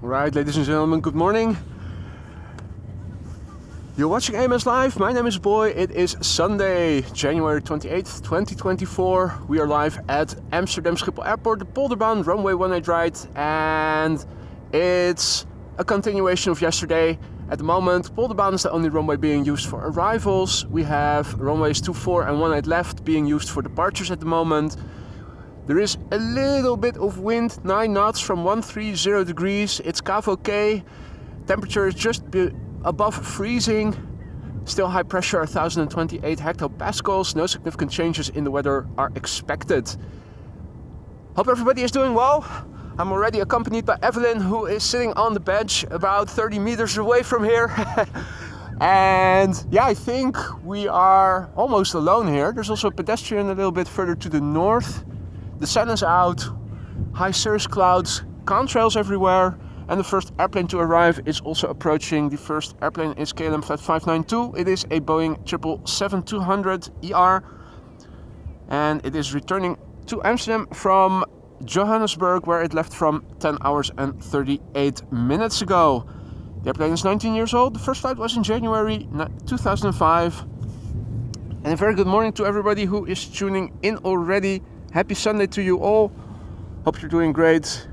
Right, ladies and gentlemen, good morning. You're watching AMS Live. My name is Boy. It is Sunday, January 28th, 2024. We are live at Amsterdam Schiphol Airport, the Polderbaan runway 18 right, and it's a continuation of yesterday. At the moment, Polderbaan is the only runway being used for arrivals. We have runways 24 and 18 left being used for departures at the moment. There is a little bit of wind, 9 knots from 130 degrees. It's KVK. Temperature is just above freezing. Still high pressure, 1028 hectopascals. No significant changes in the weather are expected. Hope everybody is doing well. I'm already accompanied by Evelyn, who is sitting on the bench about 30 meters away from here. And yeah, I think we are almost alone here. There's also a pedestrian a little bit further to the north. The sun is out, high cirrus clouds, contrails everywhere, and the first airplane to arrive is also approaching. The first airplane is KLM Flight 592. It is a Boeing 777-200ER, and it is returning to Amsterdam from Johannesburg, where it left from 10 hours and 38 minutes ago. The airplane is 19 years old. The first flight was in January 2005. And a very good morning to everybody who is tuning in already. Happy Sunday to you all. Hope you're doing great.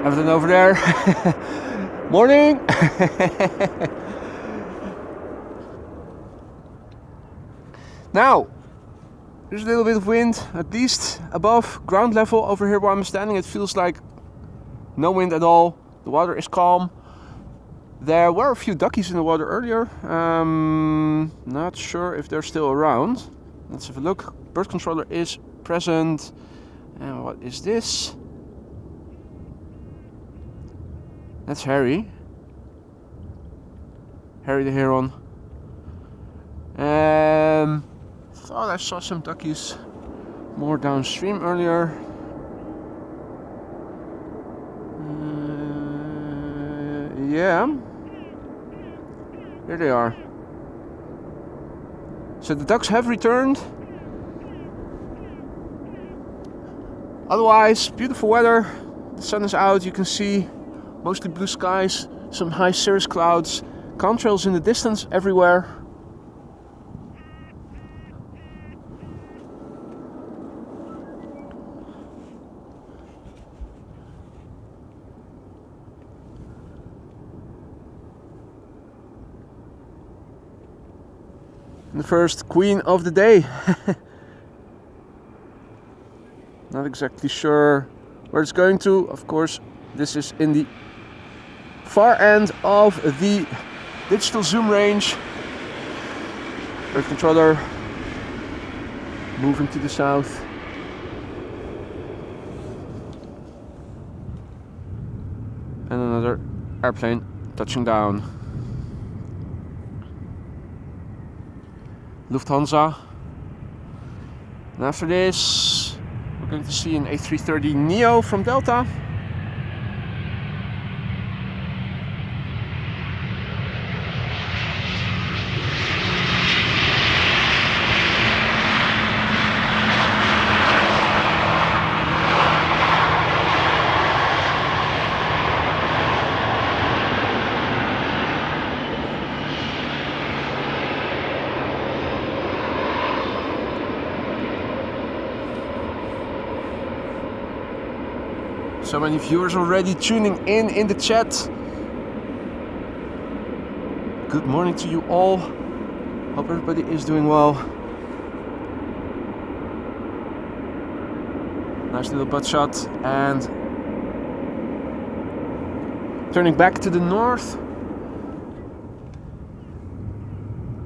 Everything over there. Morning. Now, there's a little bit of wind, at least above ground level over here where I'm standing. It feels like no wind at all. The water is calm. There were a few duckies in the water earlier. Not sure if they're still around. Let's have a look. Bird controller is present. And what is this? That's Harry. Harry the Heron. Thought I saw some duckies more downstream earlier. Yeah. Here they are. So the ducks have returned. Otherwise, beautiful weather. The sun is out, you can see. Mostly blue skies, some high cirrus clouds, contrails in the distance everywhere. And the first queen of the day. Not exactly sure where it's going to. Of course, this is in the far end of the digital zoom range. Bird controller moving to the south. And another airplane touching down. Lufthansa. And after this, we're going to see an A330 Neo from Delta. So many viewers already tuning in the chat. Good morning to you all. Hope everybody is doing well. Nice little butt shot, and turning back to the north.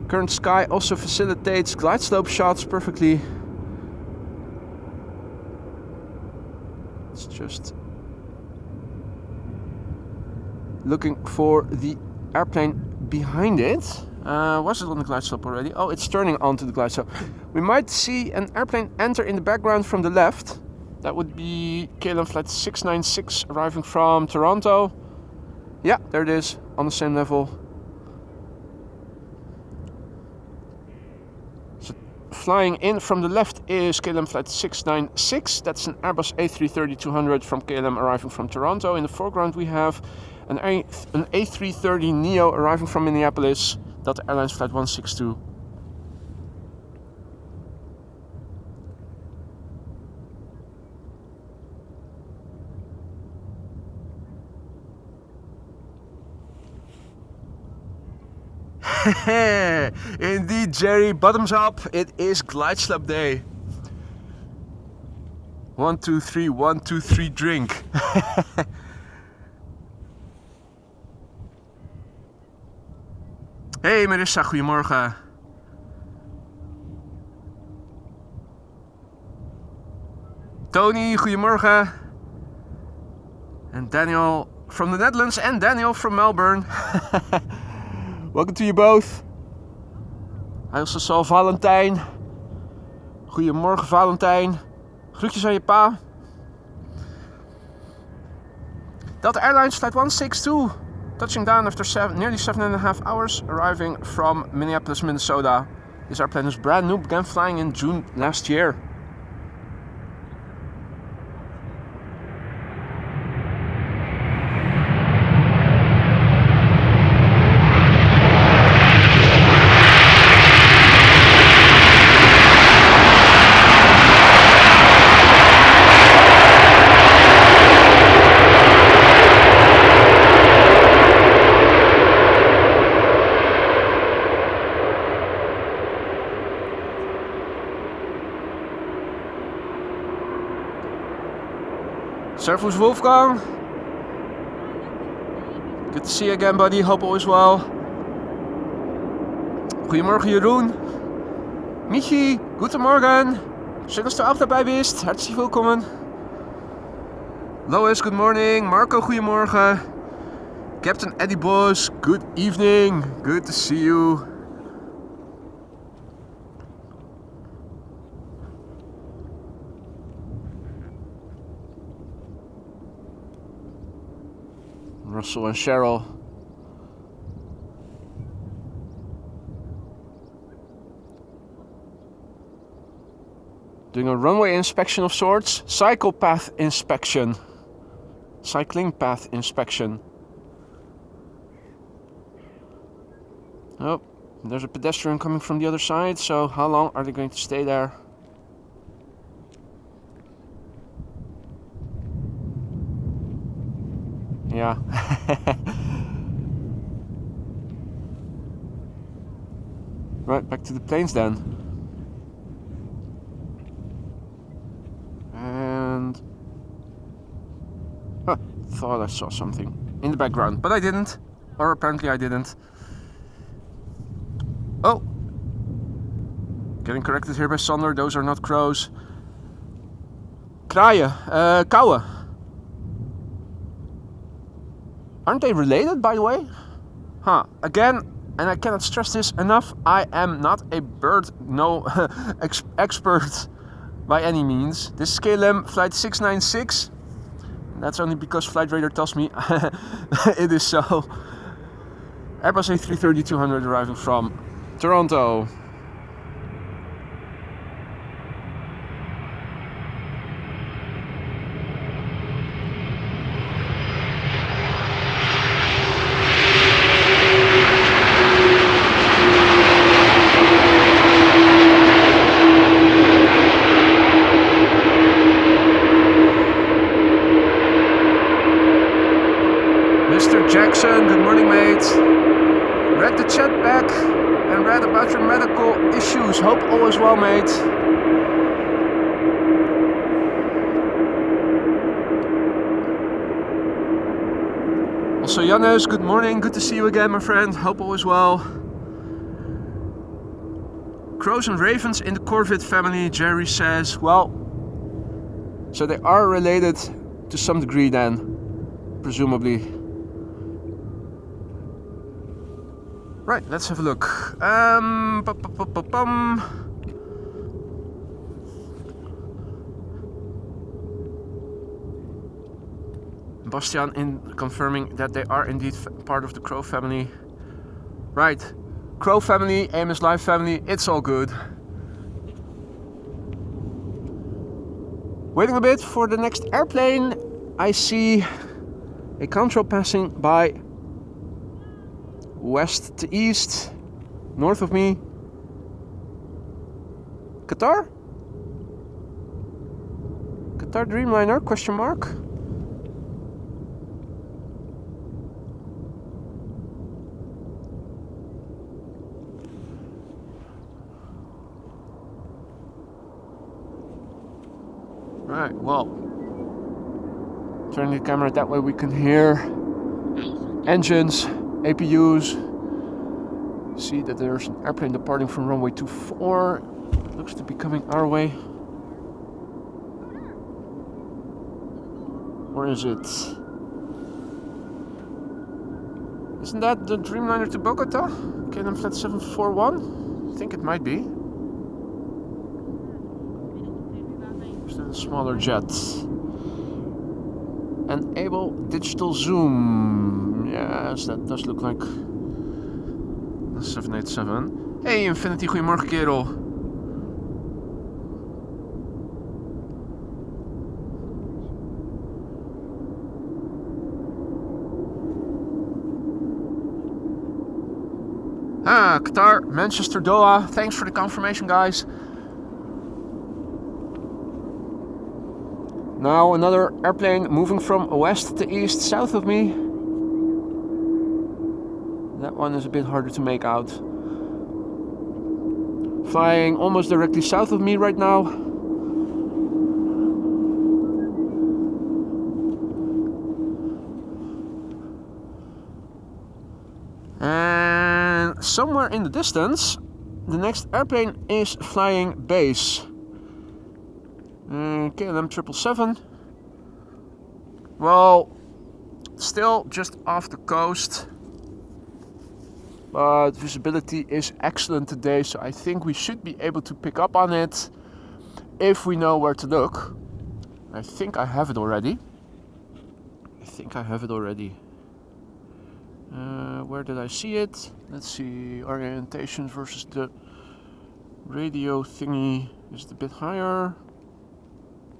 Current sky also facilitates glide slope shots perfectly. It's just looking for the airplane behind it. Was it on the glide slope already? Oh, it's turning onto the glide slope. We might see an airplane enter in the background from the left. That would be KLM flight 696 arriving from Toronto. Yeah, there it is, on the same level. So flying in from the left is KLM flight 696. That's an Airbus A330-200 from KLM arriving from Toronto. In the foreground we have an A330 Neo arriving from Minneapolis. Delta Airlines flight 162. Indeed, Jerry, bottoms up. It is glide slope day. 1, 2, 3, 1, 2, 3, drink. Hey Marissa, goedemorgen. Tony, goedemorgen. And Daniel from the Netherlands and Daniel from Melbourne. Welcome to you both. I also saw Valentijn. Goedemorgen Valentijn. Groetjes aan je pa. Delta Airlines flight 162. Touching down after nearly 7.5 hours, arriving from Minneapolis, Minnesota. This airplane is brand new, began flying in June last year. Servus Wolfgang. Good to see you again, buddy. Hope all is well. Goedemorgen Jeroen. Michi, goedemorgen. Schön, dass du auch dabei bist. Herzlich willkommen. Lois, good morning. Marco, goedemorgen. Captain Eddie Boss, good evening. Good to see you. Russell and Cheryl. Doing a runway inspection of sorts. Cycle path inspection. Cycling path inspection. Oh, there's a pedestrian coming from the other side, so how long are they going to stay there? Yeah. Right, back to the planes then. And thought I saw something in the background, but I didn't. Or apparently I didn't. Oh! Getting corrected here by Sander, those are not crows. Kraaien, kauwen. Aren't they related, by the way? Huh, again, and I cannot stress this enough, I am not a bird expert by any means. This is KLM flight 696. That's only because Flight Radar tells me it is so. Airbus A330-200 arriving from Toronto. Jackson, good morning, mate. Read the chat back and read about your medical issues. Hope all is well, mate. Also, Janus, good morning. Good to see you again, my friend. Hope all is well. Crows and ravens in the corvid family, Jerry says. Well, so they are related to some degree then, presumably. Right, let's have a look. Bastian in confirming that they are indeed part of the crow family. Right, crow family, AMS Live family, it's all good. Waiting a bit for the next airplane. I see a contrail passing by west to east, north of me. Qatar? Qatar Dreamliner, question mark? Right, well, turning the camera that way we can hear engines, APUs. See that there's an airplane departing from runway 24. Looks to be coming our way. Or is it? Isn't that the Dreamliner to Bogota? KLM flat 741? I think it might be. A smaller jet. Enable digital zoom. Yes, that does look like a 787. Hey Infinity, goedemorgen kerel. Qatar, Manchester, Doha. Thanks for the confirmation, guys. Now another airplane moving from west to east, south of me. That one is a bit harder to make out. Flying almost directly south of me right now. And somewhere in the distance, the next airplane is flying base. KLM 777. Well, still just off the coast, but visibility is excellent today, so I think we should be able to pick up on it if we know where to look. I think I have it already. Where did I see it? Let's see. Orientation versus the radio thingy is it a bit higher.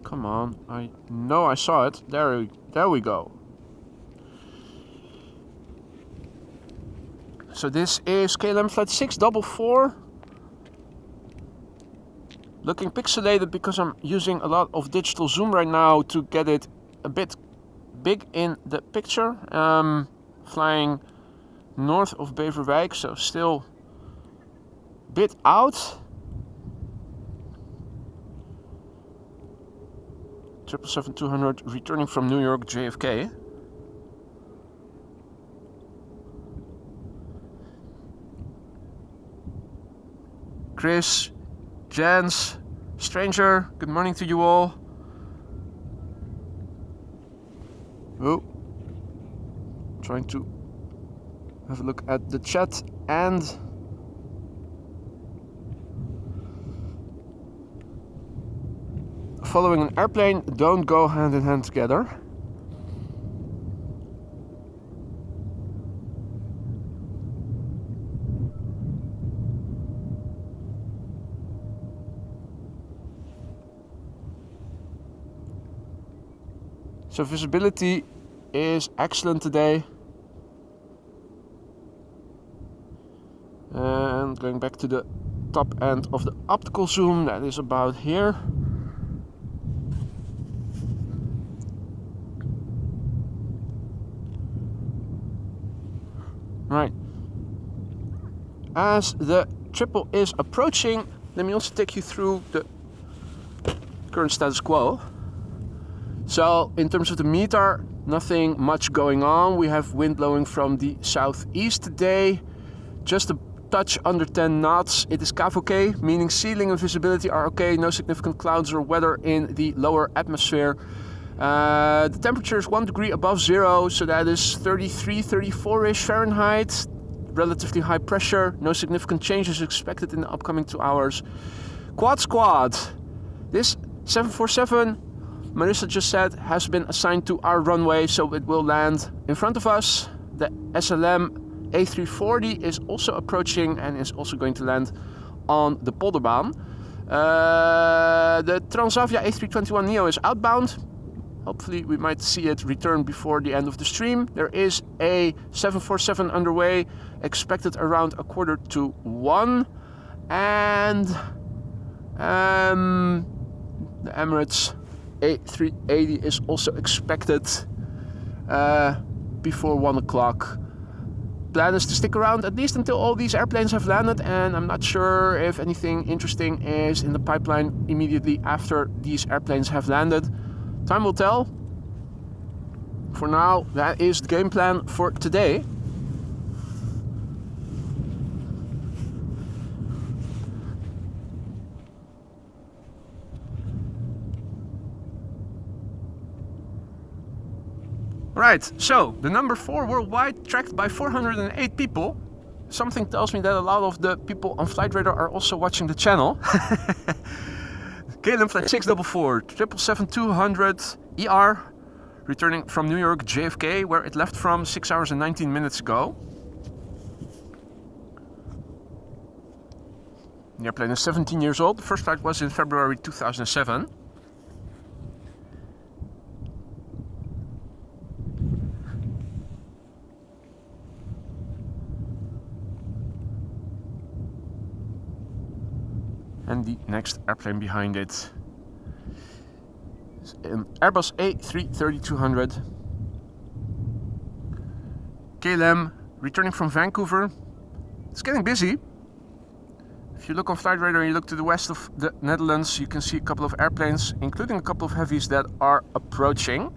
Come on, I know I saw it. There we go. So this is KLM flight 644. Looking pixelated because I'm using a lot of digital zoom right now to get it a bit big in the picture. Flying north of Beverwijk, so still a bit out. 777-200 returning from New York JFK. Chris, Jens, Stranger, good morning to you all. Oh, trying to have a look at the chat and following an airplane don't go hand in hand together. So visibility is excellent today. And going back to the top end of the optical zoom, that is about here. Right. As the triple is approaching, let me also take you through the current status quo. So in terms of the METAR, nothing much going on. We have wind blowing from the southeast today. Just touch under 10 knots. It is CAV okay, meaning ceiling and visibility are okay, no significant clouds or weather in the lower atmosphere. The temperature is 1 degree above zero, so that is 33, 34-ish Fahrenheit. Relatively high pressure, no significant changes expected in the upcoming 2 hours. Quad Squad. This 747, Marissa just said, has been assigned to our runway, so it will land in front of us. The SLM A340 is also approaching and is also going to land on the Polderbaan. The Transavia A321 Neo is outbound. Hopefully we might see it return before the end of the stream. There is a 747 underway, expected around 1:45. And the Emirates A380 is also expected before 1 o'clock. Plan is to stick around at least until all these airplanes have landed, and I'm not sure if anything interesting is in the pipeline immediately after these airplanes have landed. Time will tell. For now, that is the game plan for today. Right, so the number 4 worldwide tracked by 408 people. Something tells me that a lot of the people on Flight Radar are also watching the channel. KLM Flight 644, 777-200 ER, returning from New York JFK, where it left from 6 hours and 19 minutes ago. The airplane is 17 years old. The first flight was in February 2007. And the next airplane behind it is an Airbus A330-200. KLM returning from Vancouver. It's getting busy. If you look on Flight Radar and you look to the west of the Netherlands, you can see a couple of airplanes, including a couple of heavies that are approaching.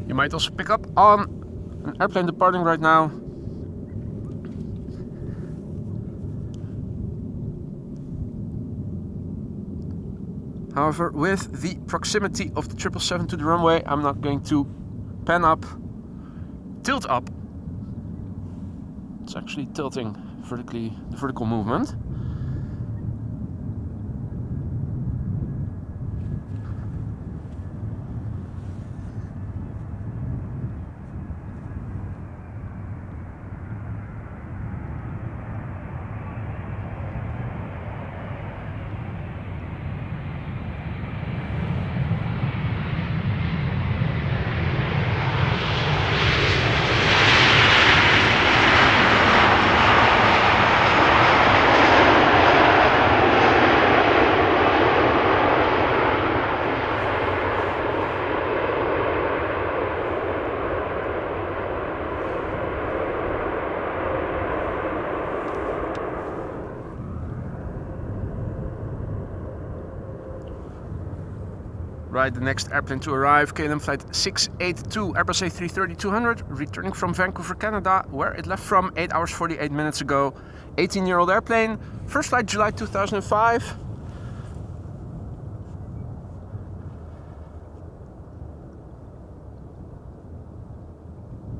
You might also pick up on an airplane departing right now. However, with the proximity of the 777 to the runway, I'm not going to pan up, tilt up. It's actually tilting vertically, the vertical movement. Right, the next airplane to arrive, KLM Flight 682, Airbus A330-200, returning from Vancouver, Canada, where it left from 8 hours 48 minutes ago. 18-year-old airplane, first flight July 2005.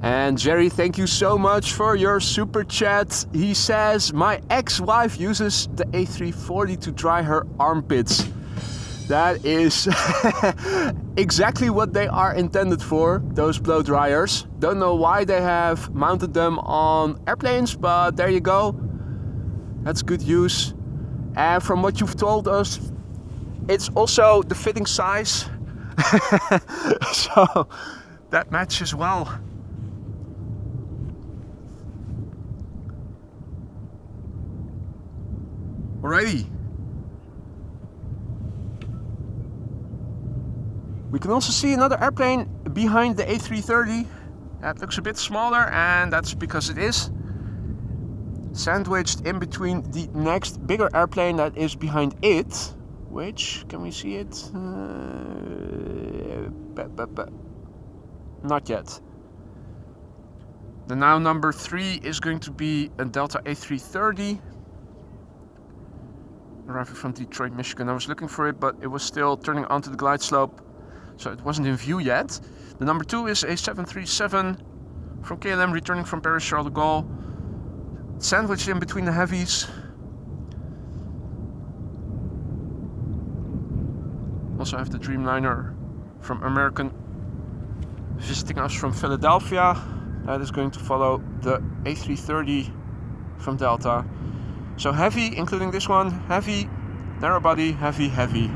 And Jerry, thank you so much for your super chat. He says, my ex-wife uses the A340 to dry her armpits. That is exactly what they are intended for, those blow dryers. Don't know why they have mounted them on airplanes, but there you go. That's good use. And from what you've told us, it's also the fitting size. So that matches well. Alrighty. We can also see another airplane behind the A330. That looks a bit smaller, and that's because it is sandwiched in between the next bigger airplane that is behind it. Which, can we see it? Not yet. The now number 3 is going to be a Delta A330. Arriving from Detroit, Michigan. I was looking for it, but it was still turning onto the glide slope, so it wasn't in view yet. The number 2 is a 737 from KLM, returning from Paris Charles de Gaulle. Sandwiched in between the heavies. Also have the Dreamliner from American visiting us from Philadelphia. That is going to follow the A330 from Delta. So heavy, including this one, heavy, narrow body, heavy, heavy.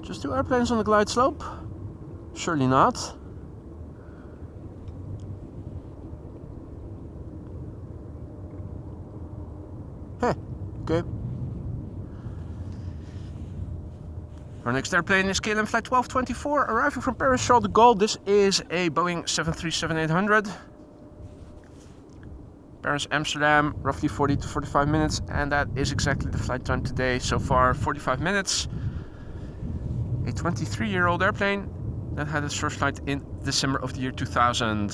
Just 2 airplanes on the glide slope? Surely not. Hey, okay. Our next airplane is KLM Flight 1224, arriving from Paris Charles de Gaulle. This is a Boeing 737-800. Paris, Amsterdam, roughly 40 to 45 minutes, and that is exactly the flight time today. So far, 45 minutes. A 23-year-old airplane that had its first flight in December of the year 2000.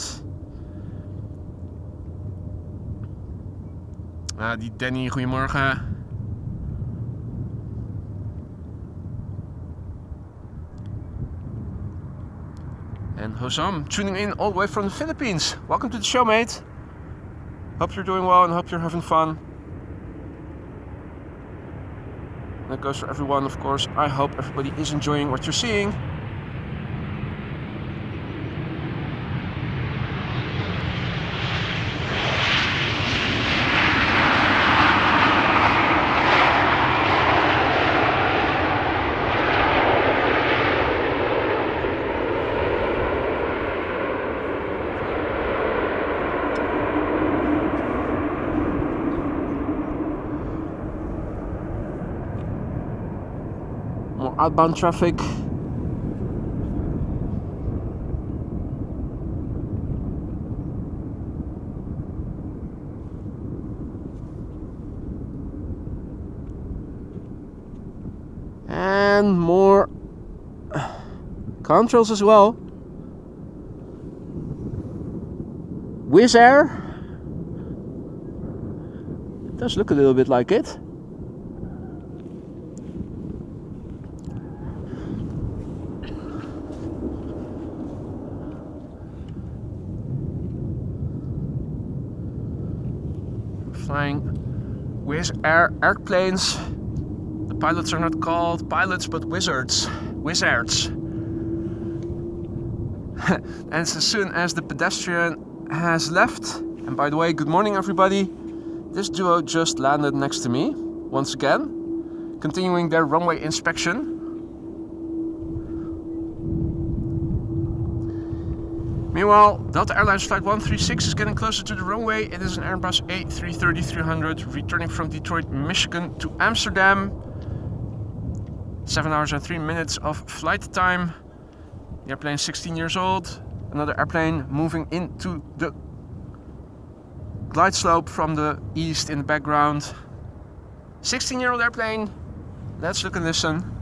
Die Danny, goedemorgen. And Hosam tuning in all the way from the Philippines. Welcome to the show, mate. Hope you're doing well and hope you're having fun. That goes for everyone, of course. I hope everybody is enjoying what you're seeing. More outbound traffic. And more contrails as well. Wizz Air. It does look a little bit like it. Flying Wizz Air airplanes. The pilots are not called pilots but wizards, wizards. And as soon as the pedestrian has left, and by the way, good morning everybody, this duo just landed next to me once again, continuing their runway inspection. Meanwhile, Delta Airlines Flight 136 is getting closer to the runway. It is an Airbus A330-300 returning from Detroit, Michigan to Amsterdam. 7 hours and 3 minutes of flight time. The airplane is 16 years old. Another airplane moving into the glide slope from the east in the background. 16-year-old airplane. Let's look and listen.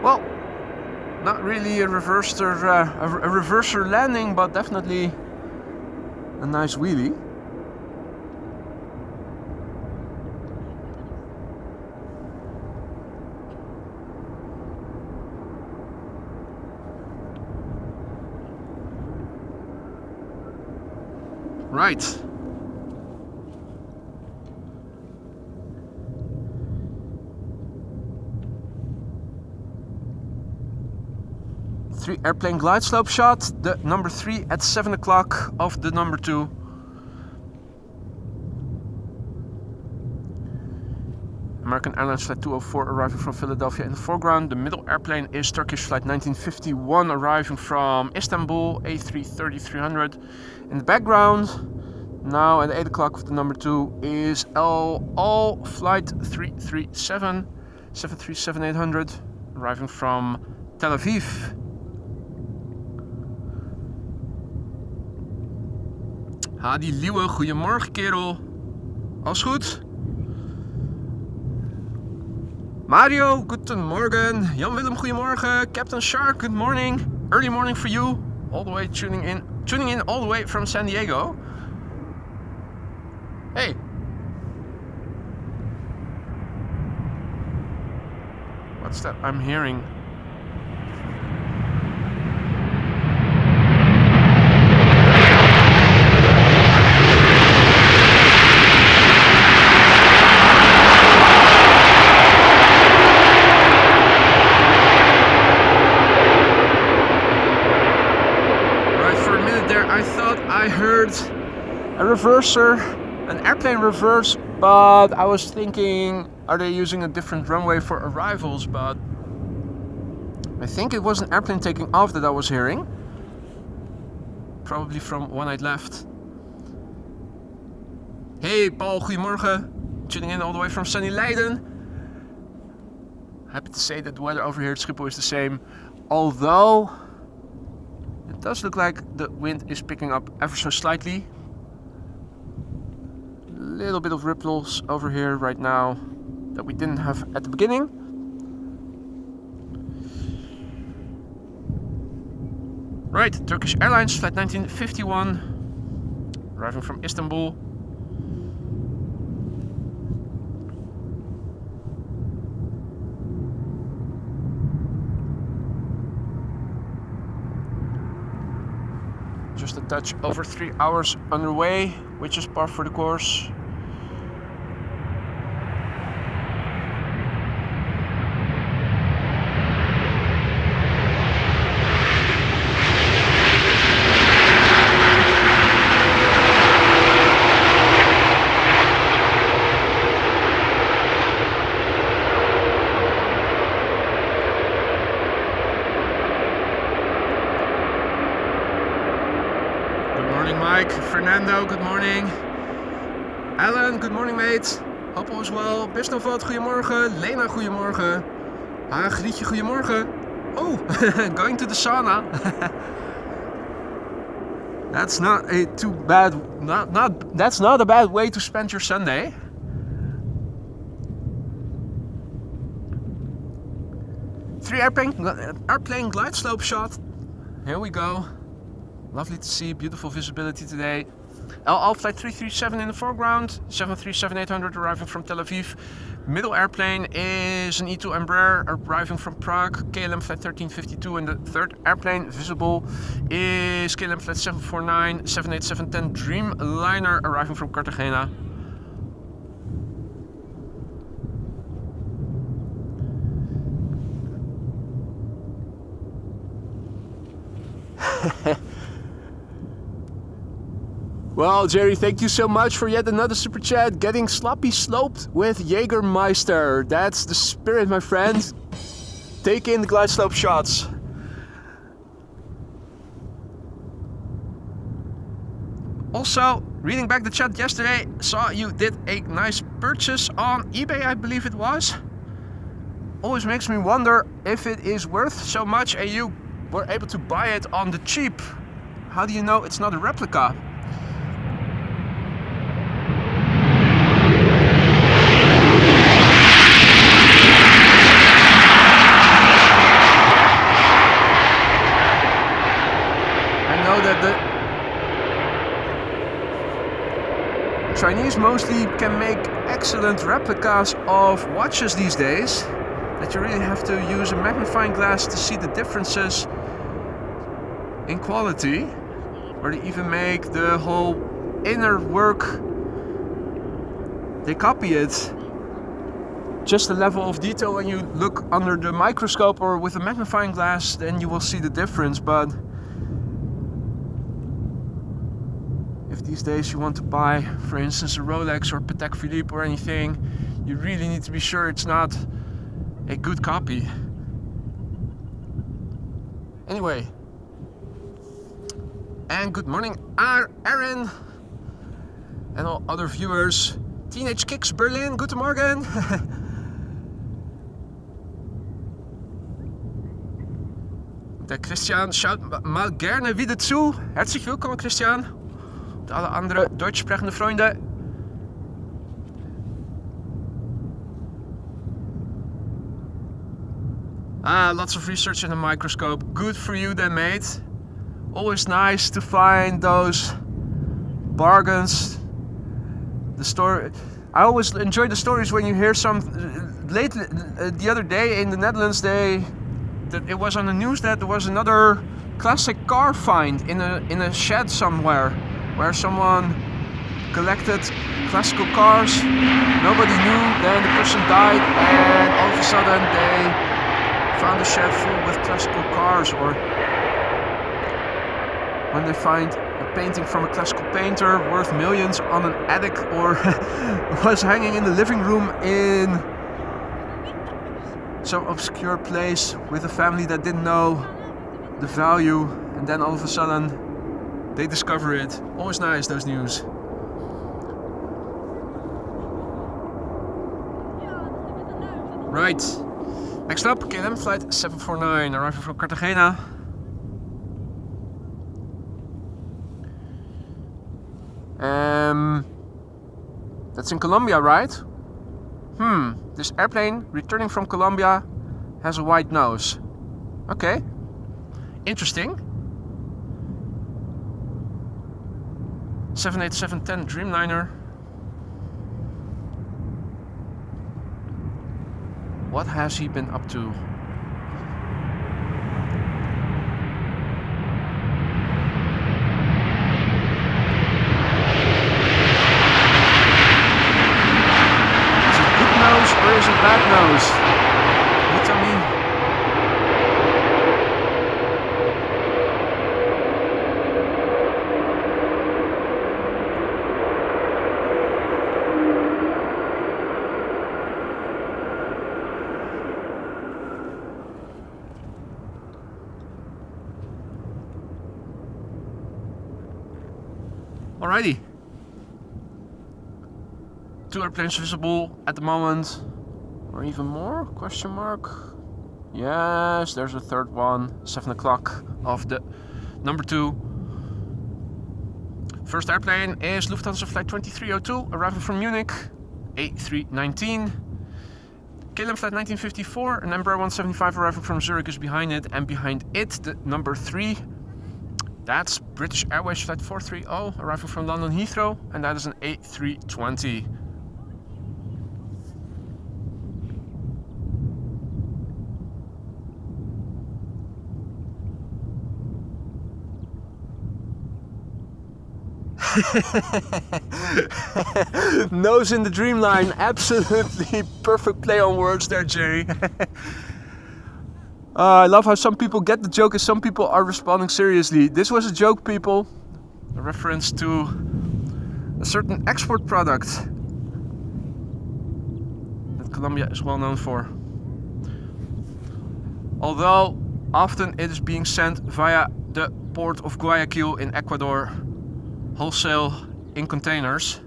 Well, not really a reverser landing, but definitely a nice wheelie. Right. Three airplane glide slope shot, the number 3 at 7 o'clock of the number 2. American Airlines flight 204 arriving from Philadelphia in the foreground. The middle airplane is Turkish flight 1951 arriving from Istanbul A330-300. In the background, now at 8 o'clock of the number 2, is All flight 337 737-800 arriving from Tel Aviv. Hadi Liewe, goedemorgen kerel. Alles goed? Mario, guten morgen. Jan Willem, goedemorgen. Captain Shark, good morning. Early morning for you. All the way tuning in all the way from San Diego. Hey. What's that I'm hearing? I heard a reverser, an airplane reverse, but I was thinking, are they using a different runway for arrivals? But I think it was an airplane taking off that I was hearing, probably from when I'd left. Hey Paul, goedemorgen, tuning in all the way from sunny Leiden. Happy to say that the weather over here at Schiphol is the same, although it does look like the wind is picking up ever so slightly. A little bit of ripples over here right now that we didn't have at the beginning. Right, Turkish Airlines flight 1951 arriving from Istanbul. Just a touch over 3 hours underway, which is par for the course. Fernando, good morning. Alan, good morning mate. Hope all is well. Bisnovat, goedemorgen. Lena, goedemorgen. Grietje, goedemorgen. Oh, going to the sauna. That's not a too bad. That's not a bad way to spend your Sunday. Three airplane glide slope shot. Here we go. Lovely to see, beautiful visibility today. El flight 337 in the foreground, 737-800 arriving from Tel Aviv. Middle airplane is an E2 Embraer arriving from Prague, KLM flight 1352, and the third airplane visible is KLM flight 749, 787-10 Dreamliner arriving from Cartagena. Well, Jerry, thank you so much for yet another super chat. Getting sloppy sloped with Jägermeister. That's the spirit, my friend. Take in the glide slope shots. Also, reading back the chat yesterday, saw you did a nice purchase on eBay, I believe it was. Always makes me wonder if it is worth so much and you were able to buy it on the cheap. How do you know it's not a replica? guys mostly can make excellent replicas of watches these days, that you really have to use a magnifying glass to see the differences in quality, or they even make the whole inner work, they copy it. Just the level of detail when you look under the microscope or with a magnifying glass, then you will see the difference. But if these days you want to buy, for instance, a Rolex or Patek Philippe or anything, you really need to be sure it's not a good copy. Anyway, and good morning, Aaron, and all other viewers. Teenage Kicks Berlin, guten Morgen. Der Christian schaut mal gerne wieder zu. Herzlich willkommen, Christian. Und alle andere deutsch sprechende Freunde. Lots of research in a microscope. Good for you then, mate. Always nice to find those bargains. The story. I always enjoy the stories when you hear some. Lately, the other day in the Netherlands, it was on the news that there was another classic car find in a shed somewhere, where someone collected classical cars. Nobody knew. Then the person died, and all of a sudden they found a shed full with classical cars. Or when they find a painting from a classical painter worth millions on an attic, or was hanging in the living room in some obscure place with a family that didn't know the value, and then all of a sudden they discover it. Always nice, those news. Right, next up, KLM flight 749, arriving from Cartagena. That's in Colombia, right? This airplane returning from Colombia has a white nose. Okay, interesting. 787-10 Dreamliner. What has he been up to? Or is it bad nose? You tell me. Alrighty. 2 airplanes visible at the moment. Or even more? Question mark. Yes, there's a third one. 7 o'clock of the number 2. First airplane is Lufthansa flight 2302, arriving from Munich, A319. KLM flight 1954, and Embraer 175 arriving from Zurich is behind it, and behind it the number 3. That's British Airways flight 430, arriving from London Heathrow, and that is an A320. Nose in the Dreamline, absolutely perfect play on words there, Jerry. I love how some people get the joke and some people are responding seriously. This was a joke, people. A reference to a certain export product that Colombia is well known for. Although often it is being sent via the port of Guayaquil in Ecuador, wholesale in containers.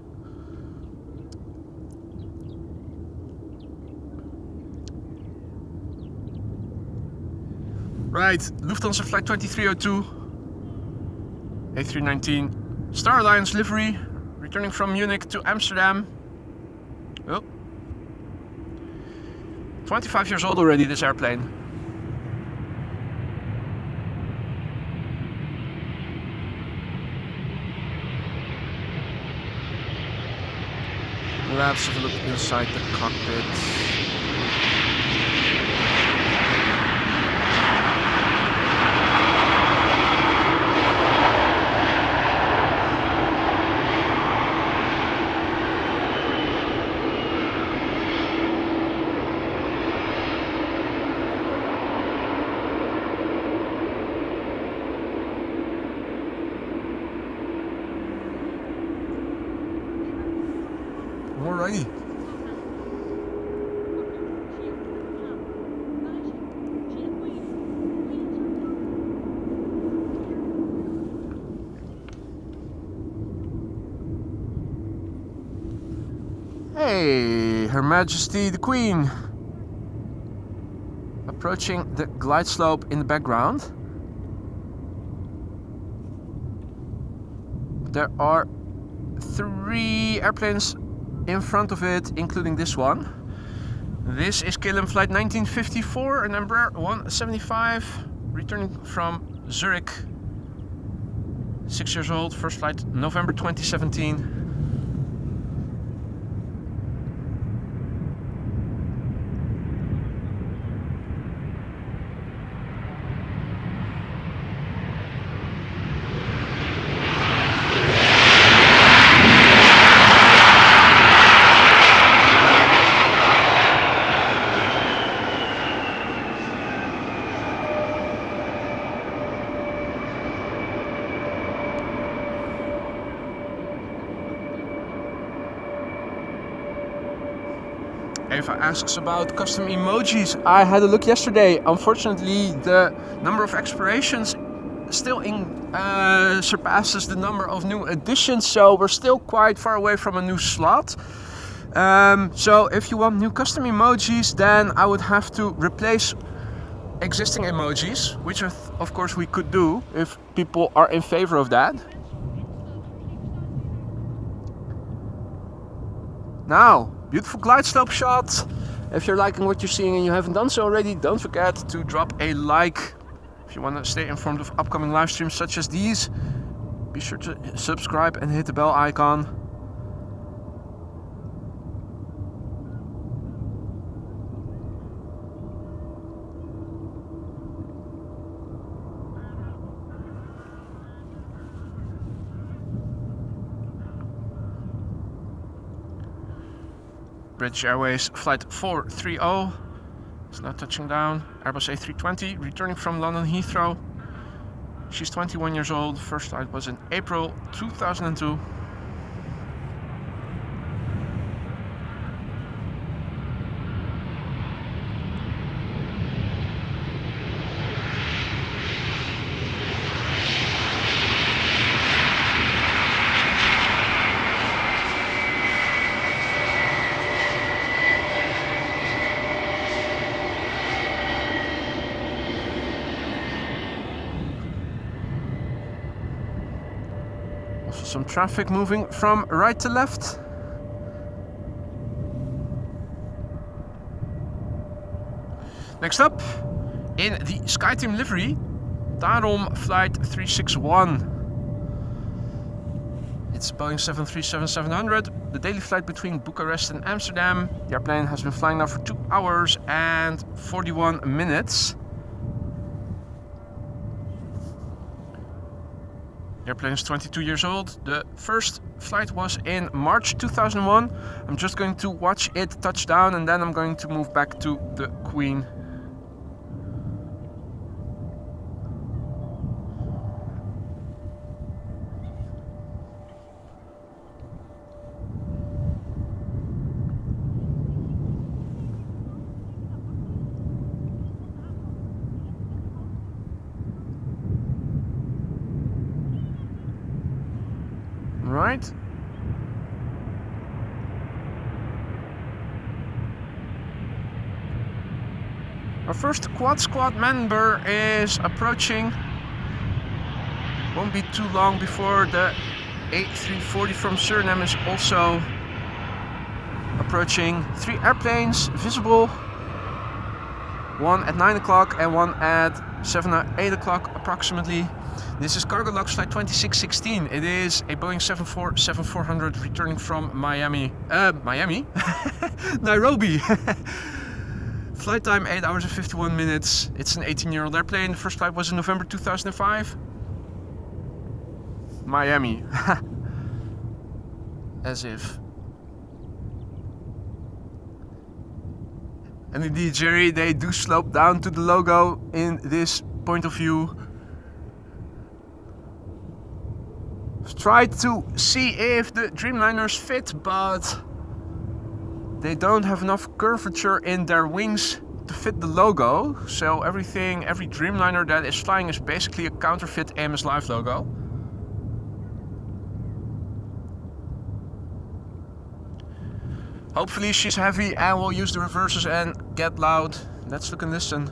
Right, Lufthansa flight 2302, A319, Star Alliance livery, returning from Munich to Amsterdam. Oh. 25 years old already, this airplane. Let's have a look inside the cockpit. Alrighty. Hey, Her Majesty the Queen. Approaching the glide slope in the background. There are 3 airplanes in front of it, including this one. This is KLM flight 1954, an Embraer 175, returning from Zurich. 6 years old, first flight November 2017. Eva asks about custom emojis. I had a look yesterday. Unfortunately, the number of expirations still surpasses the number of new additions, so we're still quite far away from a new slot. So if you want new custom emojis, then I would have to replace existing emojis, which of course we could do if people are in favor of that. Now, beautiful glide slope shot. If you're liking what you're seeing and you haven't done so already, don't forget to drop a like. If you want to stay informed of upcoming live streams such as these, be sure to subscribe and hit the bell icon. British Airways flight 430 is now touching down. Airbus A320 returning from London Heathrow. She's 21 years old. First flight was in April 2002. Some traffic moving from right to left. Next up, in the SkyTeam livery, Neom flight 361. It's Boeing 737-700, the daily flight between Bucharest and Amsterdam. The airplane has been flying now for 2 hours and 41 minutes. The airplane is 22 years old. The first flight was in March 2001. I'm just going to watch it touch down and then I'm going to move back to the Queen. Right. Our first quad squad member is approaching. Won't be too long before the A340 from Surinam is also approaching. 3 airplanes visible. one at 9 o'clock and one at 7 or 8 o'clock approximately. This is Cargolux flight 2616. It is a Boeing 747-400 returning from Nairobi. Flight time 8 hours and 51 minutes. It's an 18-year-old airplane. The first flight was in November 2005. Miami. As if. And indeed, Jerry, they do slope down to the logo in this point of view. I've tried to see if the Dreamliners fit, but they don't have enough curvature in their wings to fit the logo. So every Dreamliner that is flying is basically a counterfeit AMS Live logo. Hopefully she's heavy and will use the reverses and get loud. Let's look and listen.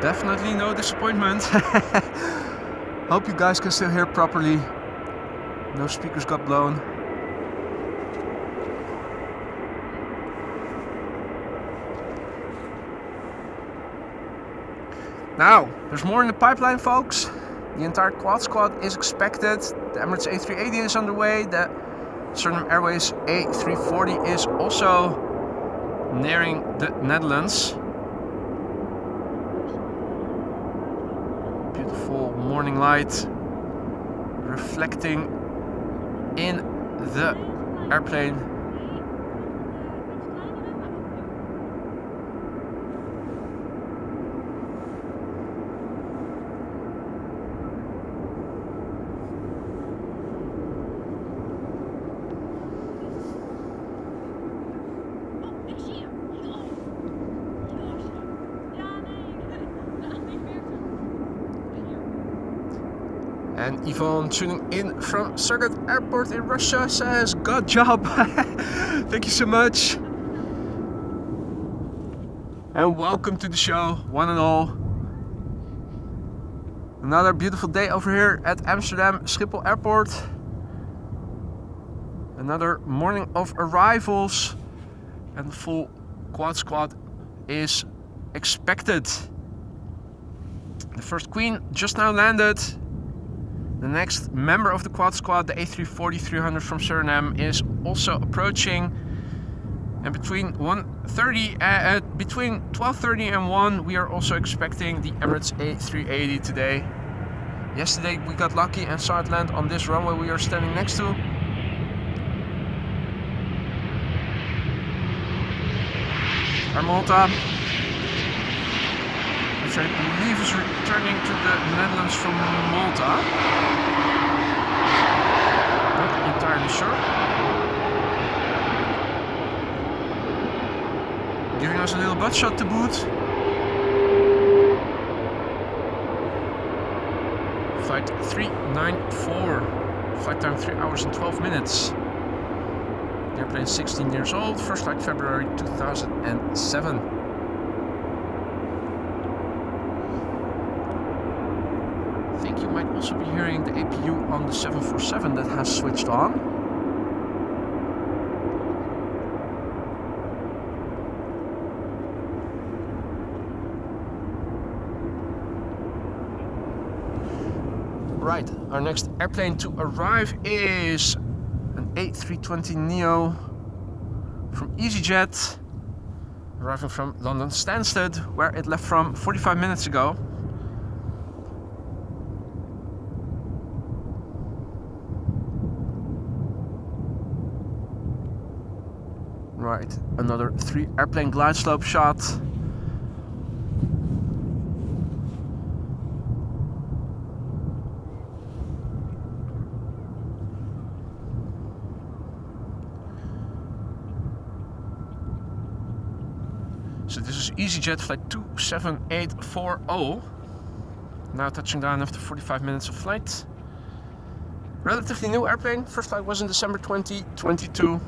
Definitely no disappointment. Hope you guys can still hear properly. No speakers got blown. Now, there's more in the pipeline, folks. The entire quad squad is expected. The Emirates A380 is underway. The Surinam Airways A340 is also nearing the Netherlands. Beautiful morning light reflecting in the airplane. And Yvonne tuning in from Saudia Airport in Russia says, "Good job." Thank you so much. And welcome to the show, one and all. Another beautiful day over here at Amsterdam Schiphol Airport. Another morning of arrivals. And the full quad squad is expected. The first Queen just now landed. The next member of the quad squad, the A340-300 from Surinam, is also approaching. And between 12:30 and 1, we are also expecting the Emirates A380 today. Yesterday we got lucky and saw it land on this runway we are standing next to. Air Malta, which I believe is returning to the Netherlands from Malta. Not entirely sure. Giving us a little butt shot to boot. Flight 394. Flight time 3 hours and 12 minutes. The airplane is 16 years old. First flight February 2007. I think you might also be hearing the APU on the 747 that has switched on. Right, our next airplane to arrive is an A320neo from EasyJet, arriving from London Stansted, where it left from 45 minutes ago. Right, another 3 airplane glide slope shot. So this is EasyJet flight 27840. Now touching down after 45 minutes of flight. Relatively new airplane. First flight was in December 2022.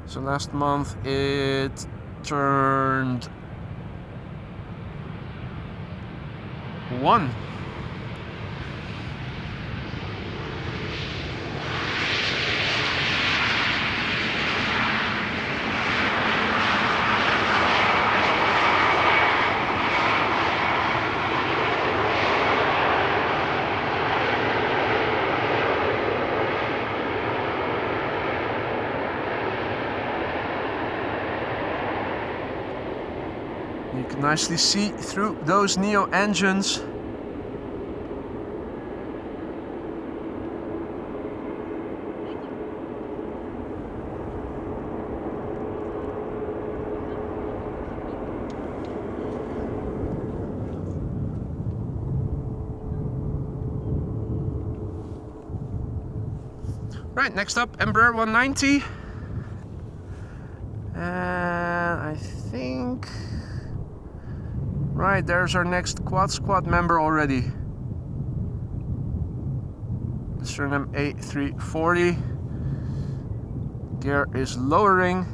So last month it turned 1. You can nicely see through those Neo engines. Right, next up, Embraer 190. And I think... Right, there's our next quad squad member already. The Surinam A340. Gear is lowering.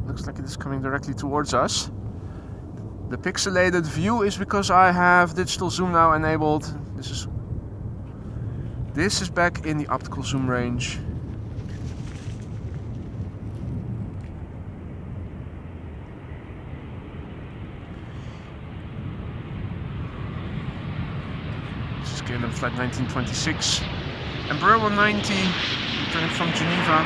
Looks like it is coming directly towards us. The pixelated view is because I have digital zoom now enabled. This is back in the optical zoom range. KLM flight 1926, Embraer 190, returning from Geneva.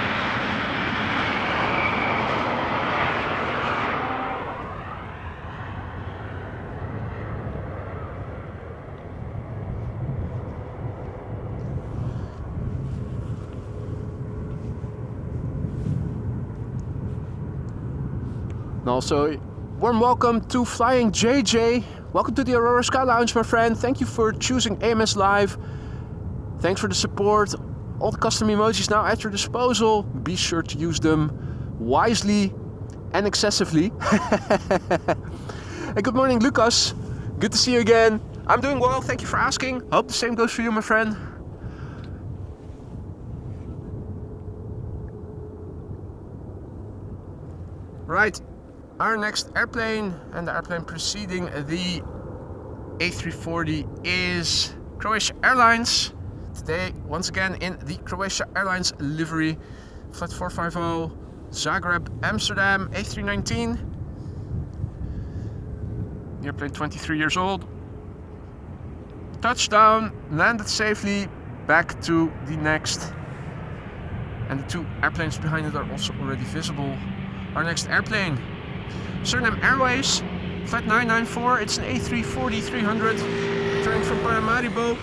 And also, warm welcome to Flying JJ. Welcome to the Aurora Sky Lounge, my friend. Thank you for choosing AMS Live. Thanks for the support. All the custom emojis now at your disposal. Be sure to use them wisely and excessively. Hey, good morning, Lucas. Good to see you again. I'm doing well, thank you for asking. Hope the same goes for you, my friend. Right. Our next airplane, and the airplane preceding the A340, is Croatia Airlines. Today, once again in the Croatia Airlines livery, flight 450, Zagreb, Amsterdam, A319. The airplane 23 years old. Touchdown, landed safely, back to the next. And the two airplanes behind it are also already visible. Our next airplane, Surinam Airways, flight 994, it's an A340-300, returning from Paramaribo.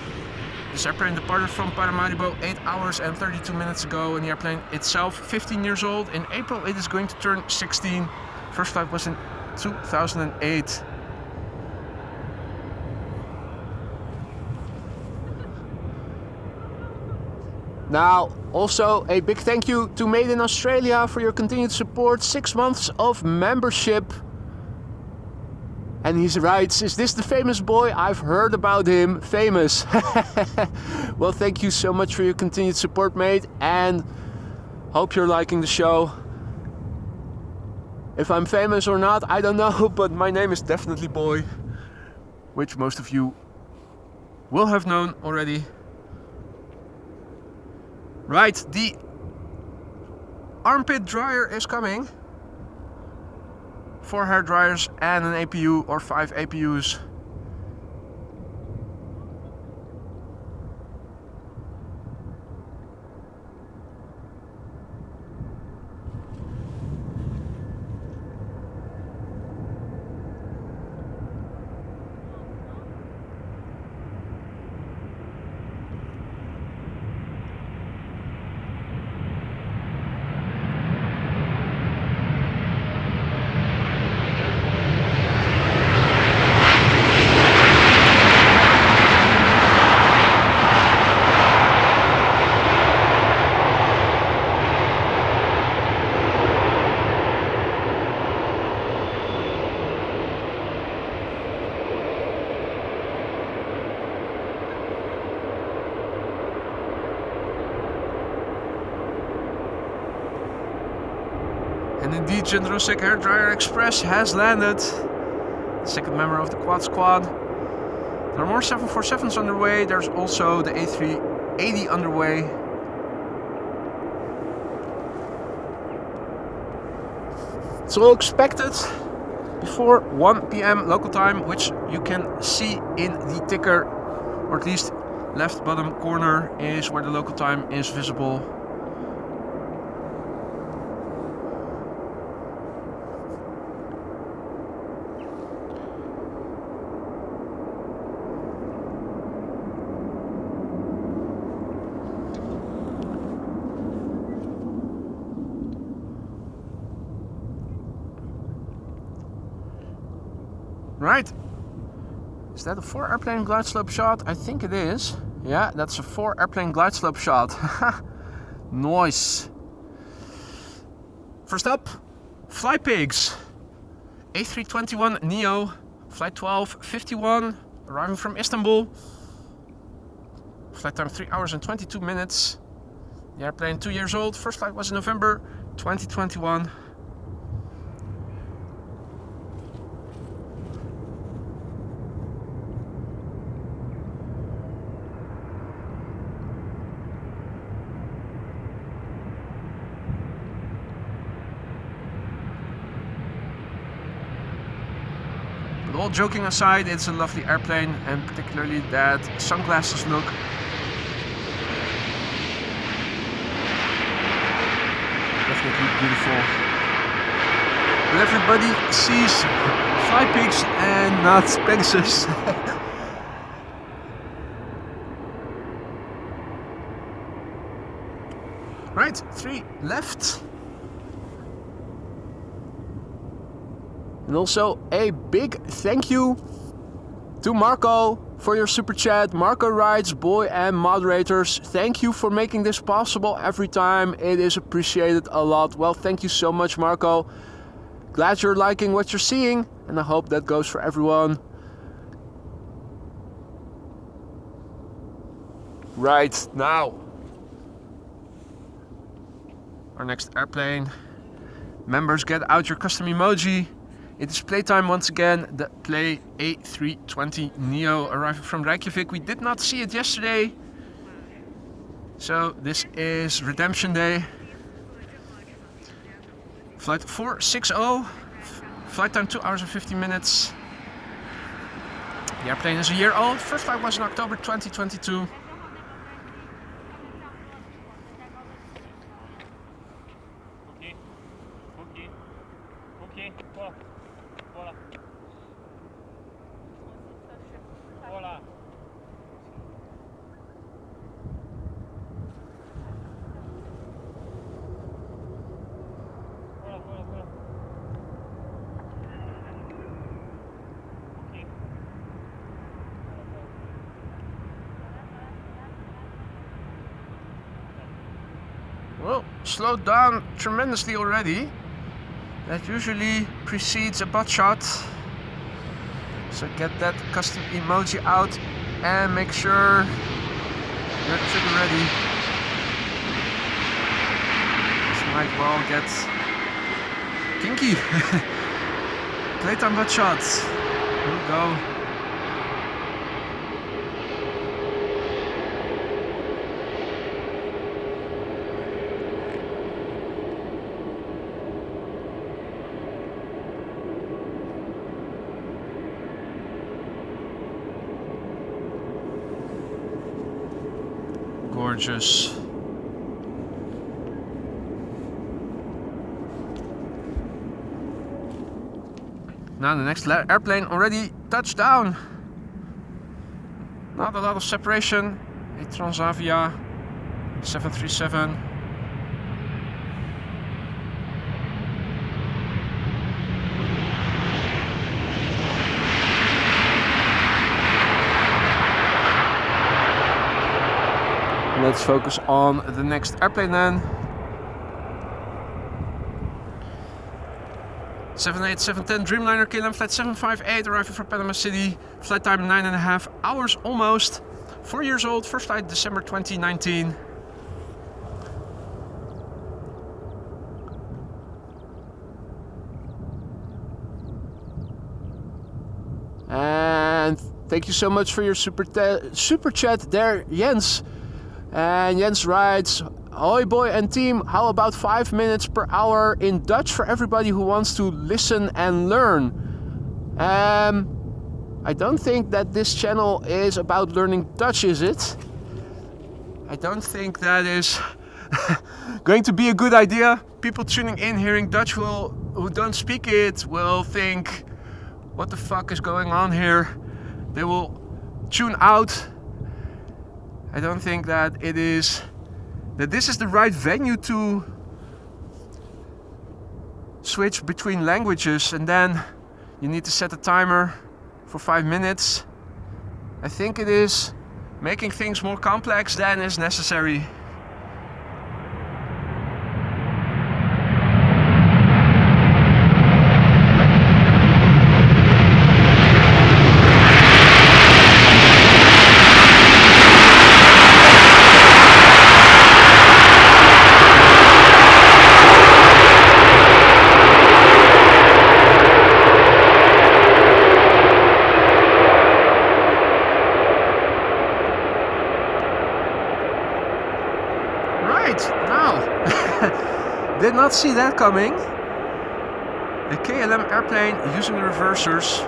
This airplane departed from Paramaribo 8 hours and 32 minutes ago, and the airplane itself 15 years old. In April it is going to turn 16. First flight was in 2008. Now, also a big thank you to Made in Australia for your continued support. 6 months of membership. And he writes, is this the famous boy? I've heard about him. Famous. Well, thank you so much for your continued support, mate. And hope you're liking the show. If I'm famous or not, I don't know. But my name is definitely Boy. Which most of you will have known already. Right, the armpit dryer is coming. 4 hair dryers and an APU or 5 APUs. And indeed, Jindrosek Hairdryer Express has landed. The second member of the Quad Squad. There are more 747s underway. There's also the A380 underway. It's all expected before 1 p.m. local time, which you can see in the ticker, or at least left bottom corner is where the local time is visible. Right, is that a 4 airplane glide slope shot? I think it is. Yeah, that's a 4 airplane glide slope shot. Nice. First up, Fly Pigs. A321 Neo, flight 1251, arriving from Istanbul. Flight time 3 hours and 22 minutes. The airplane 2 years old, first flight was in November 2021. But all joking aside, it's a lovely airplane, and particularly that sunglasses look. Definitely beautiful. But everybody sees Fly Pigs and not Pegasus. Right, 3 left. And also a big thank you to Marco for your super chat. Marco writes, boy and moderators, thank you for making this possible every time. It is appreciated a lot. Well, thank you so much, Marco. Glad you're liking what you're seeing, and I hope that goes for everyone. Right now, our next airplane. Members, get out your custom emoji. It is playtime once again, the Play A320 Neo arriving from Reykjavik. We did not see it yesterday, so this is redemption day. Flight 460, flight time 2 hours and 50 minutes. The airplane is a year old, first flight was in October 2022. Well, slowed down tremendously already. That usually precedes a butt shot. So get that custom emoji out and make sure you're trigger ready. This might well get kinky. Playtime butt shots. Here we go. Gorgeous. Now the next airplane already touched down. Not a lot of separation. A Transavia 737. Let's focus on the next airplane then. 787-10 Dreamliner KLM flight 758 arriving from Panama City. Flight time 9.5 hours almost. 4 years old, first flight December 2019. And thank you so much for your super chat there, Jens. And Jens writes, "Hoi boy and team, how about 5 minutes per hour in Dutch for everybody who wants to listen and learn?" I don't think that this channel is about learning Dutch, is it? I don't think that is going to be a good idea. People tuning in hearing Dutch who don't speak it will think, what the fuck is going on here? They will tune out. I don't think that this is the right venue to switch between languages, and then you need to set a timer for 5 minutes. I think it is making things more complex than is necessary. Did not see that coming. A KLM airplane using the reversers.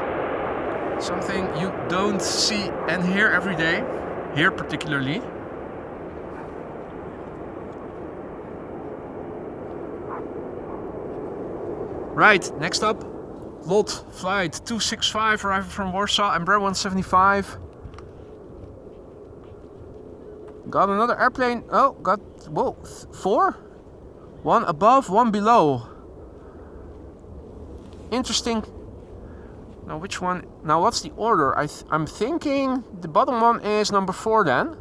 Something you don't see and hear every day. Here particularly. Right, next up. LOT flight 265 arriving from Warsaw, Embraer 175. Got another airplane. Oh, got, whoa, 4? One above, one below. Interesting. Now which one? Now what's the order? I'm thinking the bottom one is number 4 then.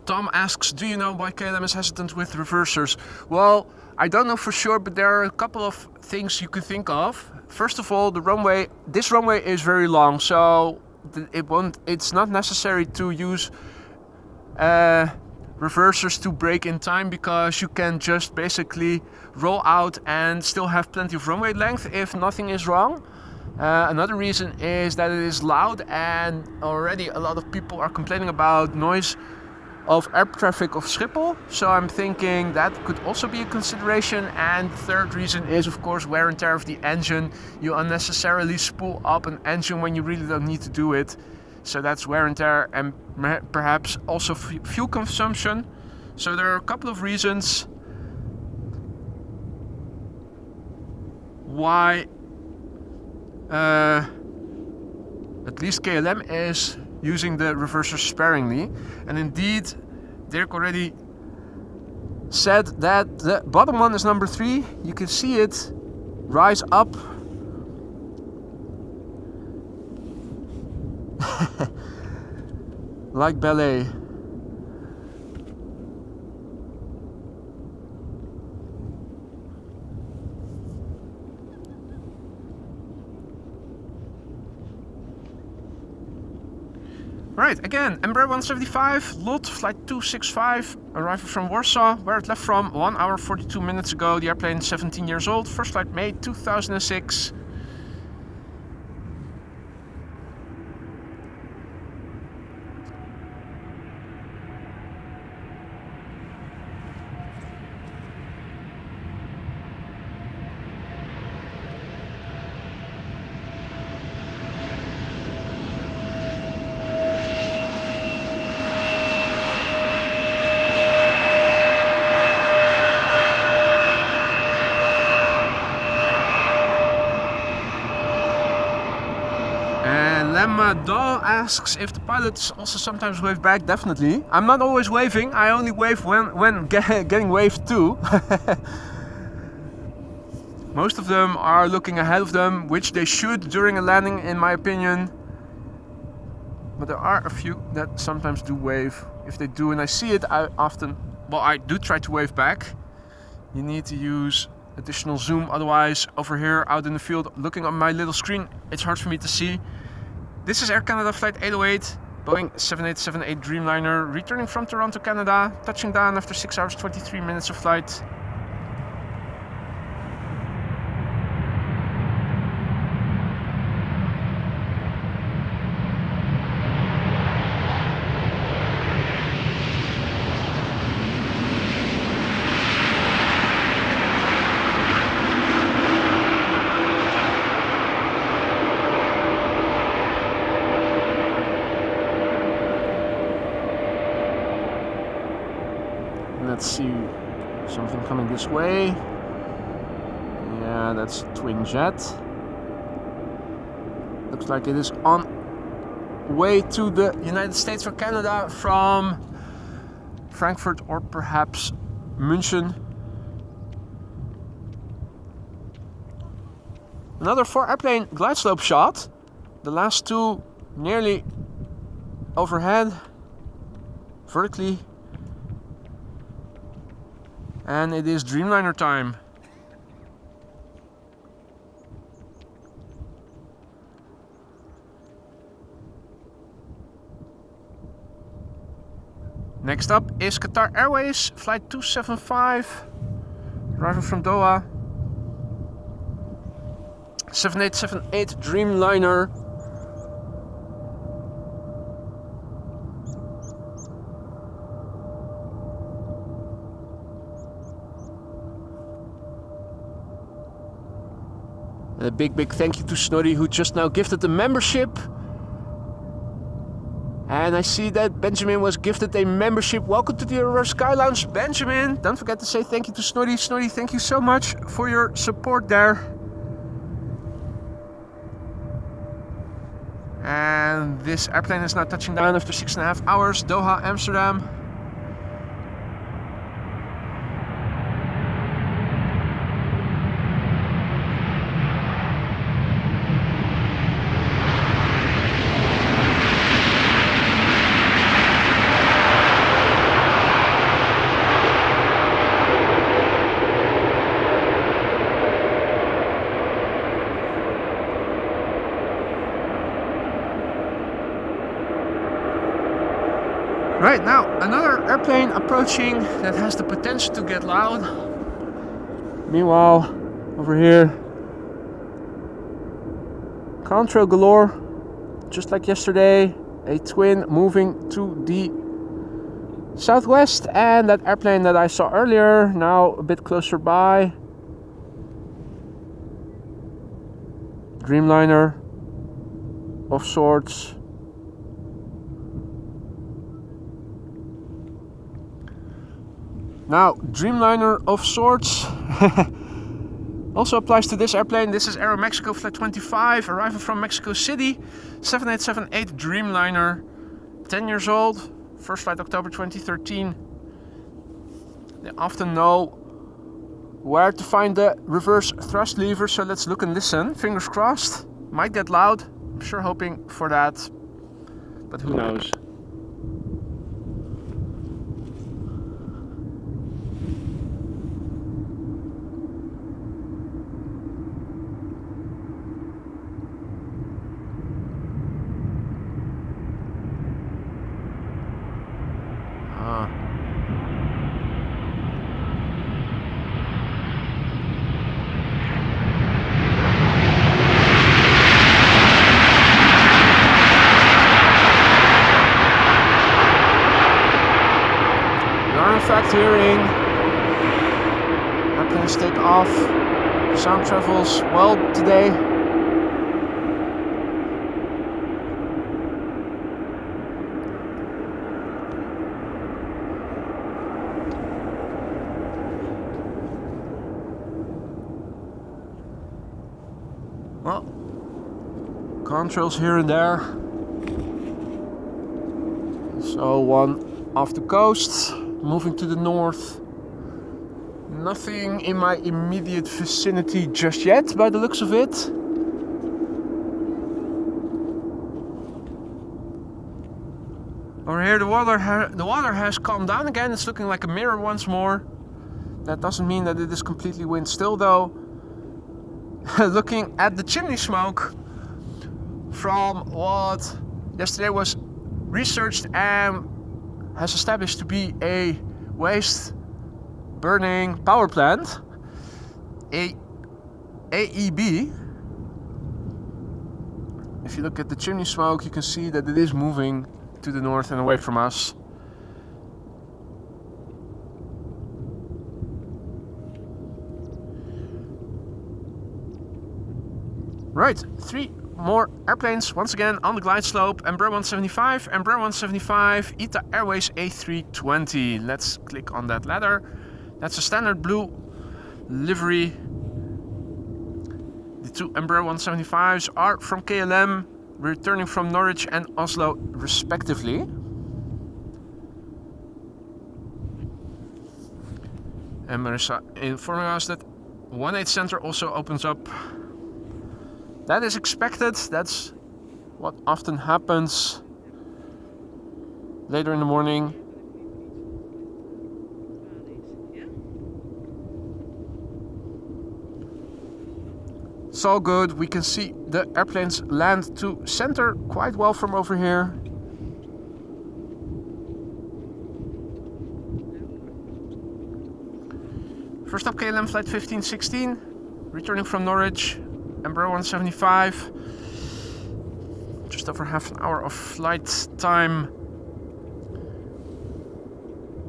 Tom asks, do you know why KLM is hesitant with reversers? Well, I don't know for sure, but there are a couple of things you could think of. First of all, this runway is very long, so it's not necessary to use reversers to brake in time, because you can just basically roll out and still have plenty of runway length if nothing is wrong. Another reason is that it is loud, and already a lot of people are complaining about noise of air traffic of Schiphol, so I'm thinking that could also be a consideration. And the third reason is, of course, wear and tear of the engine. You unnecessarily spool up an engine when you really don't need to do it. So that's wear and tear, and perhaps also fuel consumption. So there are a couple of reasons why at least KLM is using the reversers sparingly. And indeed, Dirk already said that the bottom one is number 3. You can see it rise up. Like ballet. Right, again, Embraer 175, LOT flight 265, arrival from Warsaw, where it left from 1 hour 42 minutes ago. The airplane 17 years old, first flight May 2006. Dahl asks if the pilots also sometimes wave back. Definitely. I'm not always waving. I only wave when getting waved to. Most of them are looking ahead of them, which they should during a landing, in my opinion. But there are a few that sometimes do wave. If they do and I see it, I do try to wave back. You need to use additional zoom, otherwise over here out in the field looking on my little screen, it's hard for me to see. This is Air Canada Flight 808, Boeing 7878 Dreamliner, returning from Toronto, Canada, touching down after 6 hours 23 minutes of flight. coming this way. Yeah, that's twin jet. Looks like it is on way to the United States or Canada from Frankfurt or perhaps München. Another 4-airplane glide slope shot. The last two nearly overhead, vertically. And it is Dreamliner time. Next up is Qatar Airways, flight 275, arriving from Doha. 7878 Dreamliner. And a big thank you to Snorri, who just now gifted the membership. And I see that Benjamin was gifted a membership. Welcome to the Aurora Sky Lounge, Benjamin. Don't forget to say thank you to Snorri. Snorri, thank you so much for your support there. And this airplane is now touching down after 6.5 hours. Doha, Amsterdam. Right now, another airplane approaching that has the potential to get loud. Meanwhile, over here, contrail galore, just like yesterday, a twin moving to the southwest, and that airplane that I saw earlier, now a bit closer by. Dreamliner of sorts. Now, Dreamliner of sorts also applies to this airplane. This is Aero Mexico Flight 25, arriving from Mexico City. 7878 Dreamliner, 10 years old, first flight October 2013. They often know where to find the reverse thrust lever, so let's look and listen. Fingers crossed, might get loud. I'm sure hoping for that, but who knows. Hearing airplanes take off. Sound travels well today. Well, contrails here and there. So one off the coast. Moving to the north. Nothing in my immediate vicinity just yet, by the looks of it. Over here, the water has calmed down again. It's looking like a mirror once more. That doesn't mean that it is completely wind still, though. Looking at the chimney smoke from what yesterday was researched and has established to be a waste burning power plant, AEB. If you look at the chimney smoke, you can see that it is moving to the north and away from us. Right, 3 more airplanes once again on the glide slope. Embraer 175, Embraer 175, ITA Airways A320. Let's click on that ladder. That's a standard blue livery. The two Embraer 175s are from KLM, returning from Norwich and Oslo respectively. Emirates informing us that 18 Center also opens up. That is expected. That's what often happens later in the morning. It's all good. We can see the airplanes land to center quite well from over here. First up, KLM flight 1516, returning from Norwich, Embraer 175. Just over half an hour of flight time.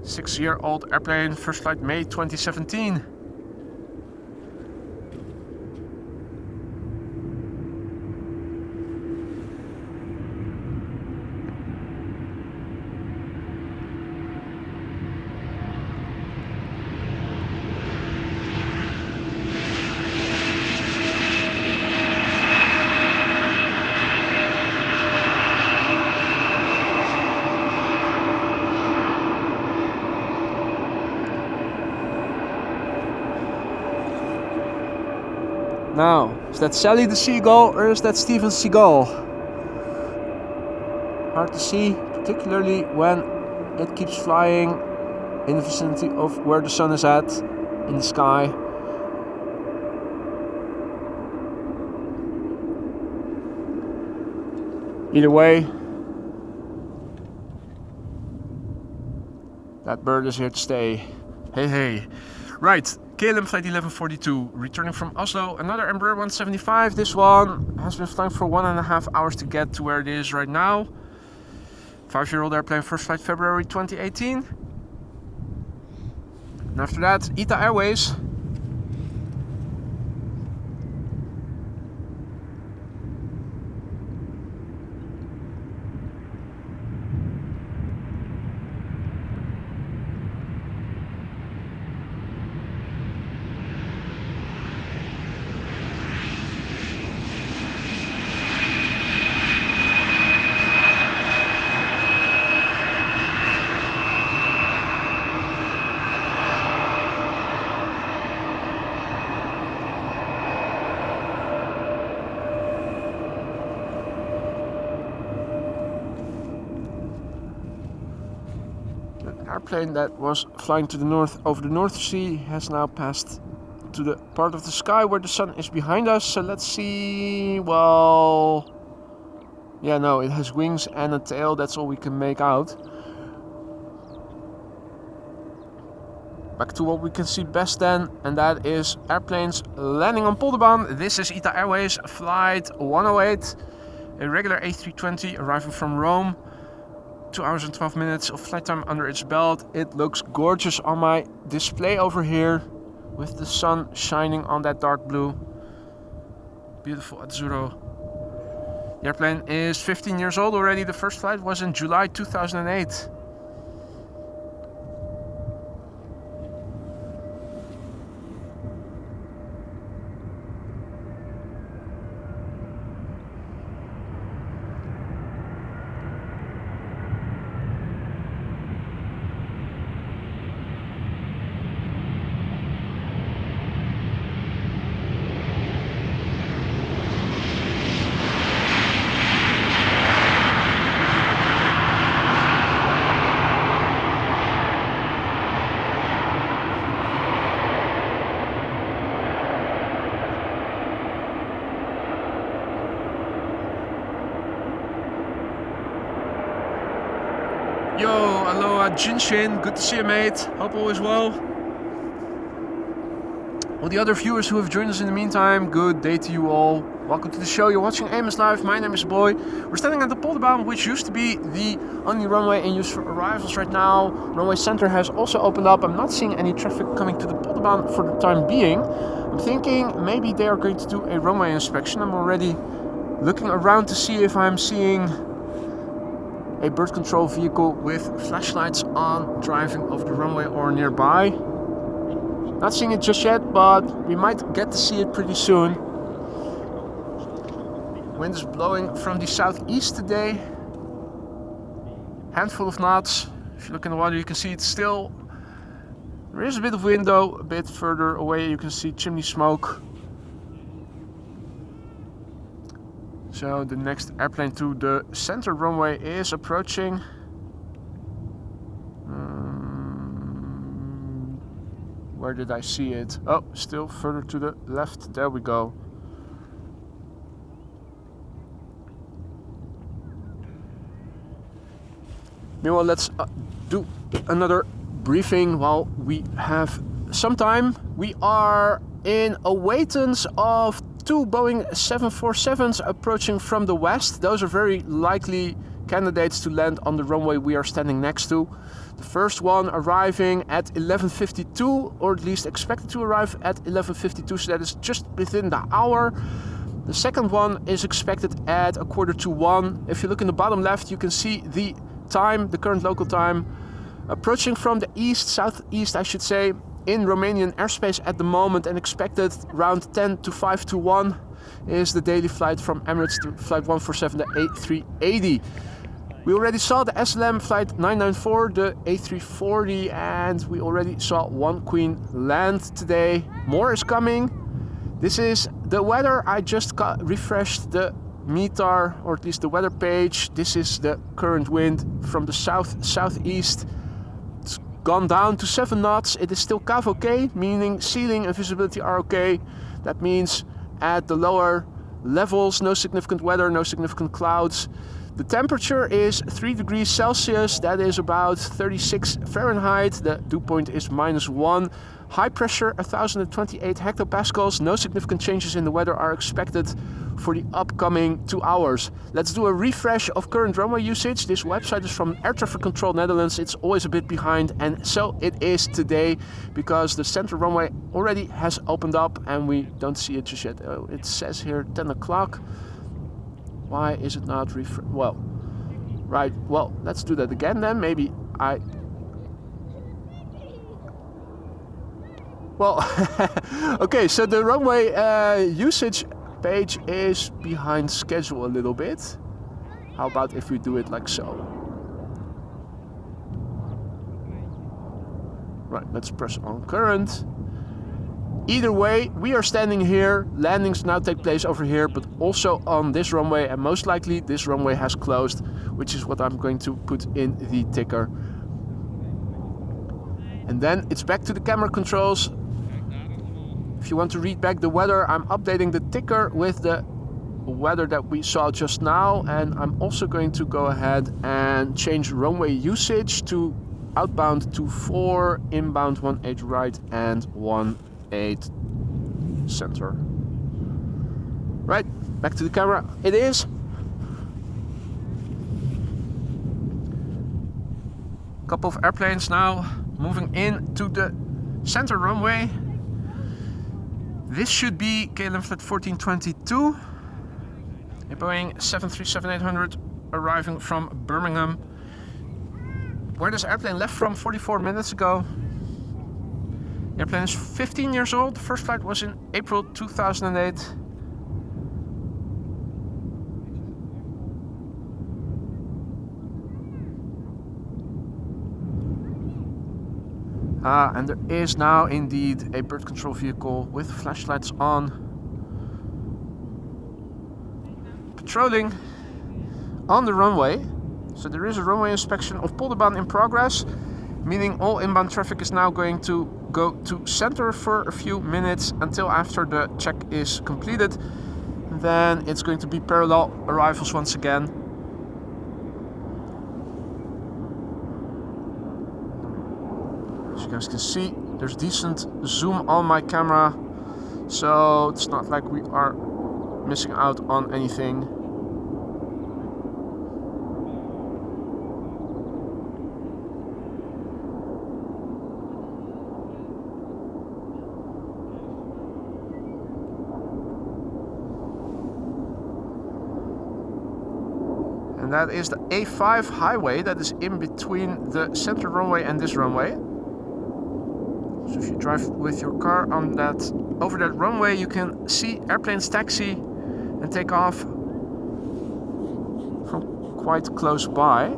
6-year-old airplane, first flight May 2017. Now, is that Sally the Seagull or is that Steven Seagal? Hard to see, particularly when it keeps flying in the vicinity of where the sun is at in the sky. Either way, that bird is here to stay. Hey, hey. Right, KLM flight 1142, returning from Oslo, another Embraer 175. This one has been flying for 1.5 hours to get to where it is right now. 5-year-old airplane, first flight February 2018. And after that, ITA Airways. Airplane that was flying to the north over the North Sea has now passed to the part of the sky where the sun is behind us. So let's see. Well, yeah, no, it has wings and a tail. That's all we can make out. Back to what we can see best then, and that is airplanes landing on Polderbaan. This is ITA Airways flight 108, a regular A320 arriving from Rome. 2 hours and 12 minutes of flight time under its belt. It looks gorgeous on my display over here with the sun shining on that dark blue. Beautiful azzurro. The airplane is 15 years old already. The first flight was in July 2008. Yo, aloha Jinshin, good to see you, mate. Hope all is well. All the other viewers who have joined us in the meantime, good day to you all. Welcome to the show. You're watching Amos Live. My name is Boy. We're standing at the Polderbaan, which used to be the only runway in use for arrivals right now. Runway center has also opened up. I'm not seeing any traffic coming to the Polderbaan for the time being. I'm thinking maybe they are going to do a runway inspection. I'm already looking around to see if I'm seeing a bird control vehicle with flashlights on driving over the runway or nearby. Not seeing it just yet, but we might get to see it pretty soon. Wind is blowing from the southeast today. Handful of knots. If you look in the water, you can see it's still. There is a bit of wind though. A bit further away, you can see chimney smoke. So the next airplane to the center runway is approaching. Where did I see it? Oh, still further to the left. There we go. Meanwhile, let's do another briefing while we have some time. We are in awaitances of 2 Boeing 747s approaching from the west. Those are very likely candidates to land on the runway we are standing next to. The first one arriving at 11:52, or at least expected to arrive at 11:52, so that is just within the hour. The second one is expected at 1:45. If you look in the bottom left, you can see the time, the current local time, approaching from the east, southeast I should say, in Romanian airspace at the moment, and expected around 10 to 5 to 1 is the daily flight from Emirates, to flight 147, the A380. We already saw the SLM flight 994, the A340, and we already saw one Queen land today. More is coming. This is the weather. I just refreshed the METAR, or at least the weather page. This is the current wind from the southeast. It's gone down to 7 knots. It is still CAV okay, meaning ceiling and visibility are okay. That means at the lower levels, no significant weather, no significant clouds. The temperature is 3 degrees Celsius, that is about 36 Fahrenheit. The dew point is -1. High pressure 1028 hectopascals. No significant changes in the weather are expected for the upcoming 2 hours. Let's do a refresh of current runway usage. This website is from Air Traffic Control Netherlands. It's always a bit behind, and so it is today, because the center runway already has opened up and we don't see it just yet. Oh, it says here 10 o'clock. Why is it not refresh? Well, right, well, let's do that again then. Maybe I... Well, okay, so the runway usage page is behind schedule a little bit. How about if we do it like so? Right, let's press on current. Either way, we are standing here. Landings now take place over here, but also on this runway, and most likely this runway has closed, which is what I'm going to put in the ticker. And then it's back to the camera controls. If you want to read back the weather, I'm updating the ticker with the weather that we saw just now, and I'm also going to go ahead and change runway usage to outbound 24, inbound 18 right and 18 center. Right, back to the camera. It is. A couple of airplanes now moving into the center runway. This should be KLM flight 1422, a Boeing 737-800 arriving from Birmingham, where this airplane left from 44 minutes ago. The airplane is 15 years old. The first flight was in April 2008. And there is now indeed a bird control vehicle with flashlights on, patrolling on the runway. So there is a runway inspection of Polderbaan in progress, meaning all inbound traffic is now going to go to center for a few minutes until after the check is completed. Then it's going to be parallel arrivals once again. As you guys can see, there's decent zoom on my camera, so it's not like we are missing out on anything. And that is the A5 highway that is in between the center runway and this runway. So if you drive with your car on that over that runway, you can see airplanes taxi and take off from quite close by.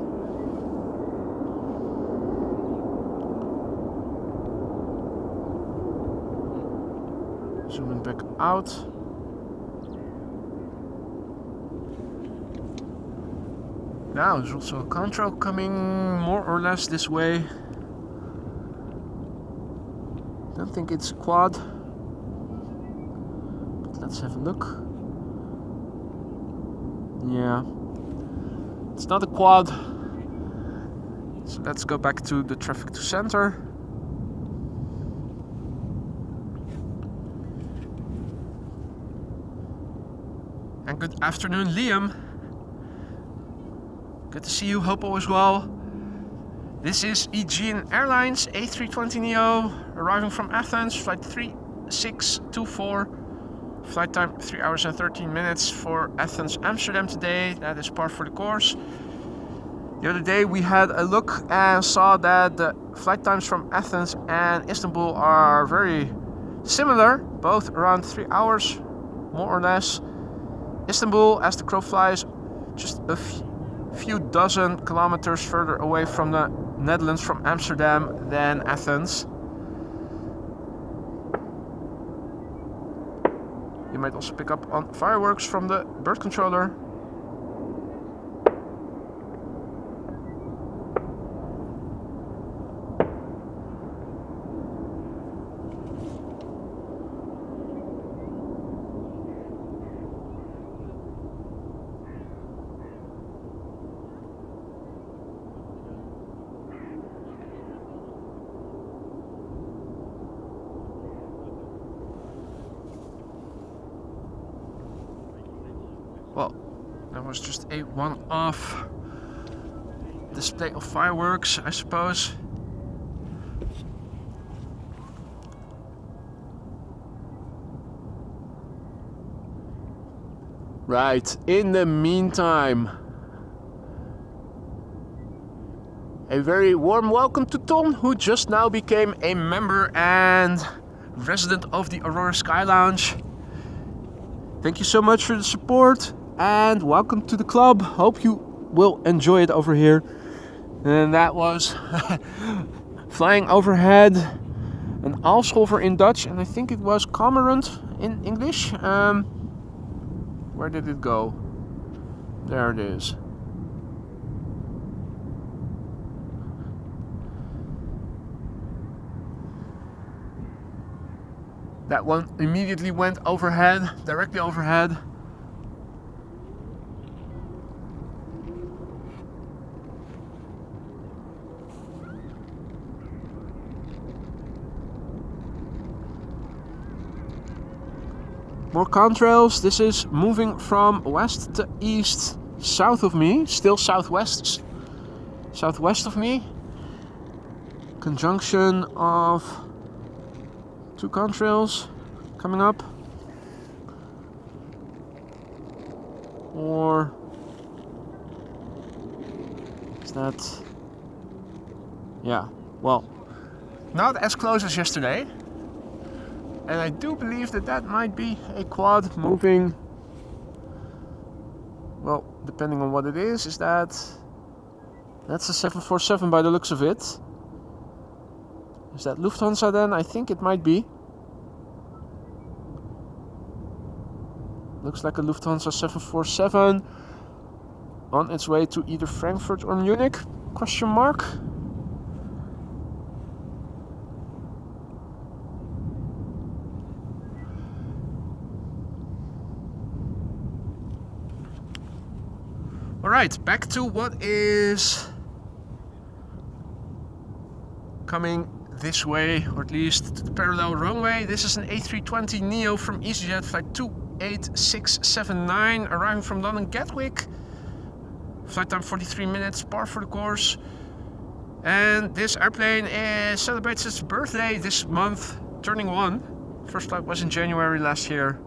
Zooming back out. Now there's also a contrail coming more or less this way. Don't think it's a quad. But let's have a look. Yeah, it's not a quad. So let's go back to the traffic to center. And good afternoon, Liam. Good to see you, hope all is well. This is Aegean Airlines A320neo, arriving from Athens, flight 3624. Flight time 3 hours and 13 minutes for Athens Amsterdam today. That is par for the course. The other day we had a look and saw that the flight times from Athens and Istanbul are very similar, both around 3 hours, more or less. Istanbul, as the crow flies, just a few dozen kilometers further away from the Netherlands, from Amsterdam, than Athens. You might also pick up on fireworks from the bird controller. Well, that was just a one-off display of fireworks, I suppose. Right, in the meantime, a very warm welcome to Tom, who just now became a member and resident of the Aurora Sky Lounge. Thank you so much for the support and welcome to the club. Hope you will enjoy it over here. And that was flying overhead, an Aalscholver in Dutch, and I think it was Cormorant in English. Where did it go? There it is. That one immediately went overhead, directly overhead. More contrails. This is moving from west to east, south of me, still southwest of me. Conjunction of two contrails coming up. Or is that, yeah, well, not as close as yesterday. And I do believe that that might be a quad moving, well, depending on what it is that's a 747 by the looks of it. Is that Lufthansa then? I think it might be. Looks like a Lufthansa 747 on its way to either Frankfurt or Munich? Question mark. Alright, back to what is coming this way, or at least to the parallel runway. This is an A320neo from EasyJet, flight 28679, arriving from London Gatwick. Flight time 43 minutes, par for the course. And this airplane celebrates its birthday this month, turning 1. First flight was in January last year.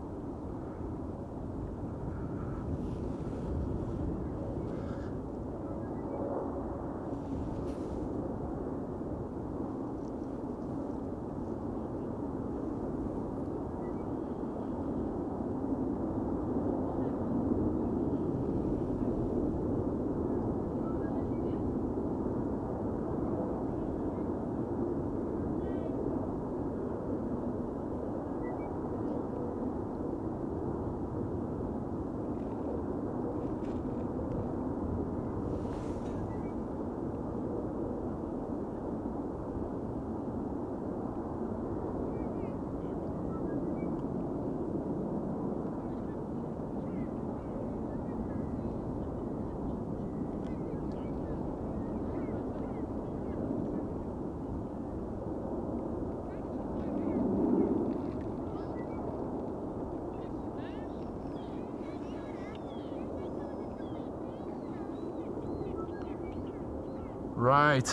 Right.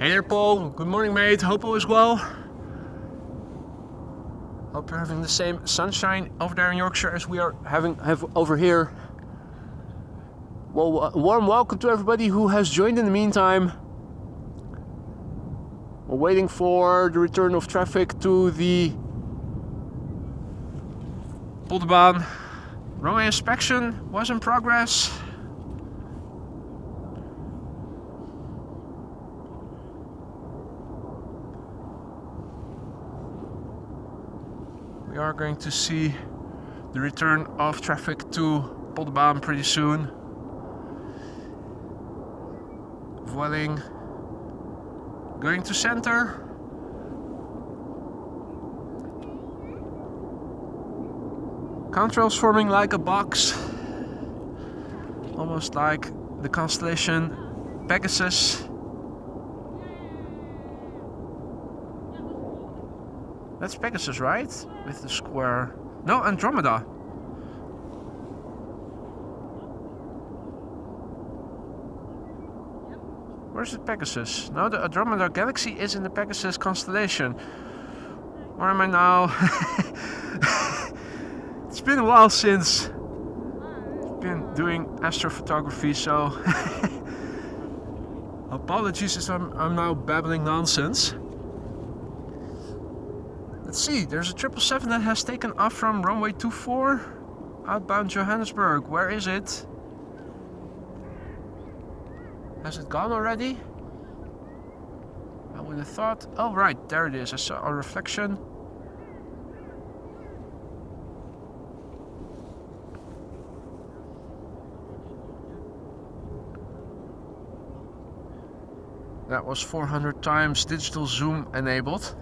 Hey there, Paul. Good morning, mate. Hope all is well. Hope you're having the same sunshine over there in Yorkshire as we have over here. Well, warm welcome to everybody who has joined in the meantime. We're waiting for the return of traffic to the Polderbaan. Runway inspection was in progress. We are going to see the return of traffic to Polderbaan pretty soon. Vueling going to center. Contrails forming like a box, almost like the constellation Pegasus. That's Pegasus, right? With the square. No, Andromeda. Where's the Pegasus? No, the Andromeda galaxy is in the Pegasus constellation. Where am I now? It's been a while since I've been doing astrophotography, so apologies if I'm now babbling nonsense. Let's see, there's a 777 that has taken off from runway 24, outbound Johannesburg. Where is it? Has it gone already? I would have thought. Oh, right, there it is. I saw a reflection. That was 400 times digital zoom enabled.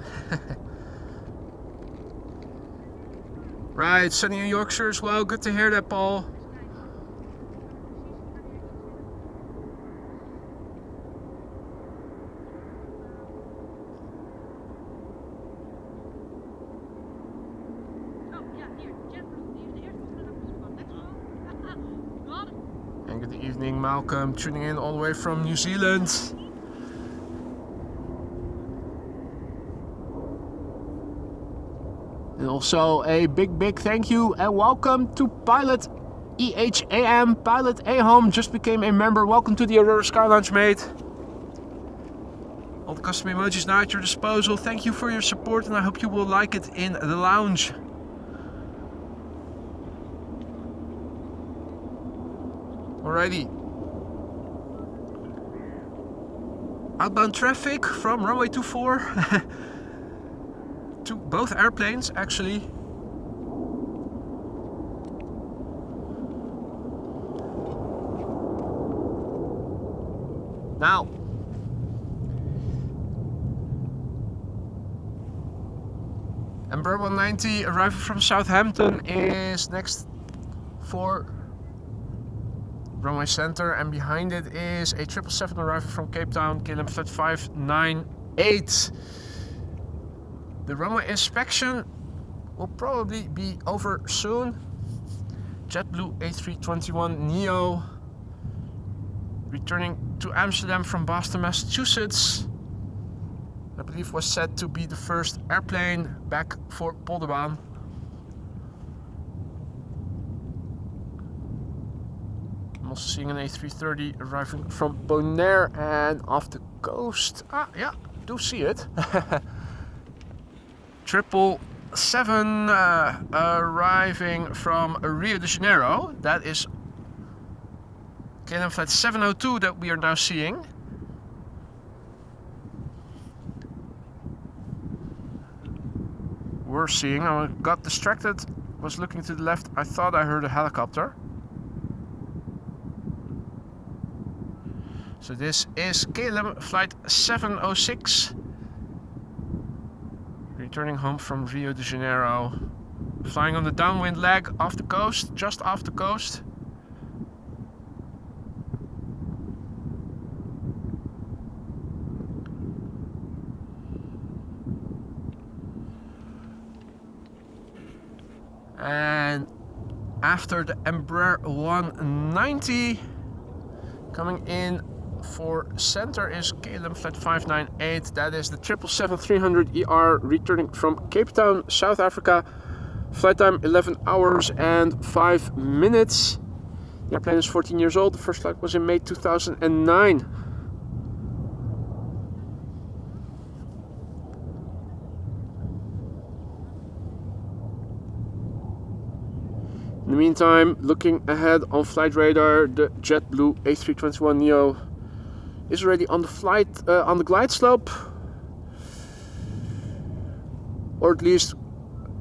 Right, sunny in Yorkshire as well. Good to hear that, Paul. And good evening, Malcolm, tuning in all the way from New Zealand. And also a big thank you and welcome to Pilot EHAM. Pilot AHOM just became a member. Welcome to the Aurora Sky Lounge, mate. All the custom emojis now at your disposal. Thank you for your support and I hope you will like it in the lounge. Alrighty. Outbound traffic from runway 24 to both airplanes actually. Now, Embraer 190 arrival from Southampton is next for runway center, and behind it is a 777 arrival from Cape Town, KLM flight 598. The runway inspection will probably be over soon. JetBlue A321 Neo returning to Amsterdam from Boston, Massachusetts. I believe was set to be the first airplane back for Polderbaan. I'm also seeing an A330 arriving from Bonaire and off the coast. Ah, yeah, do see it. 777 arriving from Rio de Janeiro. That is KLM flight 702 that we are now seeing. We're seeing, I got distracted, was looking to the left, I thought I heard a helicopter. So this is KLM flight 706. Returning home from Rio de Janeiro. Flying on the downwind leg off the coast, just off the coast. And after the Embraer 190, coming in for center is KLM flight 598. That is the 777-300ER returning from Cape Town, South Africa. Flight time 11 hours and 5 minutes. The airplane is 14 years old. The first flight was in May 2009. In the meantime, looking ahead on flight radar, the JetBlue A321neo is already on the glide slope, or at least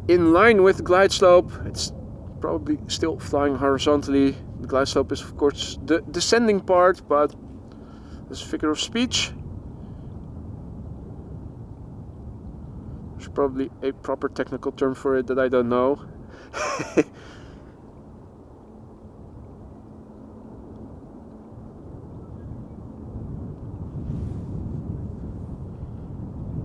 in line with the glide slope. It's probably still flying horizontally. The glide slope is of course the descending part, but as a figure of speech, there's probably a proper technical term for it that I don't know.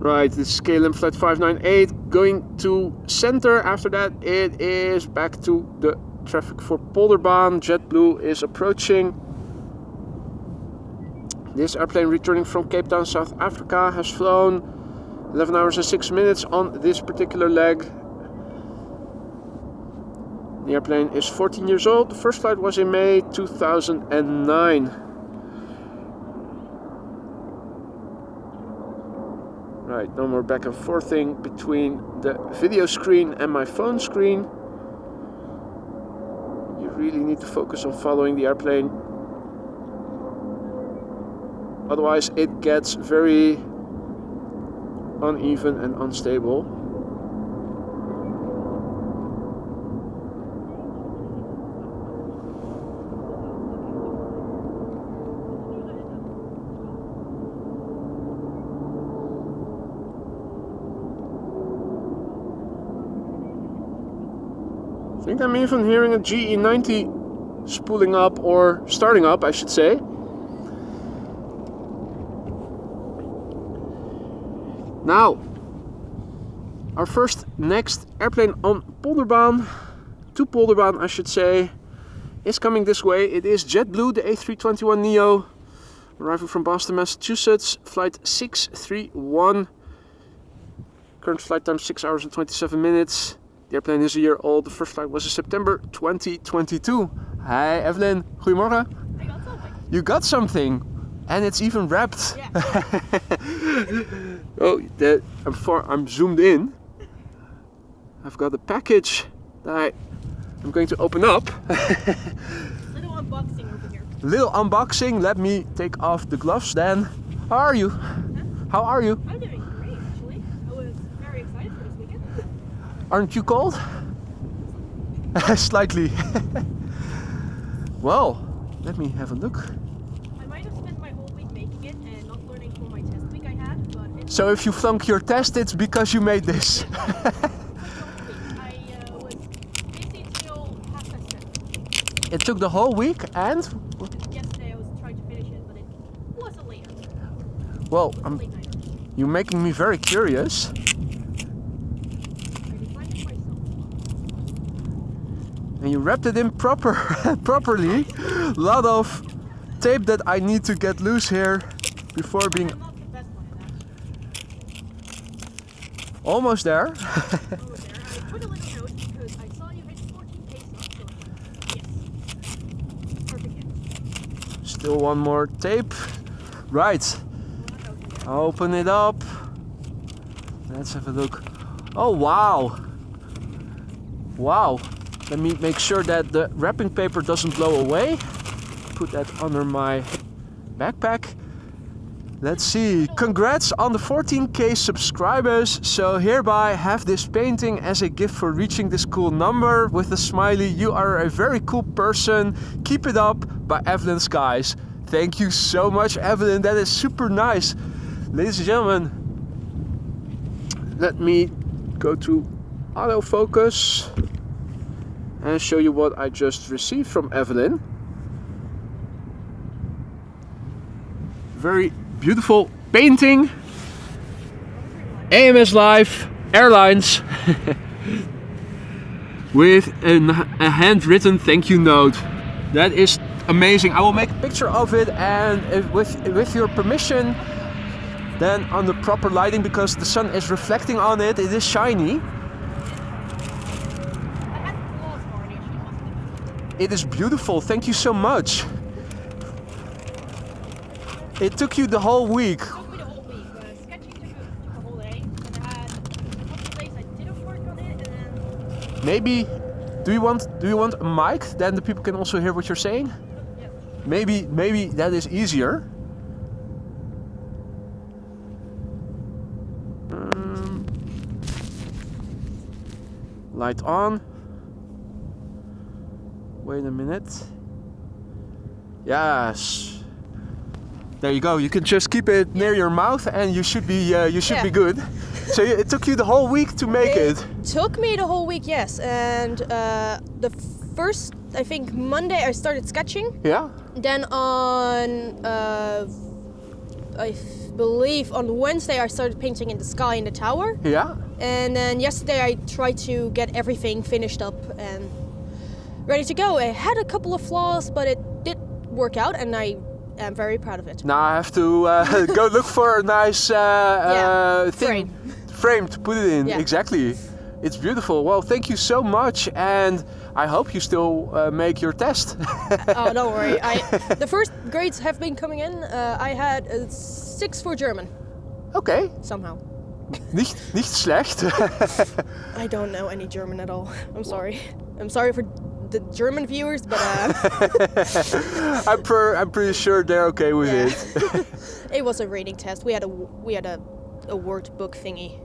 Right, this is KLM flight 598 going to center. After that it is back to the traffic for Polderbaan. JetBlue is approaching. This airplane returning from Cape Town, South Africa, has flown 11 hours and 6 minutes on this particular leg. The airplane is 14 years old. The first flight was in May 2009. Right, no more back and forthing between the video screen and my phone screen. You really need to focus on following the airplane. Otherwise it gets very uneven and unstable. I think I'm even hearing a GE90 spooling up, or starting up, I should say. Now, our next airplane on Polderbaan, to Polderbaan I should say, is coming this way. It is JetBlue, the A321neo, arriving from Boston, Massachusetts, flight 631. Current flight time 6 hours and 27 minutes. The airplane is a year old. The first flight was in September 2022. Hi Evelyn, goedemorgen. I got something. You got something, and it's even wrapped. Yeah. Oh, I'm zoomed in. I've got a package that I'm going to open up. Little unboxing over here. Little unboxing. Let me take off the gloves then. How are you? Huh? How are you? I'm doing great actually. I was very excited for this weekend. Aren't you cold? Slightly. Well, let me have a look. I might have spent my whole week making it and not learning for my test week I had, but it's So if you flunk your test, it's because you made this. I was busy till 7:30. It took the whole week, and Yesterday I was trying to finish it, but it wasn't later. well, Late nighter. you're making me very curious. I designed it myself. And you wrapped it in properly. A lot of tape that I need to get loose here before being I'm not the best one at that. almost there. Over there. I put a little note because I saw you hit 14K subs, so I thought, yes. Perfect hit. Still one more tape. Right, open it up. Let's have a look. Oh wow. Wow. Let me make sure that the wrapping paper doesn't blow away. Put that under my backpack. Let's see. Congrats on the 14K subscribers. So hereby have this painting as a gift for reaching this cool number with a smiley. You are a very cool person. Keep it up, by Evelyn Skies. Thank you so much, Evelyn. That is super nice. Ladies and gentlemen, let me go to autofocus and show you what I just received from Evelyn. Very beautiful painting. AMS Live Airlines with a handwritten thank you note. That is amazing. I will make a picture of it, and with your permission, then on the proper lighting, because the sun is reflecting on it, it is shiny. It is beautiful. Thank you so much. It took you the whole week. It took me the whole week. Sketching took a whole day. And I had a couple of days I didn't work on it, and then Maybe, do you want a mic? Then the people can also hear what you're saying. yeah. Maybe that is easier. Light on. Wait a minute. Yes. There you go. You can just keep it near your mouth, and you should be be good. So it took you the whole week to make it. Took me the whole week, yes. And the first, I think Monday I started sketching. Yeah. Then on, I believe on Wednesday I started painting in the sky in the tower. Yeah. And then yesterday I tried to get everything finished up and ready to go. I had a couple of flaws, but it did work out, and I am very proud of it. Now I have to go look for a nice thing. Frame to put it in. Yeah. Exactly. It's beautiful. Well, thank you so much, and I hope you still make your test. Oh, don't worry. The first grades have been coming in. I had a 6 for German. Okay. Somehow. Nicht schlecht. I don't know any German at all. I'm sorry. I'm sorry for the German viewers, but I'm pretty sure they're okay with it. It was a reading test. We had a word book thingy.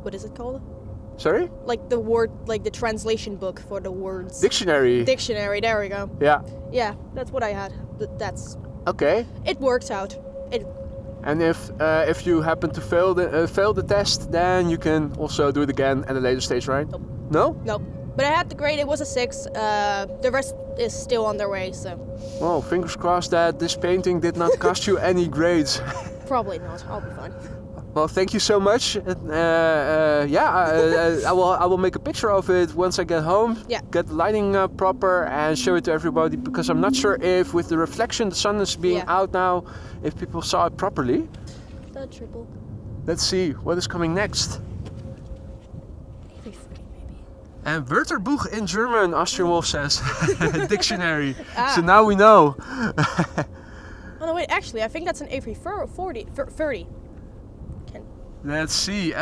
What is it called? Sorry? Like the word, like the translation book for the words. Dictionary. Dictionary. There we go. Yeah. Yeah, that's what I had. That's. Okay. It worked out. And if you happen to fail the test, then you can also do it again at a later stage, right? Nope. No? Nope. But I had the grade. It was a 6. The rest is still on their way. So. Well, fingers crossed that this painting did not cost you any grades. Probably not. I'll be fine. Well, thank you so much. I will make a picture of it once I get home. Yeah. Get the lighting proper and show it to everybody, because I'm not sure if with the reflection, the sun is being out now, if people saw it properly. The triple. Let's see what is coming next. Maybe. And Wörterbuch in German, Austrian Wolf says. Dictionary. So now we know. Oh no, wait. Actually, I think that's an A330. Let's see.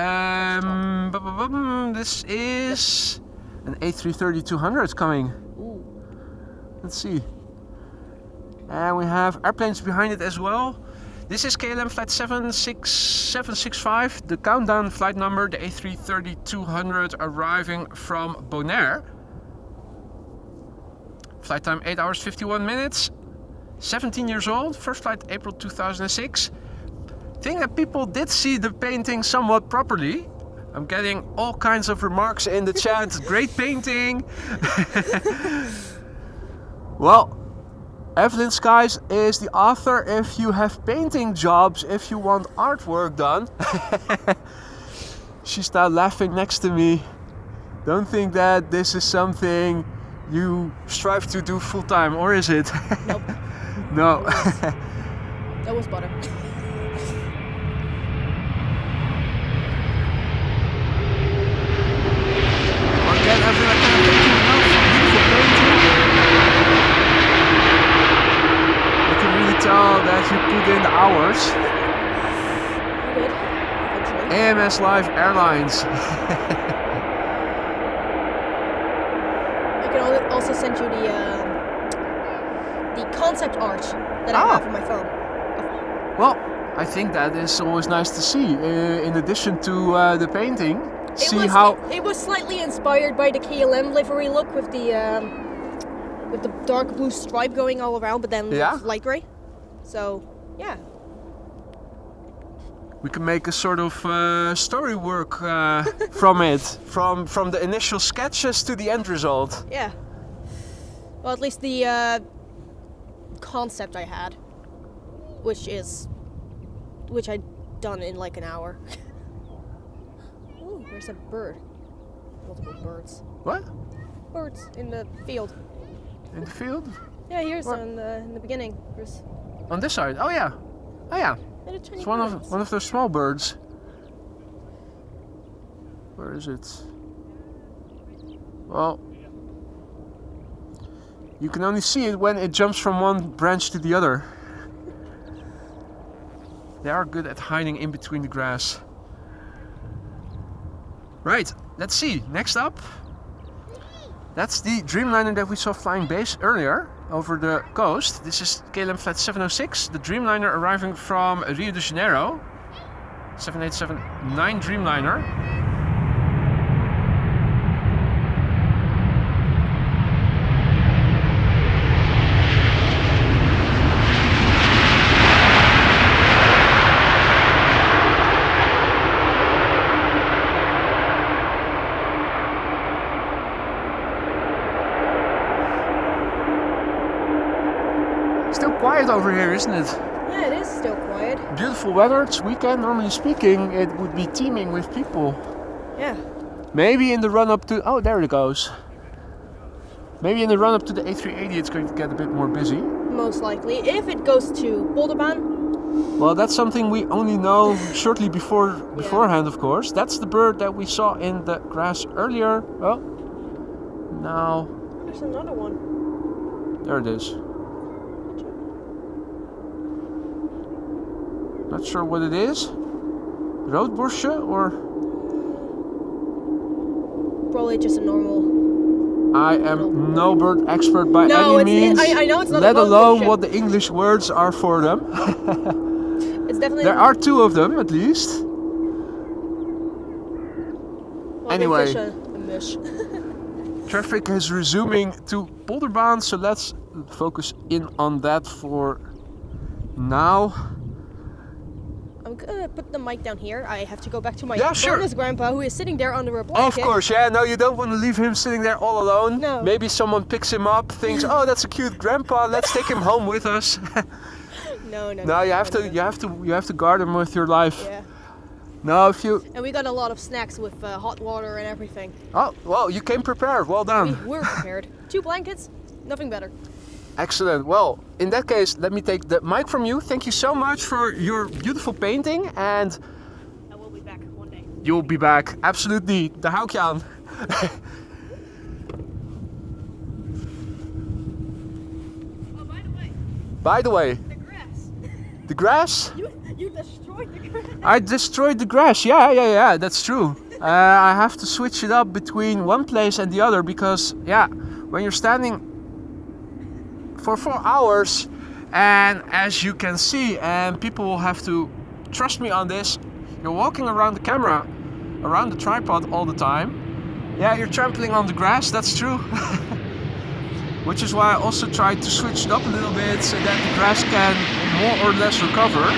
This is an A330-200 coming. Ooh. Let's see. And we have airplanes behind it as well. This is KLM flight 765, the countdown flight number, the A330-200 arriving from Bonaire. Flight time 8 hours 51 minutes. 17 years old, first flight April 2006. I think that people did see the painting somewhat properly. I'm getting all kinds of remarks in the chat. Great painting. Well, Evelyn Skies is the author. If you have painting jobs, if you want artwork done. She's now laughing next to me. Don't think that this is something you strive to do full time, or is it? Nope. No. That was butter. Again, Evelyn, I cannot thank you enough. Beautiful painting. I can really tell that you put in the hours. I did. Eventually. AMS Live Airlines. I can also send you the concept art that I have on my phone. Well, I think that is always nice to see. In addition to the painting, It was slightly inspired by the KLM livery look with the dark blue stripe going all around, but then light grey. So yeah. We can make a sort of story work from it, from the initial sketches to the end result. Yeah. Well, at least the concept I had, which I'd done in like an hour. Ooh, there's a bird. Multiple birds. What? Birds in the field. In the field? Yeah, here's in the beginning. Here's... On this side? Oh yeah. Oh yeah. It's one of those small birds. Where is it? Well, you can only see it when it jumps from one branch to the other. They are good at hiding in between the grass. Right, let's see. Next up, that's the Dreamliner that we saw flying base earlier over the coast. This is KLM Flight 706, the Dreamliner arriving from Rio de Janeiro. 787-9 Dreamliner. Still quiet over here, isn't it? Yeah, it is still quiet. Beautiful weather, it's weekend. Normally speaking, it would be teeming with people. Yeah. Maybe in the run-up to... Oh, there it goes. Maybe in the run-up to the A380 it's going to get a bit more busy. Most likely. If it goes to Polderban. Well, that's something we only know shortly beforehand, of course. That's the bird that we saw in the grass earlier. Well, now... There's another one. There it is. Not sure what it is. Roodborstje or... Probably just a normal... I am no bird expert by any means. I know it's not let a alone what the English words are for them. It's definitely... There are two of them at least. Well, anyway. a mish. Traffic is resuming to Polderban, so let's focus in on that for now. I'm gonna put the mic down here. I have to go back to my bonus grandpa who is sitting there under a blanket. Of course, yeah. No, you don't want to leave him sitting there all alone. No. Maybe someone picks him up, thinks, "Oh, that's a cute grandpa. Let's take him home with us." No, you have to guard him with your life. Yeah. No, if you... And we got a lot of snacks with hot water and everything. Oh, well, you came prepared. Well done. We were prepared. 2 blankets, nothing better. Excellent. Well, in that case, let me take the mic from you. Thank you so much for your beautiful painting, and I will be back one day. You'll be back. Absolutely. Daar hou ik je aan. Oh, by the way. The grass. The grass? You destroyed the grass. I destroyed the grass. Yeah. That's true. I have to switch it up between one place and the other because, when you're standing for 4 hours, and as you can see, and people will have to trust me on this, you're walking around the camera, around the tripod all the time. Yeah, you're trampling on the grass, that's true. Which is why I also tried to switch it up a little bit so that the grass can more or less recover.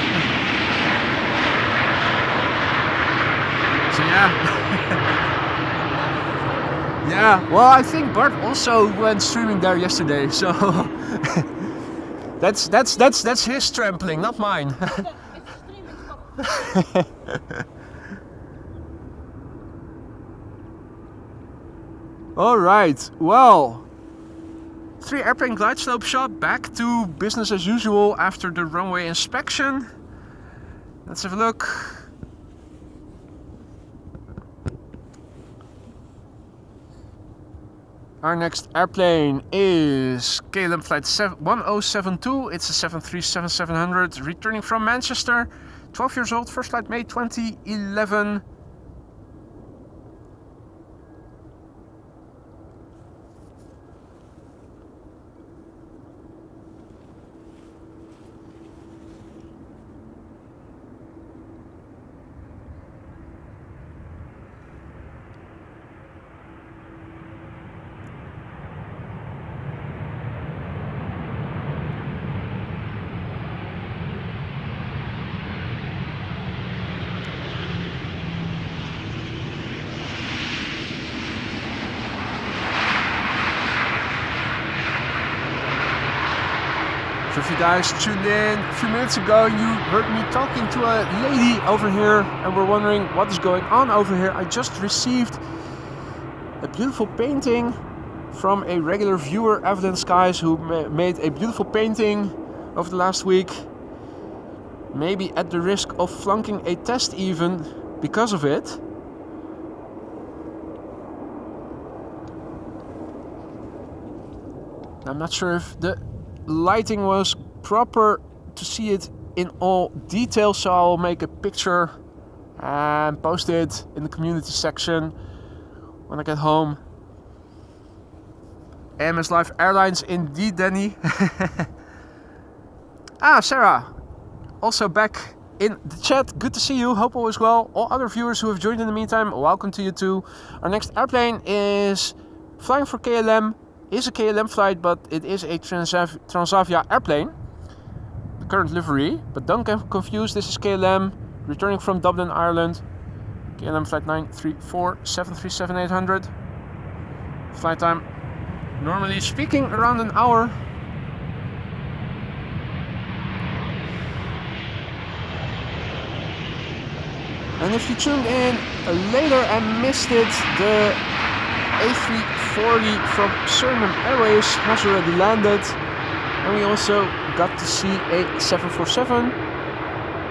So yeah, well, I think Bart also went streaming there yesterday, so that's his trampling, not mine. All right, well, 3 airplane glide slope shot, back to business as usual after the runway inspection. Let's have a look. Our next airplane is KLM Flight 1072. It's a 737-700 returning from Manchester. 12 years old, first flight May 2011. So if you guys tuned in a few minutes ago, you heard me talking to a lady over here and were wondering what is going on over here. I just received a beautiful painting from a regular viewer, Evelyn Skies, who made a beautiful painting over the last week. Maybe at the risk of flunking a test even because of it. I'm not sure if the lighting was proper to see it in all detail, so I'll make a picture and post it in the community section when I get home. AMS Live Airlines indeed, Danny. Sarah, also back in the chat. Good to see you. Hope all is well. All other viewers who have joined in the meantime, welcome to you too. Our next airplane is flying for KLM. Is a KLM flight, but it is a Transavia airplane. The current livery, but don't get confused. This is KLM returning from Dublin, Ireland. KLM flight 934 737-800. Flight time, normally speaking, around an hour. And if you tuned in later and missed it, the A340 from Surinam Airways has already landed. And we also got to see a 747.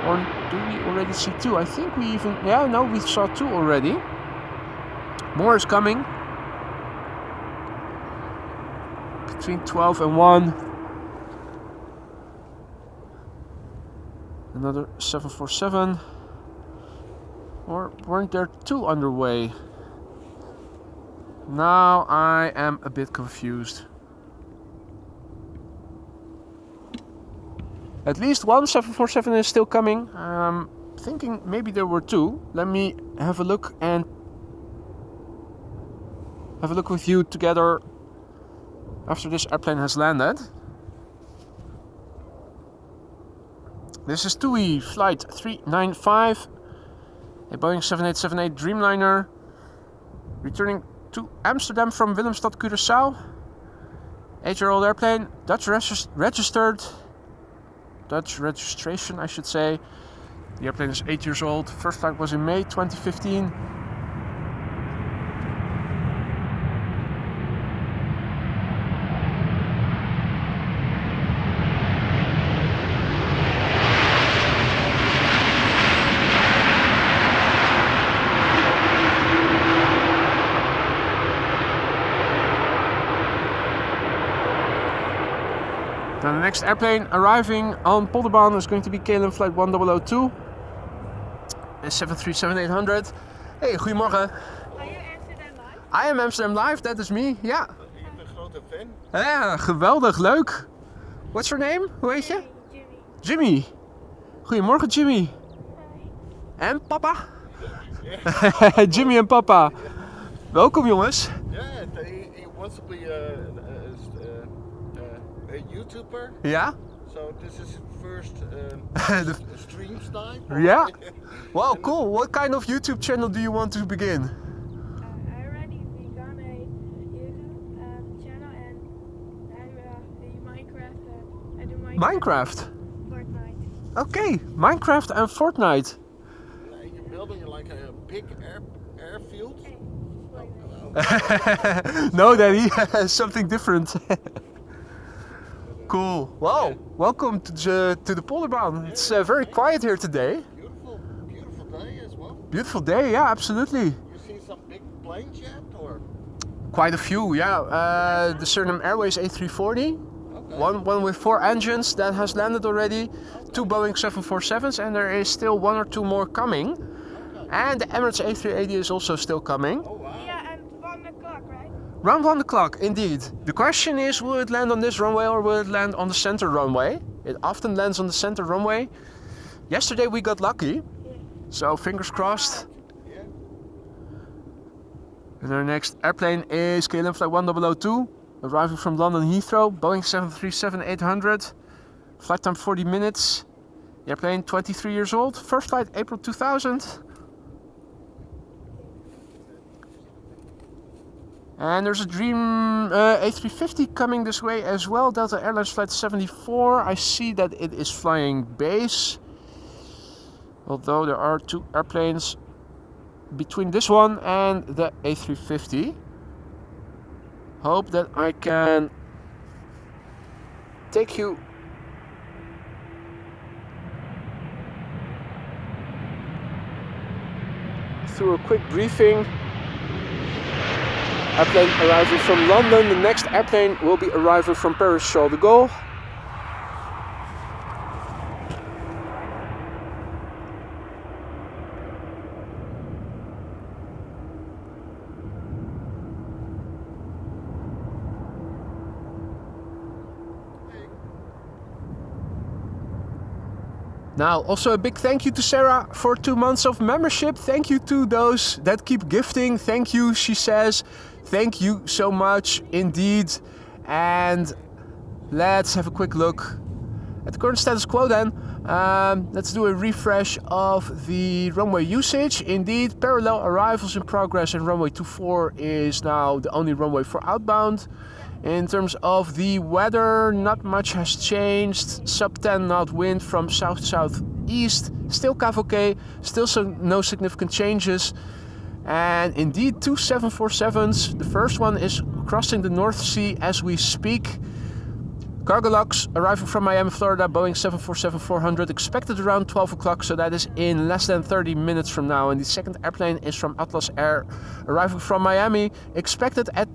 Or do we already see two? I think we even... Yeah, no, we saw two already. More is coming. Between 12 and 1. Another 747. Or weren't there two underway? Now I am a bit confused. At least one 747 is still coming. Thinking maybe there were two. Let me have a look and have a look with you together after this airplane has landed. This is TUI flight 395, a Boeing 7878 Dreamliner, returning to Amsterdam from Willemstad, Curaçao. 8-year-old airplane, Dutch registered. Dutch registration, I should say. The airplane is 8 years old. First flight was in May 2015. Now the next airplane arriving on Polderbaan is going to be KLM flight 1002. A 737-800. Hey, goedemorgen. Are you Amsterdam Live? I am Amsterdam Live, that is me, ja. Je bent een grote fan. Ja, geweldig, leuk. What's your name? Hoe heet je? Jimmy. Jimmy. Goedemorgen, Jimmy. En papa? Jimmy en papa. Welkom, jongens. Yeah, he wants to be a YouTuber. Ja? So this is his first stream time. Yeah? Wow, cool. What kind of YouTube channel do you want to begin? I already begun a YouTube channel and I Minecraft. I do Minecraft? Fortnite. Okay, Minecraft and Fortnite. You're building like a big airfield. No, Daddy, something different. Cool. Wow, welcome to the Polderbaan. It's very quiet here today. Beautiful day as well. Beautiful day, yeah, absolutely. You seen some big planes yet, or? Quite a few, yeah. The Surinam Airways A340. Okay. One with 4 engines that has landed already. 2 Boeing 747s, and there is still 1 or 2 more coming. Okay. And the Emirates A388 is also still coming. Oh wow. Yeah, and 1 o'clock, right? Round 1 o'clock, indeed. The question is, will it land on this runway or will it land on the center runway? It often lands on the center runway. Yesterday we got lucky, so fingers crossed. Yeah. And our next airplane is KLM flight 1002, arriving from London Heathrow, Boeing 737-800. Flight time 40 minutes. The airplane 23 years old, first flight April 2000. And there's a Dream A350 coming this way as well, Delta Airlines flight 74. I see that it is flying base, although there are 2 airplanes between this one and the A350. hope that I can take you through a quick briefing. Airplane arriving from London. The next airplane will be arriving from Paris Charles de Gaulle. Now, also a big thank you to Sarah for 2 months of membership. Thank you to those that keep gifting. Thank you, she says. Thank you so much indeed. And let's have a quick look at the current status quo then. Let's do a refresh of the runway usage. Indeed, parallel arrivals in progress, and runway 24 is now the only runway for outbound. In terms of the weather, not much has changed. Sub 10 knot wind from south-southeast. Still CAV, still no significant changes. And indeed, 2 747s. The first one is crossing the North Sea as we speak. Cargolux arriving from Miami, Florida, Boeing 747-400, expected around 12 o'clock, so that is in less than 30 minutes from now. And the second airplane is from Atlas Air, arriving from Miami, expected at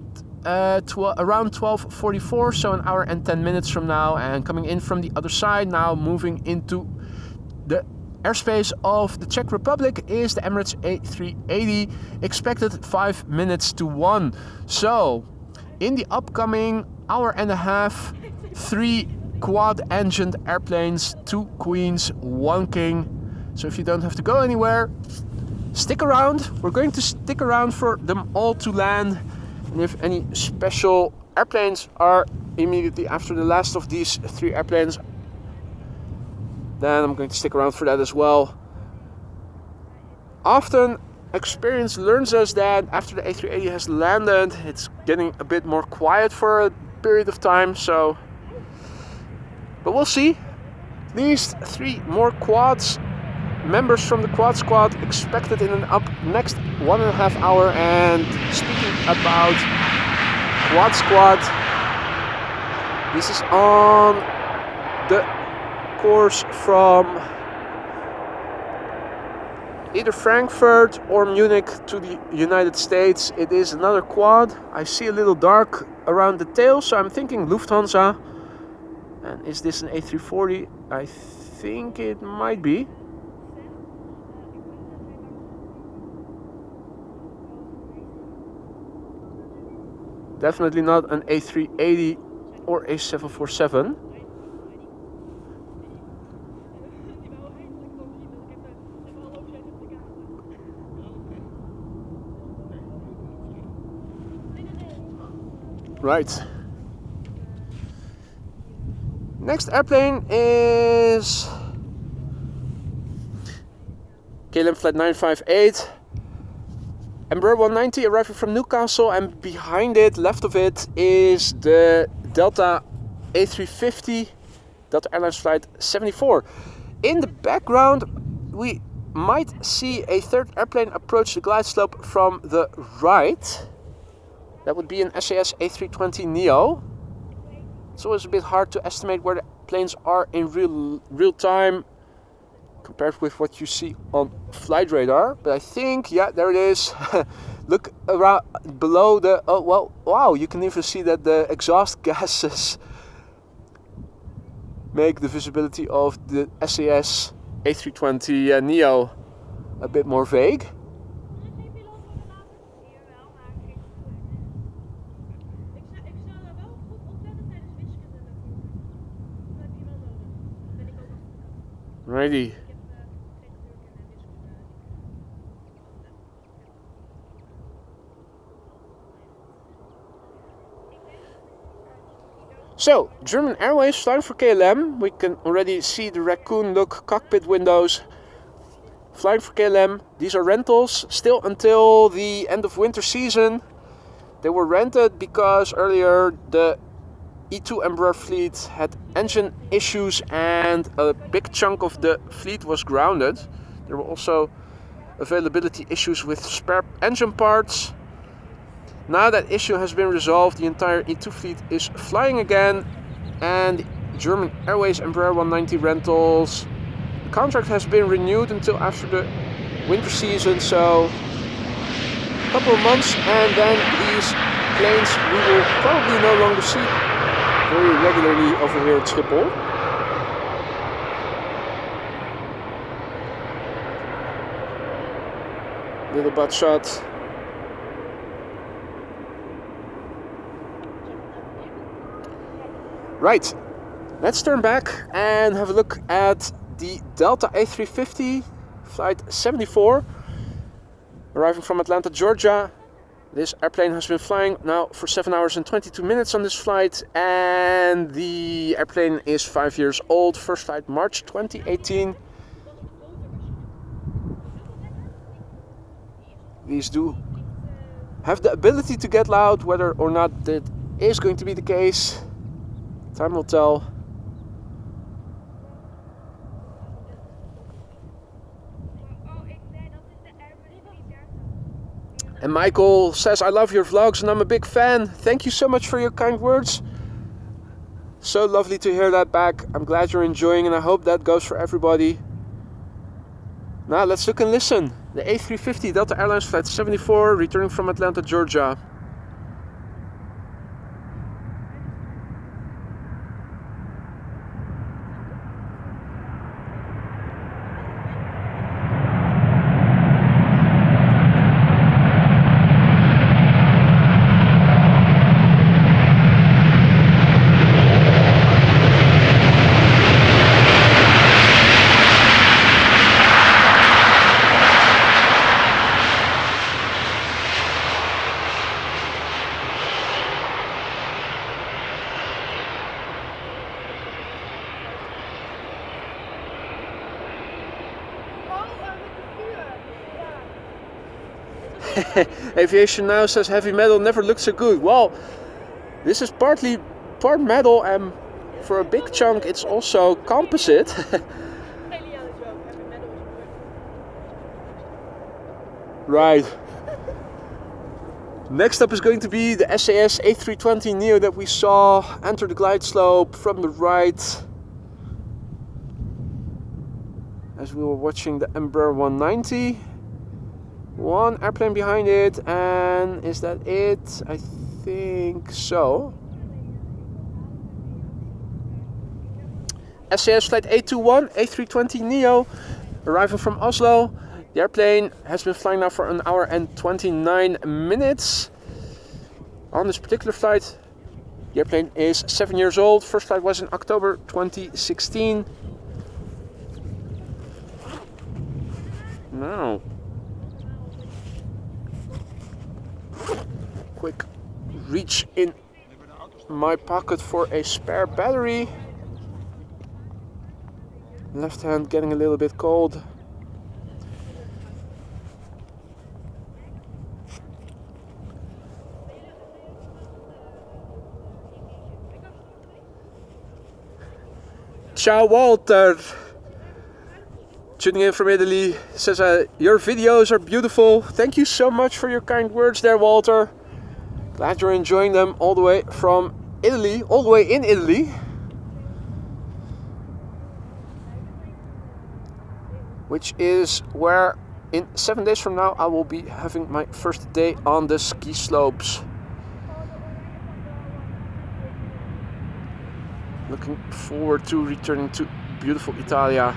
around 12:44, so an hour and 10 minutes from now. And coming in from the other side, now moving into the airspace of the Czech Republic, is the Emirates A380, expected 5 minutes to 1. So, in the upcoming hour and a half, 3 quad-engined airplanes, 2 queens, 1 king. So if you don't have to go anywhere, stick around. We're going to stick around for them all to land. And if any special airplanes are immediately after the last of these 3 airplanes, then I'm going to stick around for that as well. Often experience learns us that after the A380 has landed, it's getting a bit more quiet for a period of time, so but we'll see. At least 3 more quads, members from the quad squad, expected in an up next 1.5 hour. And speaking about quad squad, this is on the course from either Frankfurt or Munich to the United States. It is another quad. I see a little dark around the tail, so I'm thinking Lufthansa. And is this an A340? I think it might be. Definitely not an A380 or a 747. Right. Next airplane is KLM Flight 958. Embraer 190 arriving from Newcastle, and behind it, left of it, is the Delta A350, Delta Airlines Flight 74. In the background, we might see a third airplane approach the glide slope from the right. That would be an SAS A320 Neo. It's always a bit hard to estimate where the planes are in real time compared with what you see on flight radar. But I think, yeah, there it is. Look around below the, oh, well, wow, you can even see that the exhaust gases make the visibility of the SAS A320 Neo a bit more vague. Righty. So, German Airways flying for KLM. We can already see the raccoon look cockpit windows. Flying for KLM. These are rentals still until the end of winter season. They were rented because earlier the E2 Embraer fleet had engine issues and a big chunk of the fleet was grounded. There were also availability issues with spare engine parts. Now that issue has been resolved, the entire E2 fleet is flying again, and German Airways Embraer 190 rentals. The contract has been renewed until after the winter season, so a couple of months, and then these planes we will probably no longer see very regularly over here at Schiphol. Little butt shot. Right, let's turn back and have a look at the Delta A350 flight 74 arriving from Atlanta, Georgia. This airplane has been flying now for 7 hours and 22 minutes on this flight, and the airplane is 5 years old. First flight March 2018. These do have the ability to get loud. Whether or not that is going to be the case, time will tell. And Michael says, I love your vlogs and I'm a big fan. Thank you so much for your kind words. So lovely to hear that back. I'm glad you're enjoying, and I hope that goes for everybody. Now let's look and listen. The A350 Delta Airlines flight 74 returning from Atlanta, Georgia. Aviation Now says heavy metal never looked so good. Well, this is part metal, and for a big chunk it's also composite. Right. Next up is going to be the SAS A320neo that we saw enter the glide slope from the right as we were watching the Embraer 190. One airplane behind it, and is that it? I think so. SAS flight 821 A320neo arriving from Oslo. The airplane has been flying now for 1 hour and 29 minutes. On this particular flight, the airplane is 7 years old. First flight was in October 2016. Now, quick reach in my pocket for a spare battery. Left hand getting a little bit cold. Ciao Walter, tuning in from Italy, says your videos are beautiful. Thank you so much for your kind words there, Walter. Glad you're enjoying them all the way from Italy, all the way in Italy. Which is where in 7 days from now I will be having my first day on the ski slopes. Looking forward to returning to beautiful Italia.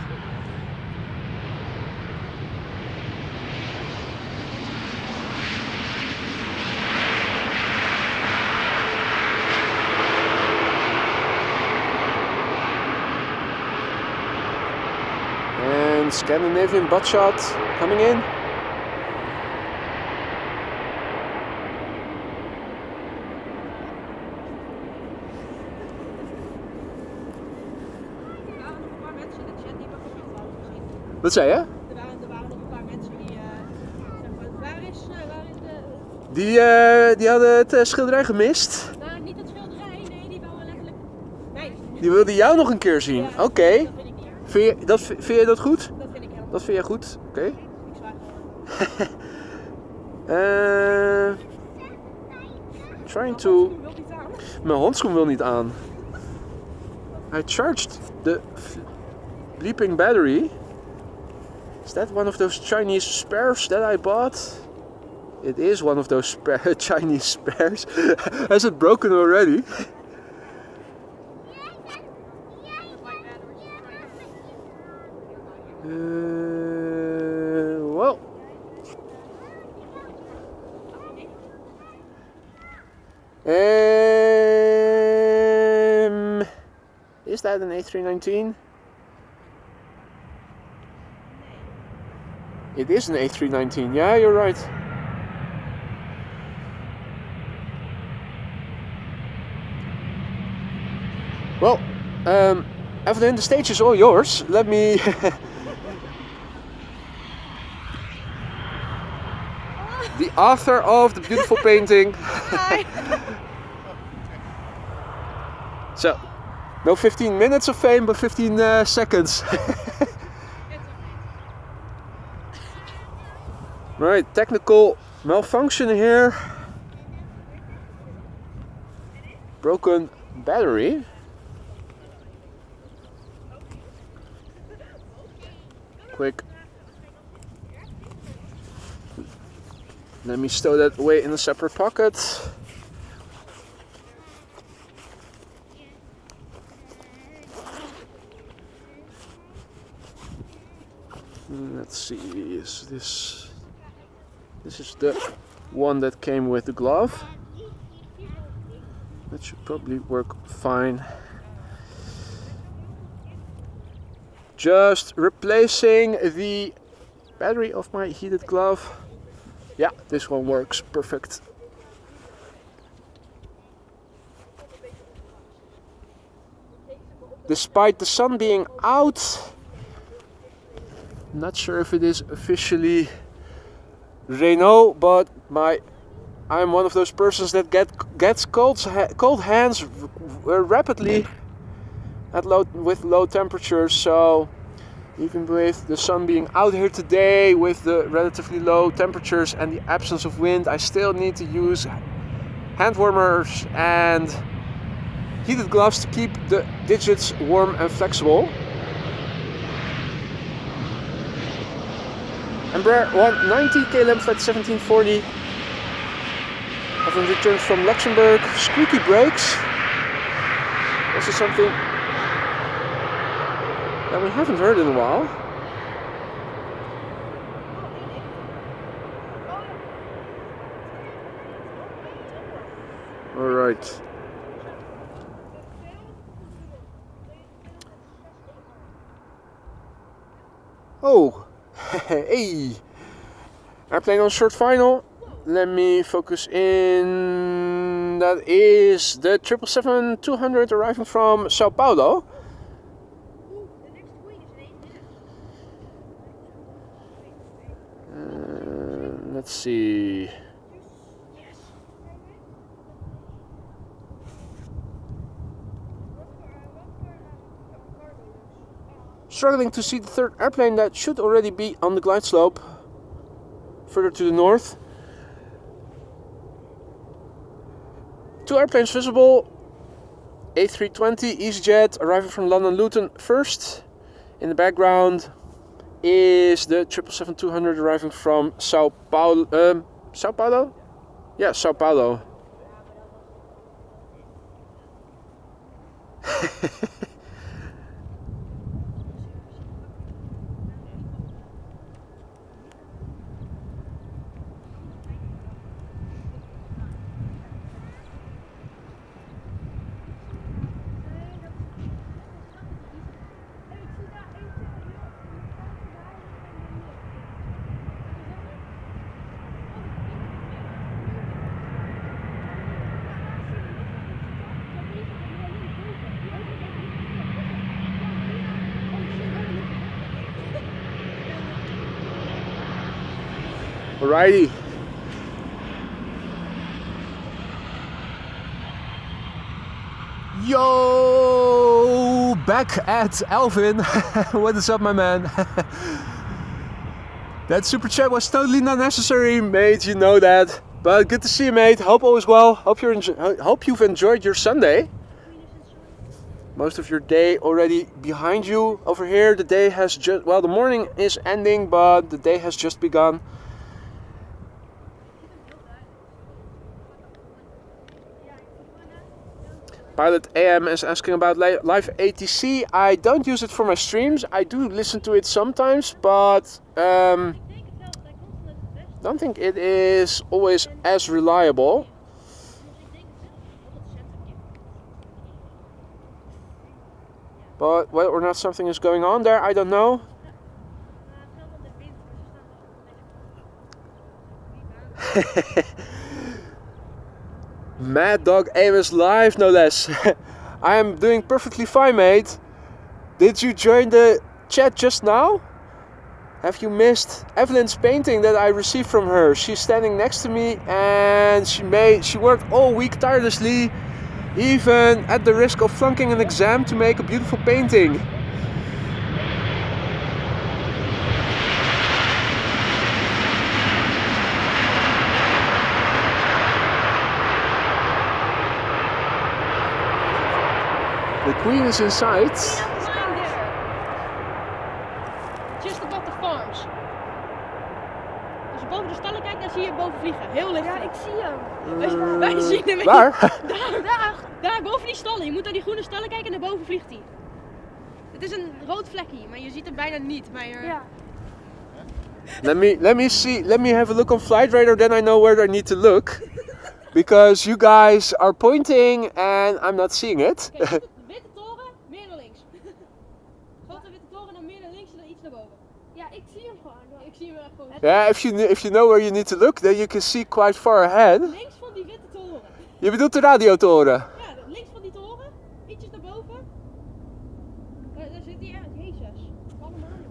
And Scandinavian butt shot coming in. Wat zei je? Er waren nog een paar mensen die die hadden het schilderij gemist. Nou, niet het schilderij, nee, die wouden letterlijk mij. Die wilden jou nog een keer zien. Ja, Oké. dat vind ik niet erg. Vind je dat goed? Dat vind ik heel goed. Dat vind jij goed? Oké. Ik zwaar gewoon. trying to... Mijn handschoen wil niet aan. I charged the bleeping battery. Is that one of those Chinese spares that I bought? It is one of those Chinese spares. Has it broken already? Well. Is that an A319? It is an A319, yeah, you're right. Well, Evelyn, the stage is all yours. Let me... The author of the beautiful painting. Hi. So, no 15 minutes of fame, but 15 seconds. Right, technical malfunction here. Broken battery. Quick. Let me stow that away in a separate pocket. Let's see, is this is the one that came with the glove. That should probably work fine. Just replacing the battery of my heated glove. Yeah, this one works perfect. Despite the sun being out, not sure if it is officially Renault, but I'm one of those persons that gets cold hands rapidly with low temperatures. So even with the sun being out here today, with the relatively low temperatures and the absence of wind, I still need to use hand warmers and heated gloves to keep the digits warm and flexible. Embraer 190 KLM flight 1740. Having returned from Luxembourg, squeaky brakes. This is something that we haven't heard in a while. All right. Oh, hey! Airplane on short final. Let me focus in. That is the 777-200 arriving from Sao Paulo. Let's see. Struggling to see the third airplane that should already be on the glide slope further to the north. Two airplanes visible. A320 EasyJet arriving from London Luton first. In the background is the 777-200 arriving from Sao Paulo. Sao Paulo? Yeah, Sao Paulo. Alrighty. Yo, back at Alvin. What is up, my man? That super chat was totally not necessary, mate. You know that. But good to see you, mate. Hope all is well. Hope you've enjoyed your Sunday. Most of your day already behind you. Over here, the day has just, well, the morning is ending, but the day has just begun. Pilot AM is asking about live ATC. I don't use it for my streams. I do listen to it sometimes, but don't think it is always as reliable. But whether or not something is going on there, I don't know. Mad Dog AM is live, no less. I am doing perfectly fine, mate. Did you join the chat just now? Have you missed Evelyn's painting that I received from her? She's standing next to me and she worked all week tirelessly, even at the risk of flunking an exam, to make a beautiful painting. The Queen is inside. Just above the farms. Als je boven de stallen kijkt, dan zie je hem boven vliegen. Heel licht. Ja, ik zie hem. Wij zien hem. Waar? Daar boven die stallen. Je moet naar die groene stallen kijken en daarboven vliegt hij. Het is een rood vlekje, maar je ziet hem bijna niet. Maar ja. Let me see. Let me have a look on Flight Radar, then I know where I need to look. Because you guys are pointing and I'm not seeing it. Kijk, de witte toren, meer naar links. Grote witte toren, dan meer naar links en dan iets naar boven. Ja, ik zie hem gewoon. Ik zie hem echt goed. Yeah, if you know where you need to look, then you can see quite far ahead. Links van die witte toren. Je bedoelt de radiotoren? Ja, links van die toren, ietsjes naar boven. Daar zit hij echt, jezus.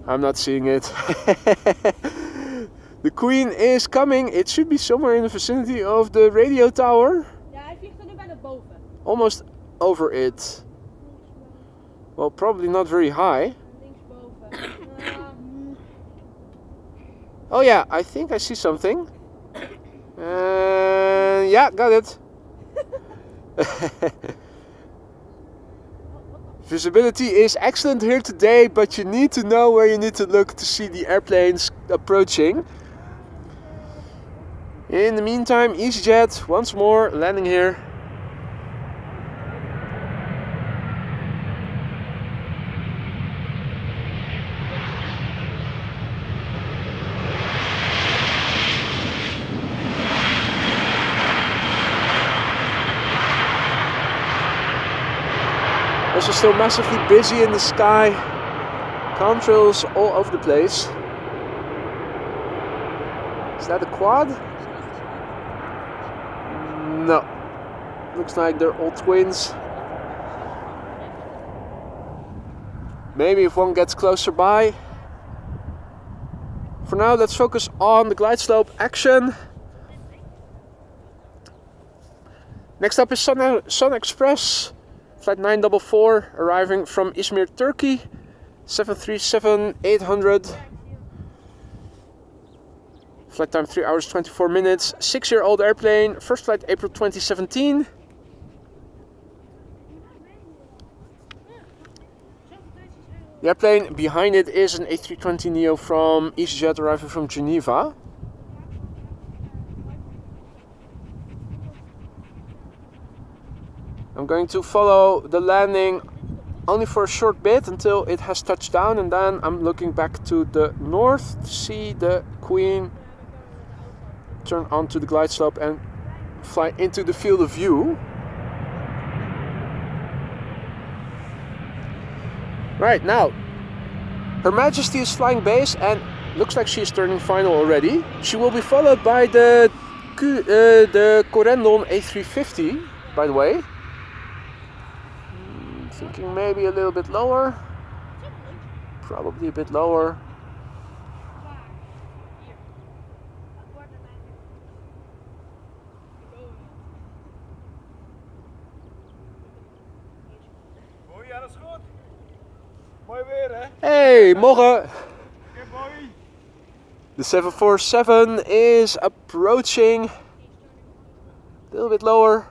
I'm not seeing it. The Queen is coming. It should be somewhere in the vicinity of the radio tower. Ja, hij vliegt er nu bijna boven. Almost over it. Well, probably not very high. Linksboven. Oh yeah, I think I see something. Yeah, got it. Visibility is excellent here today, but you need to know where you need to look to see the airplanes approaching. In the meantime, EasyJet once more landing here. Also still massively busy in the sky. Contrails all over the place. Is that a quad? No. Looks like they're all twins. Maybe if one gets closer by. For now, let's focus on the glide slope action. Next up is Sun Express. Flight 944 arriving from Izmir, Turkey. 737-800. Flight time 3 hours 24 minutes. 6-year-old airplane. First flight April 2017. The airplane behind it is an A320neo from EasyJet arriving from Geneva. I'm going to follow the landing only for a short bit until it has touched down, and then I'm looking back to the north to see the Queen turn onto the glide slope and fly into the field of view. Right, now Her Majesty is flying base and looks like she is turning final already. She will be followed by the Corendon A350, by the way. Thinking maybe a little bit lower. Probably a bit lower. Ja, dat is goed. Mooi weer, hè? Hey, morgen! Mooi. The 747 is approaching. A little bit lower.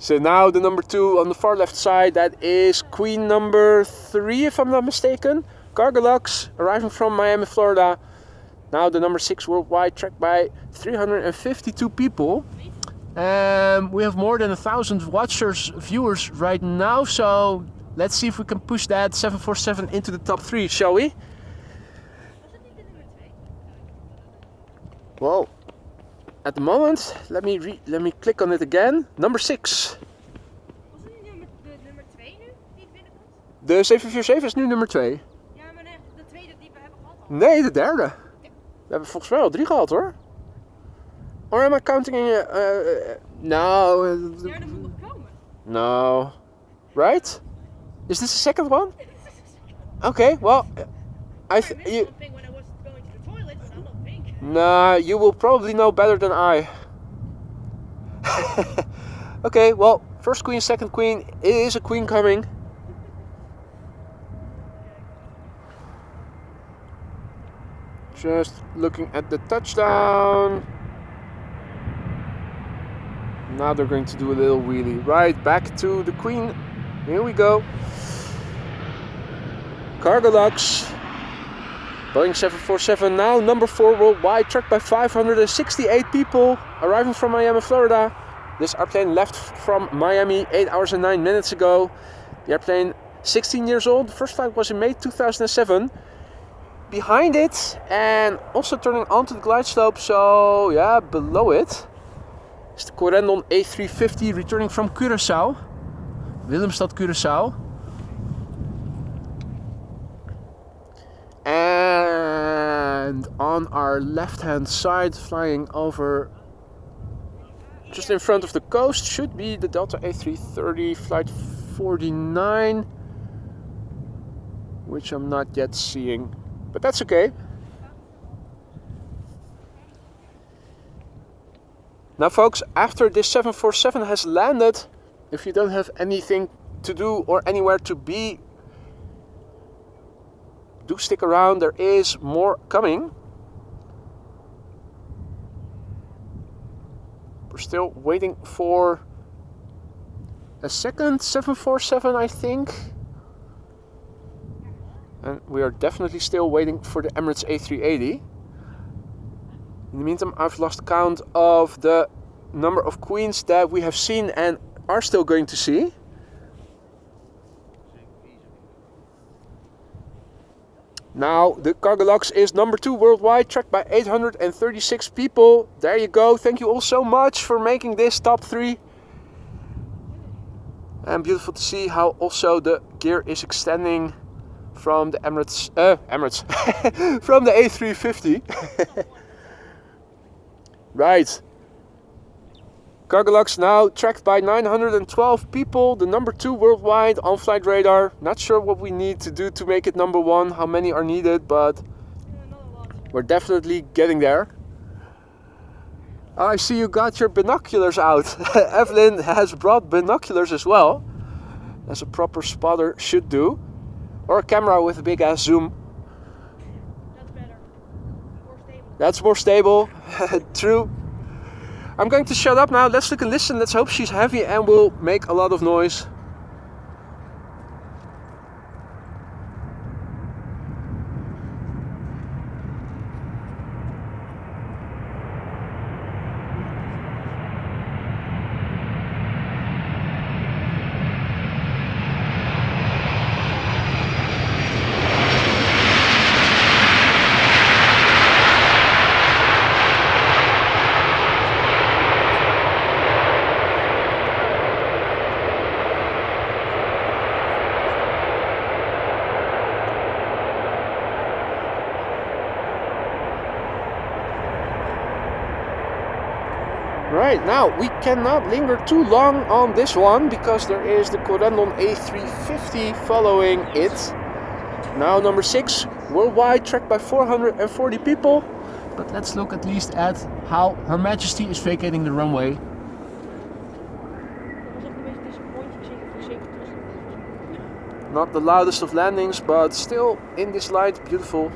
So now the number 2 on the far left side, that is Queen number 3 if I'm not mistaken. Cargolux, arriving from Miami, Florida. Now the number 6 worldwide, tracked by 352 people. We have more than 1,000 viewers right now, so let's see if we can push that 747 into the top 3, shall we? Well, at the moment, let me click on it again. Number 6. De 747 is nu nummer 2. Ja, maar de tweede die we hebben gehad al. Nee, de derde. We hebben volgens mij al 3 gehad hoor. Or am I counting in no. De derde moet nog komen. No. Right? Is this the second one? Okay, well, I think you. When I was going to the toilet, but I'm not pink. Nah, you will probably know better than I. Okay, well, first queen, second queen. It is a queen coming. Just looking at the touchdown. Now they're going to do a little wheelie. Right, back to the queen. Here we go. Cargolux. Boeing 747, now number 4 worldwide, tracked by 568 people, arriving from Miami, Florida. This airplane left from Miami 8 hours and 9 minutes ago. The airplane, 16 years old. The first flight was in May 2007. Behind it, and also turning onto the glide slope, so yeah, below it, is the Corendon A350 returning from Curaçao, Willemstad, Curaçao. And on our left hand side, flying over just in front of the coast, should be the Delta A330 flight 49, which I'm not yet seeing. But that's okay. Now folks, after this 747 has landed, if you don't have anything to do or anywhere to be, do stick around, there is more coming. We're still waiting for a second 747, I think. And we are definitely still waiting for the Emirates A380. In the meantime, I've lost count of the number of queens that we have seen and are still going to see. Now, the Cargolux is number 2 worldwide, tracked by 836 people. There you go. Thank you all so much for making this top 3. And beautiful to see how also the gear is extending from the Emirates, from the A350. Right. Cargolux now tracked by 912 people, the number 2 worldwide on flight radar. Not sure what we need to do to make it number 1, how many are needed, but we're definitely getting there. I see you got your binoculars out. Evelyn has brought binoculars as well, as a proper spotter should do. Or a camera with a big ass zoom. That's better. More stable. That's more stable. True. I'm going to shut up now. Let's look and listen. Let's hope she's heavy and will make a lot of noise. Right, now we cannot linger too long on this one because there is the Corendon A350 following it. Now number 6 worldwide, tracked by 440 people. But let's look at least at how Her Majesty is vacating the runway. Dat was ook een beetje disappointing, zeker voor Not the loudest of landings, but still in this light, beautiful.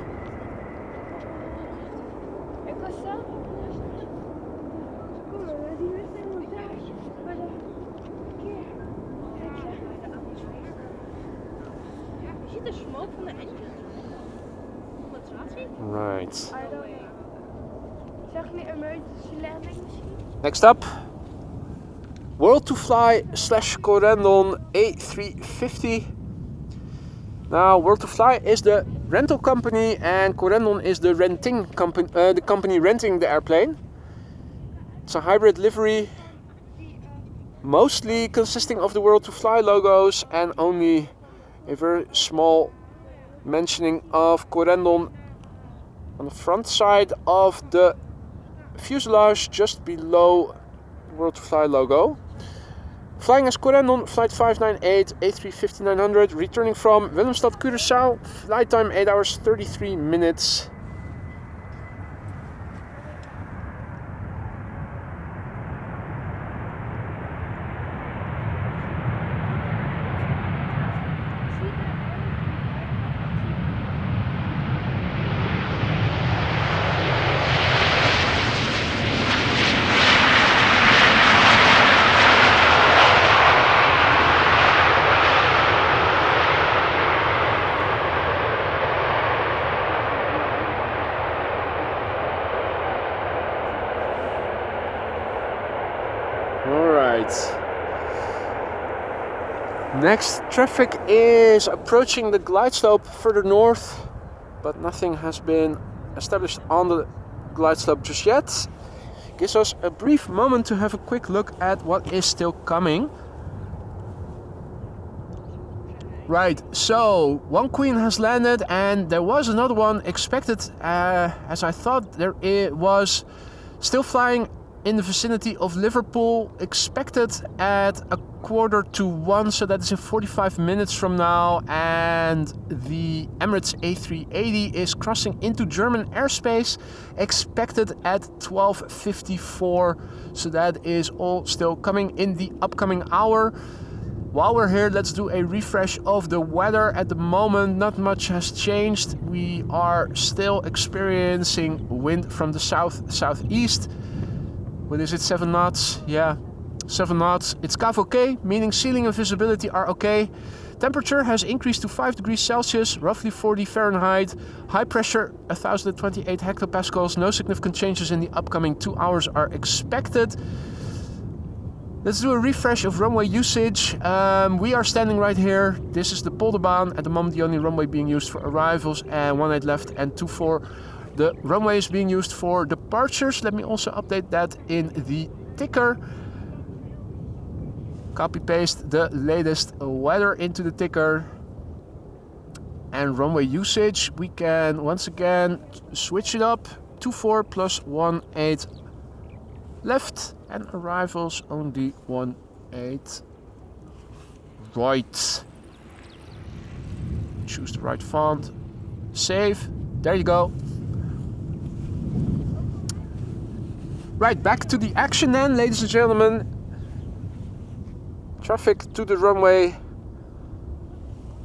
Right. Next up, World to Fly / Corendon A350. Now, World to Fly is the rental company and Corendon is the renting company, the company renting the airplane. It's a hybrid livery, mostly consisting of the World to Fly logos and only a very small mentioning of Corendon on the front side of the fuselage, just below the World to Fly logo. Flying as Corendon, flight 598, A350-900, returning from Willemstad, Curaçao, flight time 8 hours 33 minutes. Next traffic is approaching the glide slope further north, but nothing has been established on the glide slope just yet. Gives us a brief moment to have a quick look at what is still coming. Right, so one Queen has landed and there was another one expected, as I thought there it was still flying in the vicinity of Liverpool, expected at 1:45, so that is in 45 minutes from now, and the Emirates A380 is crossing into German airspace, expected at 12:54, so that is all still coming in the upcoming hour. While we're here, let's do a refresh of the weather. At the moment, not much has changed. We are still experiencing wind from the southeast. What is it, 7 knots? Yeah, 7 knots. It's CAV okay, meaning ceiling and visibility are okay. Temperature has increased to 5 degrees Celsius, roughly 40 Fahrenheit. High pressure, 1028 hectopascals. No significant changes in the upcoming 2 hours are expected. Let's do a refresh of runway usage. We are standing right here. This is the Polderbaan. At the moment, the only runway being used for arrivals, and 18 left and 24. The runway is being used for departures. Let me also update that in the ticker. Copy paste the latest weather into the ticker. And runway usage, we can once again switch it up. 24 plus 18 left, and arrivals only 18 right. Choose the right font. Save. There you go. Right, back to the action then, ladies and gentlemen. Traffic to the runway.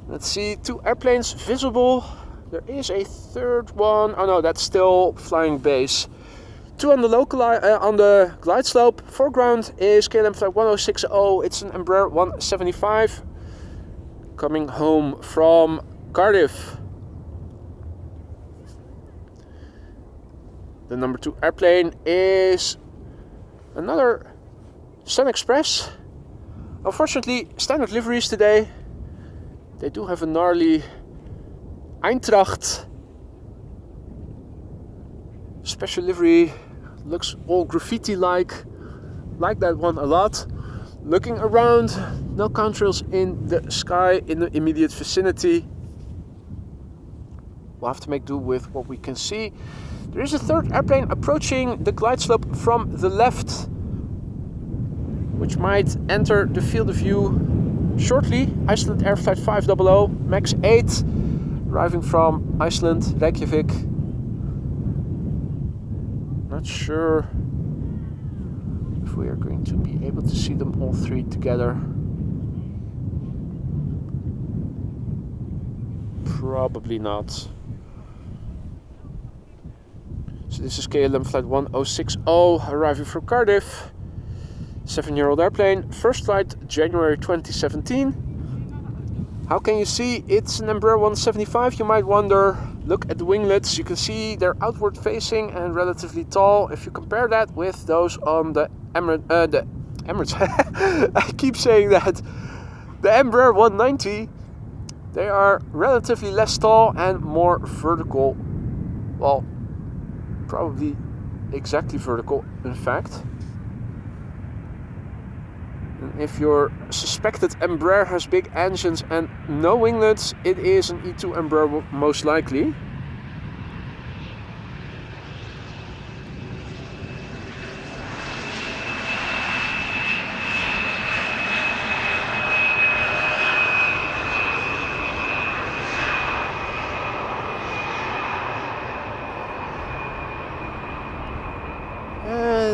Let's see, 2 airplanes visible. There is a third one. Oh no, that's still flying base. 2 on the local on the glide slope. Foreground is KLM flight 1060. It's an Embraer 175 coming home from Cardiff. The number 2 airplane is another Sun Express. Unfortunately, standard liveries today. They do have a gnarly Eintracht special livery. Looks all graffiti-like that one a lot. Looking around, no contrails in the sky in the immediate vicinity. We'll have to make do with what we can see. There is a third airplane approaching the glide slope from the left, which might enter the field of view shortly. Iceland Air Flight 500, MAX 8, arriving from Iceland, Reykjavik. Not sure if we are going to be able to see them all 3 together. Probably not. So this is KLM flight 1060 arriving from Cardiff. 7-year-old airplane. First flight January 2017. How can you see it's an Embraer 175? You might wonder. Look at the winglets. You can see they're outward facing and relatively tall. If you compare that with those on the Emirates, I keep saying that. The Embraer 190, they are relatively less tall and more vertical. Well, probably exactly vertical, in fact. And if your suspected Embraer has big engines and no winglets, it is an E2 Embraer most likely.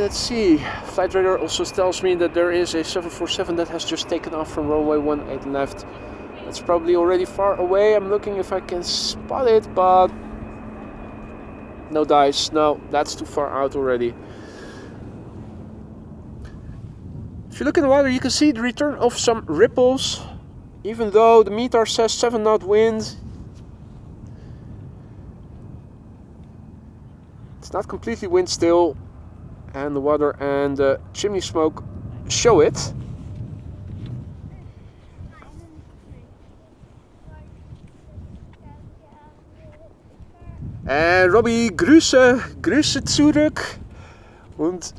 Let's see, flight radar also tells me that there is a 747 that has just taken off from runway 18 left. That's probably already far away. I'm looking if I can spot it, but no dice. No, that's too far out already. If you look in the water, you can see the return of some ripples, even though the METAR says 7 knot wind. It's not completely wind still. And the water and the chimney smoke show it. Robbie, Grüße zurück. Und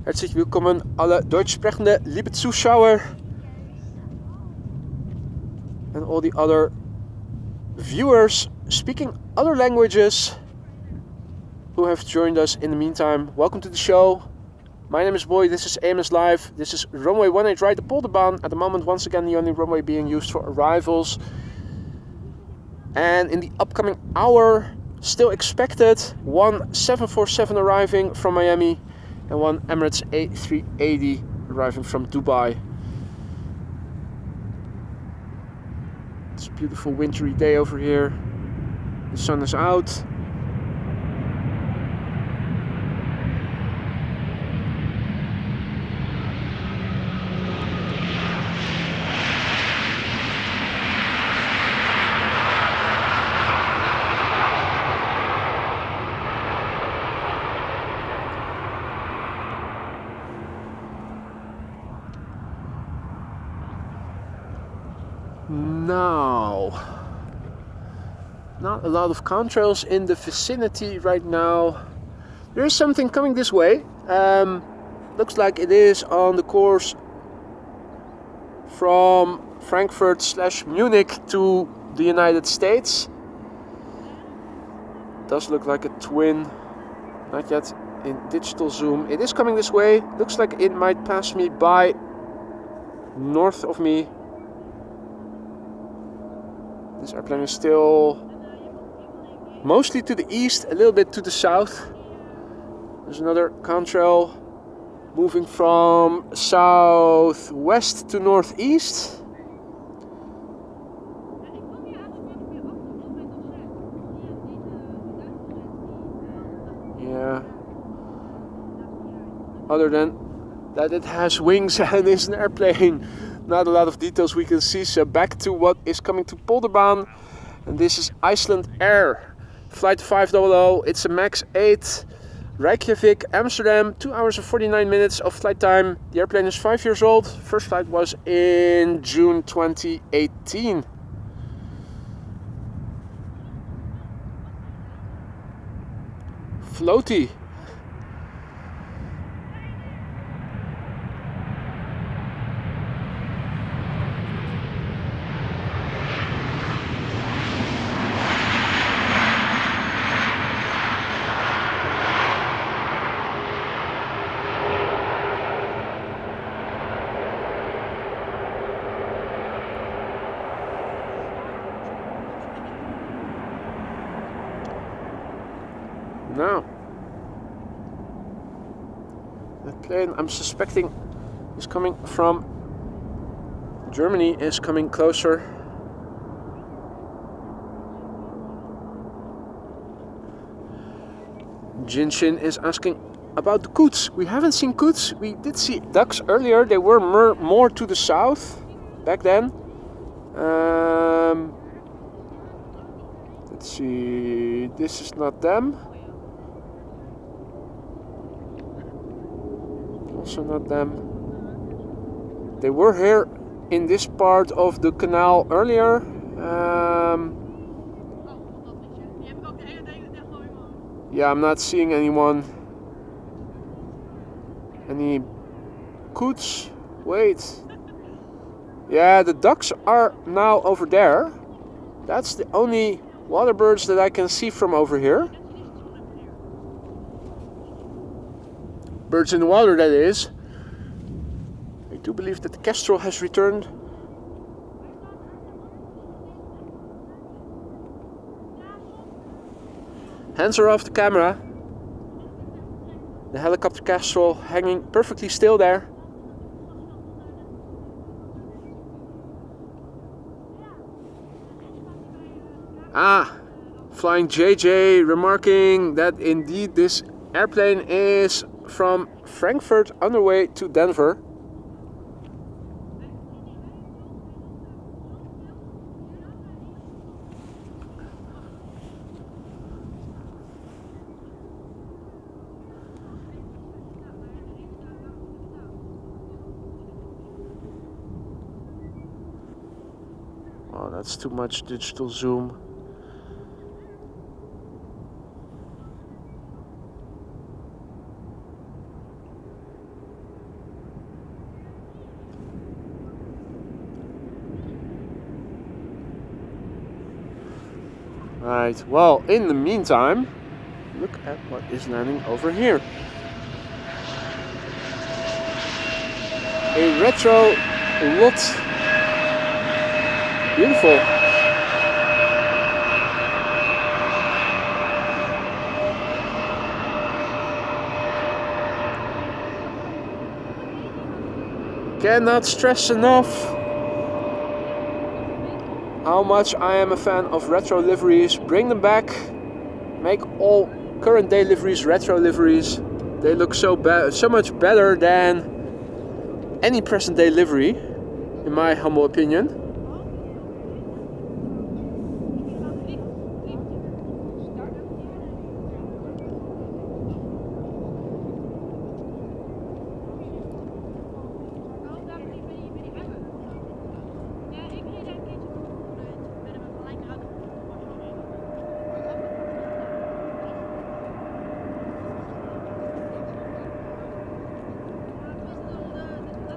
herzlich willkommen alle Deutsch sprechende liebe Zuschauer. And all the other viewers speaking other languages who have joined us in the meantime. Welcome to the show. My name is Boy, this is AMS Live. This is runway 18 right, the Polderbaan. At the moment, once again, the only runway being used for arrivals. And in the upcoming hour, still expected, one 747 arriving from Miami and one Emirates A380 arriving from Dubai. It's a beautiful wintry day over here. The sun is out. Now, not a lot of contrails in the vicinity right now. There is something coming this way. Looks like it is on the course from Frankfurt/Munich to the United States. Does look like a twin, not yet in digital zoom. It is coming this way. Looks like it might pass me by north of me. This airplane is still mostly to the east, a little bit to the south. There's another contrail moving from southwest to northeast. Yeah. Other than that it has wings and is an airplane. Not a lot of details we can see, so back to what is coming to Polderbaan. And this is Iceland Air. Flight 500, it's a MAX 8. Reykjavik, Amsterdam, 2 hours and 49 minutes of flight time. The airplane is 5 years old. First flight was in June 2018. Floaty. Now, the plane I'm suspecting is coming from Germany is coming closer. Jinshin is asking about the coots. We haven't seen coots. We did see ducks earlier. They were more to the south back then. Let's see. This is not them. Also not them. They were here in this part of the canal earlier. Yeah, I'm not seeing anyone. Any coots? Wait. Yeah, the ducks are now over there. That's the only water birds that I can see from over here. Birds in the water, that is. I do believe that the Kestrel has returned. Hands are off the camera. The helicopter Kestrel hanging perfectly still there. Ah, Flying JJ remarking that indeed this airplane is from Frankfurt on the way to Denver. Oh, that's too much digital zoom. Right, well, in the meantime, look at what is landing over here. A retro lot. Beautiful. Cannot stress enough how much I am a fan of retro liveries. Bring them back. Make all current day liveries retro liveries. They look so much better than any present day livery, in my humble opinion.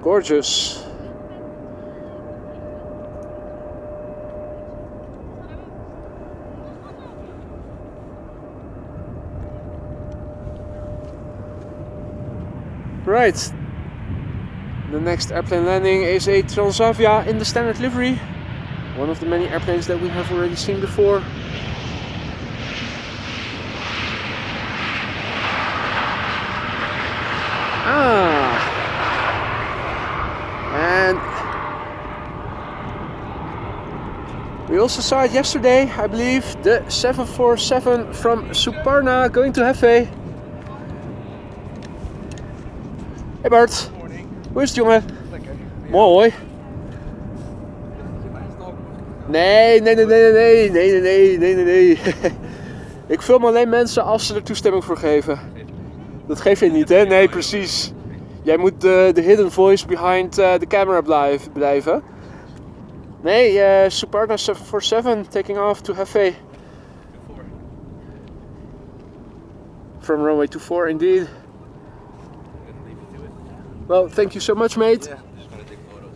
Gorgeous. Right. The next airplane landing is a Transavia in the standard livery. One of the many airplanes that we have already seen before. And we also saw it yesterday, I believe, the 747 from Suparna going to Hefei. Hey Bart, hoe is het jongen? Lekker. Mooi. Nee. Ik film alleen mensen als ze er toestemming voor geven. Dat geef je niet, hè? Nee, precies. Jij moet de hidden voice behind the camera blijven. Nee, Suparna 747 taking off to Hefei. From runway 24, indeed. Well, thank you so much, mate. Yeah, just gonna take photos.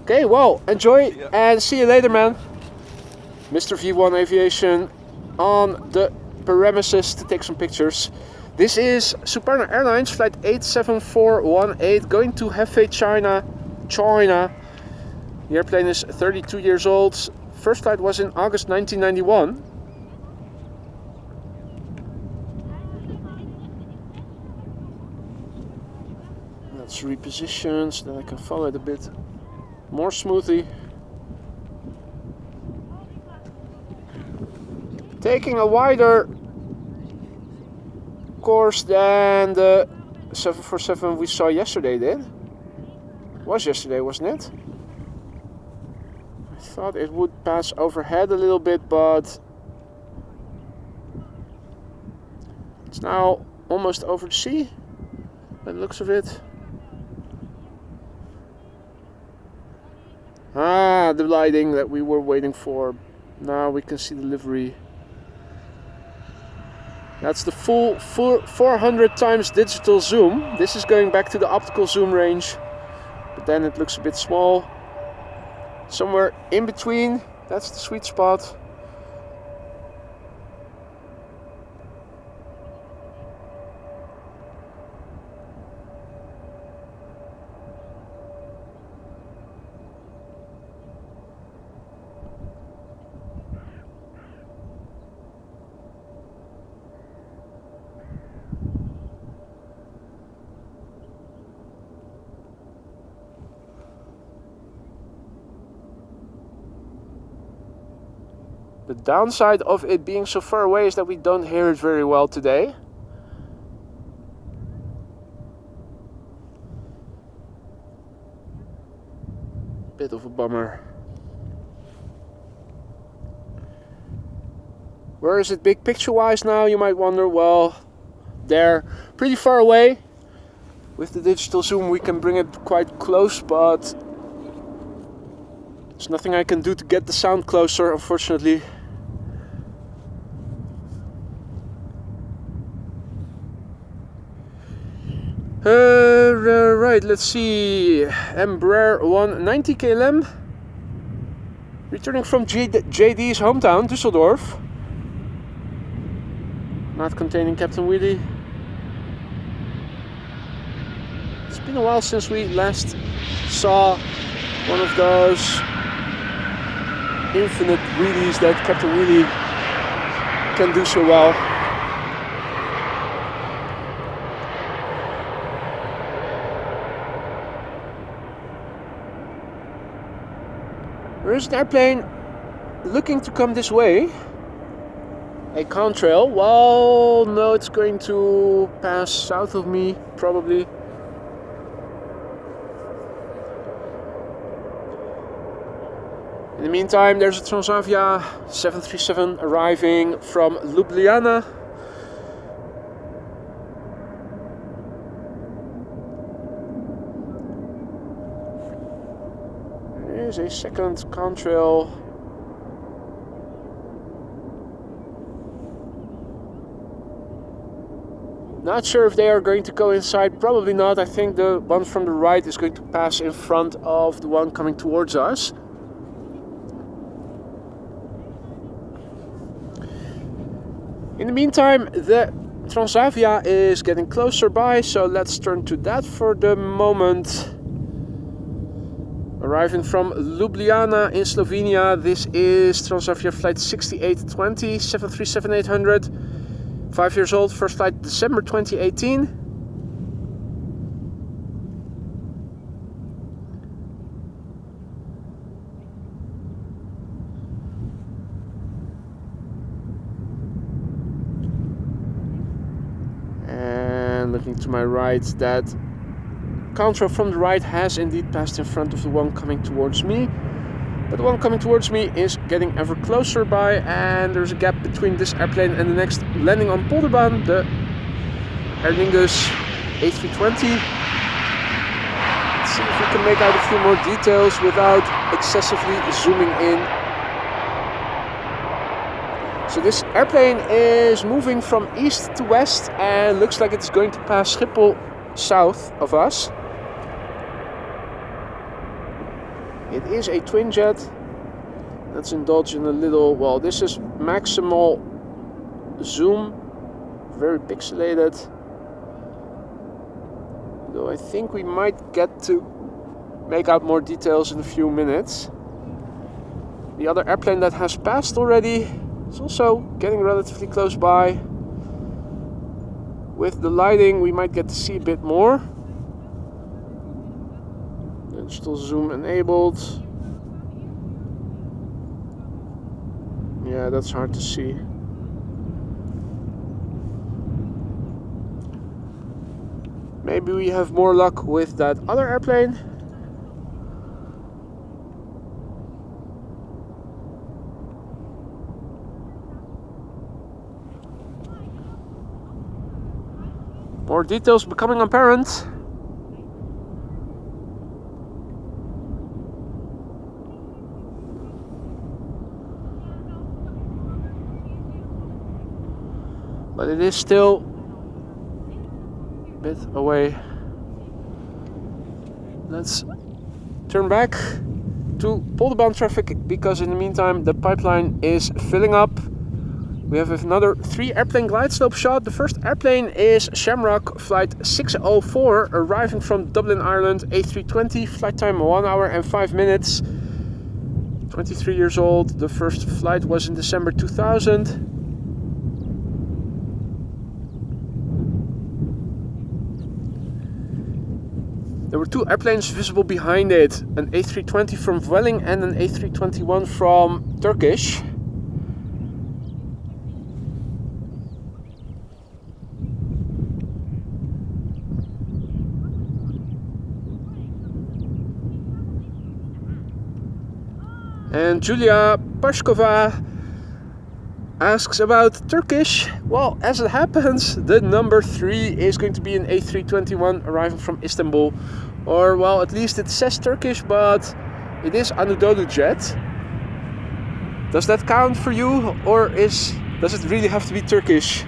Okay, well, enjoy and see you later, man. Mr. V1 Aviation on the premises to take some pictures. This is Suparna Airlines flight 87418 going to Hefei, China. The airplane is 32 years old. First flight was in August 1991. Let's reposition so that I can follow it a bit more smoothly. Taking a wider course than the 747 we saw yesterday did. Was yesterday, wasn't it? I thought it would pass overhead a little bit, but it's now almost over the sea by the looks of it. Ah, the lighting that we were waiting for. Now we can see the livery. That's the full 400 times digital zoom. This is going back to the optical zoom range, but then it looks a bit small. Somewhere in between, that's the sweet spot. The downside of it being so far away is that we don't hear it very well today. Bit of a bummer. Where is it big picture wise now, you might wonder? Well, they're pretty far away. With the digital zoom we can bring it quite close, but there's nothing I can do to get the sound closer, unfortunately. Right, let's see. Embraer 190 KLM. Returning from JD's hometown, Düsseldorf. Not containing Captain Wheelie. It's been a while since we last saw one of those infinite wheelies that Captain Wheelie can do so well. There is an airplane looking to come this way. A contrail. Well, no, it's going to pass south of me, probably. In the meantime, there's a Transavia 737 arriving from Ljubljana. There is a second contrail. Not sure if they are going to coincide, probably not. I think the one from the right is going to pass in front of the one coming towards us. In the meantime, the Transavia is getting closer by, so let's turn to that for the moment. Arriving from Ljubljana in Slovenia, this is Transavia flight 6820, 737-800. 5 years old, first flight December 2018. And looking to my right, that contrail from the right has indeed passed in front of the one coming towards me. But the one coming towards me is getting ever closer by, and there's a gap between this airplane and the next landing on Polderbaan, the Aer Lingus A320. Let's see if we can make out a few more details without excessively zooming in. So this airplane is moving from east to west and looks like it's going to pass Schiphol south of us. It is a twin jet. Let's indulge in a little, well, this is maximal zoom, very pixelated. Though I think we might get to make out more details in a few minutes. The other airplane that has passed already is also getting relatively close by. With the lighting we might get to see a bit more. Digital zoom enabled. Yeah, that's hard to see. Maybe we have more luck with that other airplane. More details becoming apparent. But it is still a bit away. Let's turn back to Polderbound traffic, because in the meantime the pipeline is filling up. We have another 3 airplane glide slope shot. The first airplane is Shamrock flight 604, arriving from Dublin, Ireland, A320, flight time 1 hour and 5 minutes. 23 years old. The first flight was in December 2000. There were 2 airplanes visible behind it, an A320 from Vueling and an A321 from Turkish. And Julia Pashkova asks about Turkish. Well, as it happens, the number 3 is going to be an A321 arriving from Istanbul. Or, well, at least it says Turkish, but it is Anadolu jet. Does that count for you, or does it really have to be Turkish?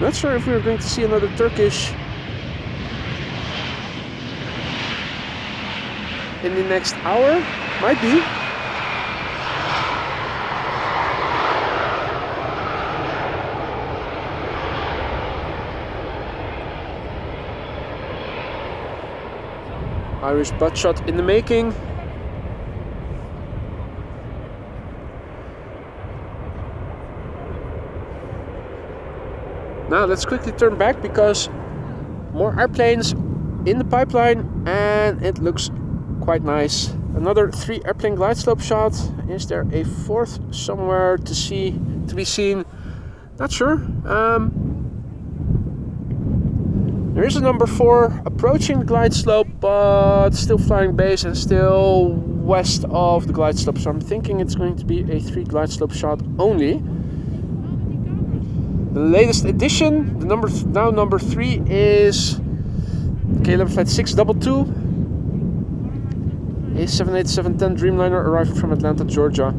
Not sure if we're going to see another Turkish in the next hour. Might be. Irish butt shot in the making. Now let's quickly turn back, because more airplanes in the pipeline and it looks quite nice. Another 3 airplane glide slope shot. Is there a 4th somewhere to be seen? Not sure. There is a number 4 approaching the glide slope, but still flying base and still west of the glide slope. So I'm thinking it's going to be a 3 glide slope shot only. The latest addition, the number 3, is KLM flight 622, a 787-10 Dreamliner arriving from Atlanta, Georgia.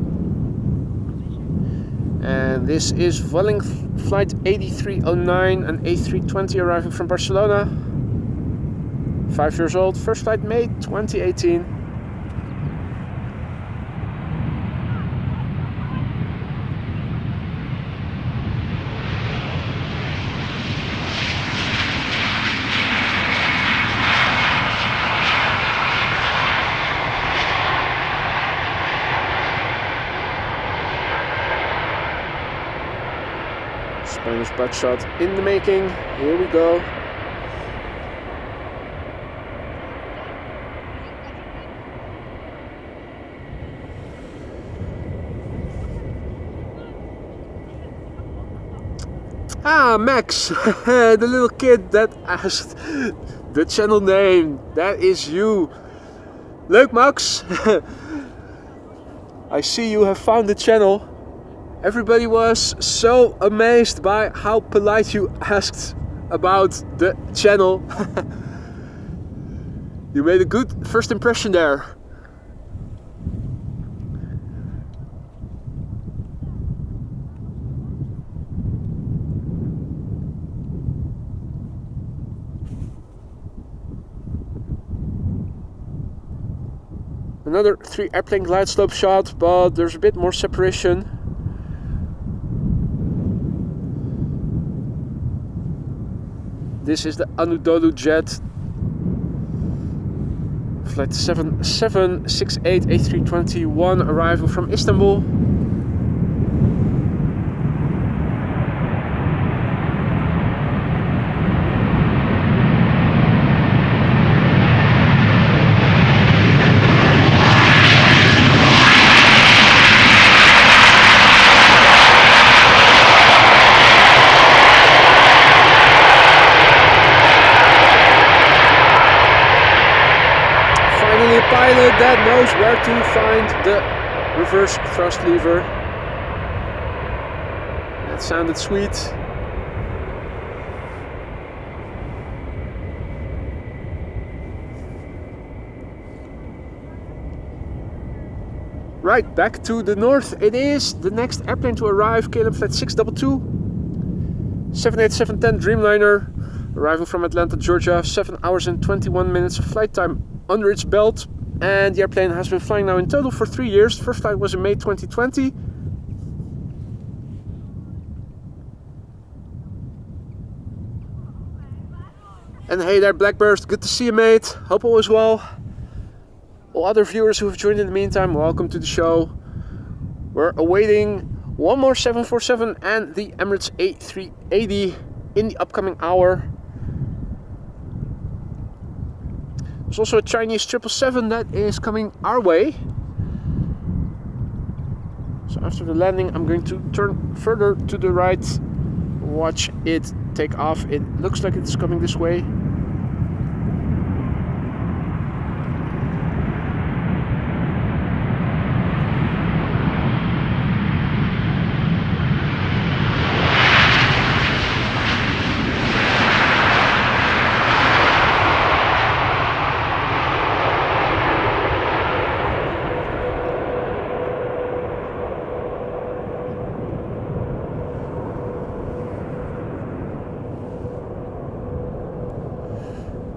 And this is Vueling flight 8309, an A320 arriving from Barcelona. 5 years old, first flight May 2018. Spanish butt shot in the making. Here we go. Ah, Max, the little kid that asked the channel name. That is you. Leuk, Max. I see you have found the channel. Everybody was so amazed by how polite you asked about the channel. You made a good first impression there. Another 3 airplane glide slope shot, but there's a bit more separation. This is the Anadolu jet, flight 7768 A321 arrival from Istanbul. my dad knows where to find the reverse thrust lever. That sounded sweet. Right, back to the north it is. The next airplane to arrive, KLM flight 622, 787-10 Dreamliner, arriving from Atlanta, Georgia, 7 hours and 21 minutes of flight time under its belt. And the airplane has been flying now in total for 3 years. The first flight was in May 2020. And hey there, Blackburst, good to see you, mate. Hope all is well. All other viewers who have joined in the meantime, welcome to the show. We're awaiting one more 747 and the Emirates A380 in the upcoming hour. There's also a Chinese 777 that is coming our way. So after the landing, I'm going to turn further to the right, watch it take off. It looks like it's coming this way.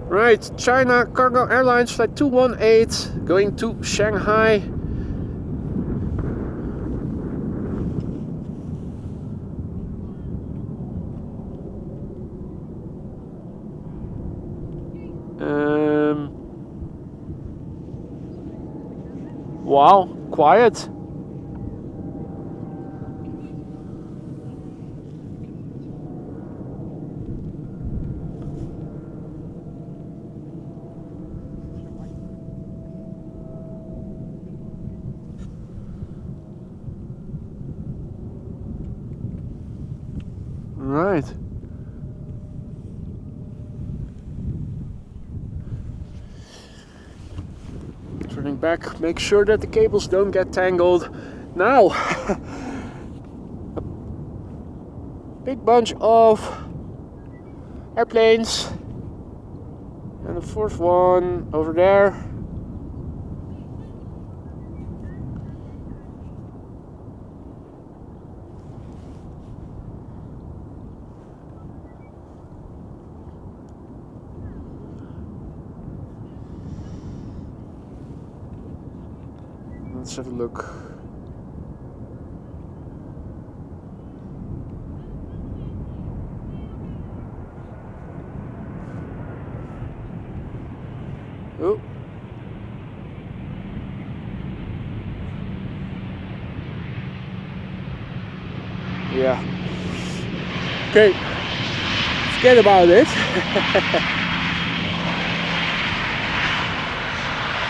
Right, China Cargo Airlines flight 218 going to Shanghai. Wow, quiet. Right. Turning back, make sure that the cables don't get tangled. Now, a big bunch of airplanes, and the fourth one over there. Let's have a look. Oh. Yeah. Okay. Forget about it.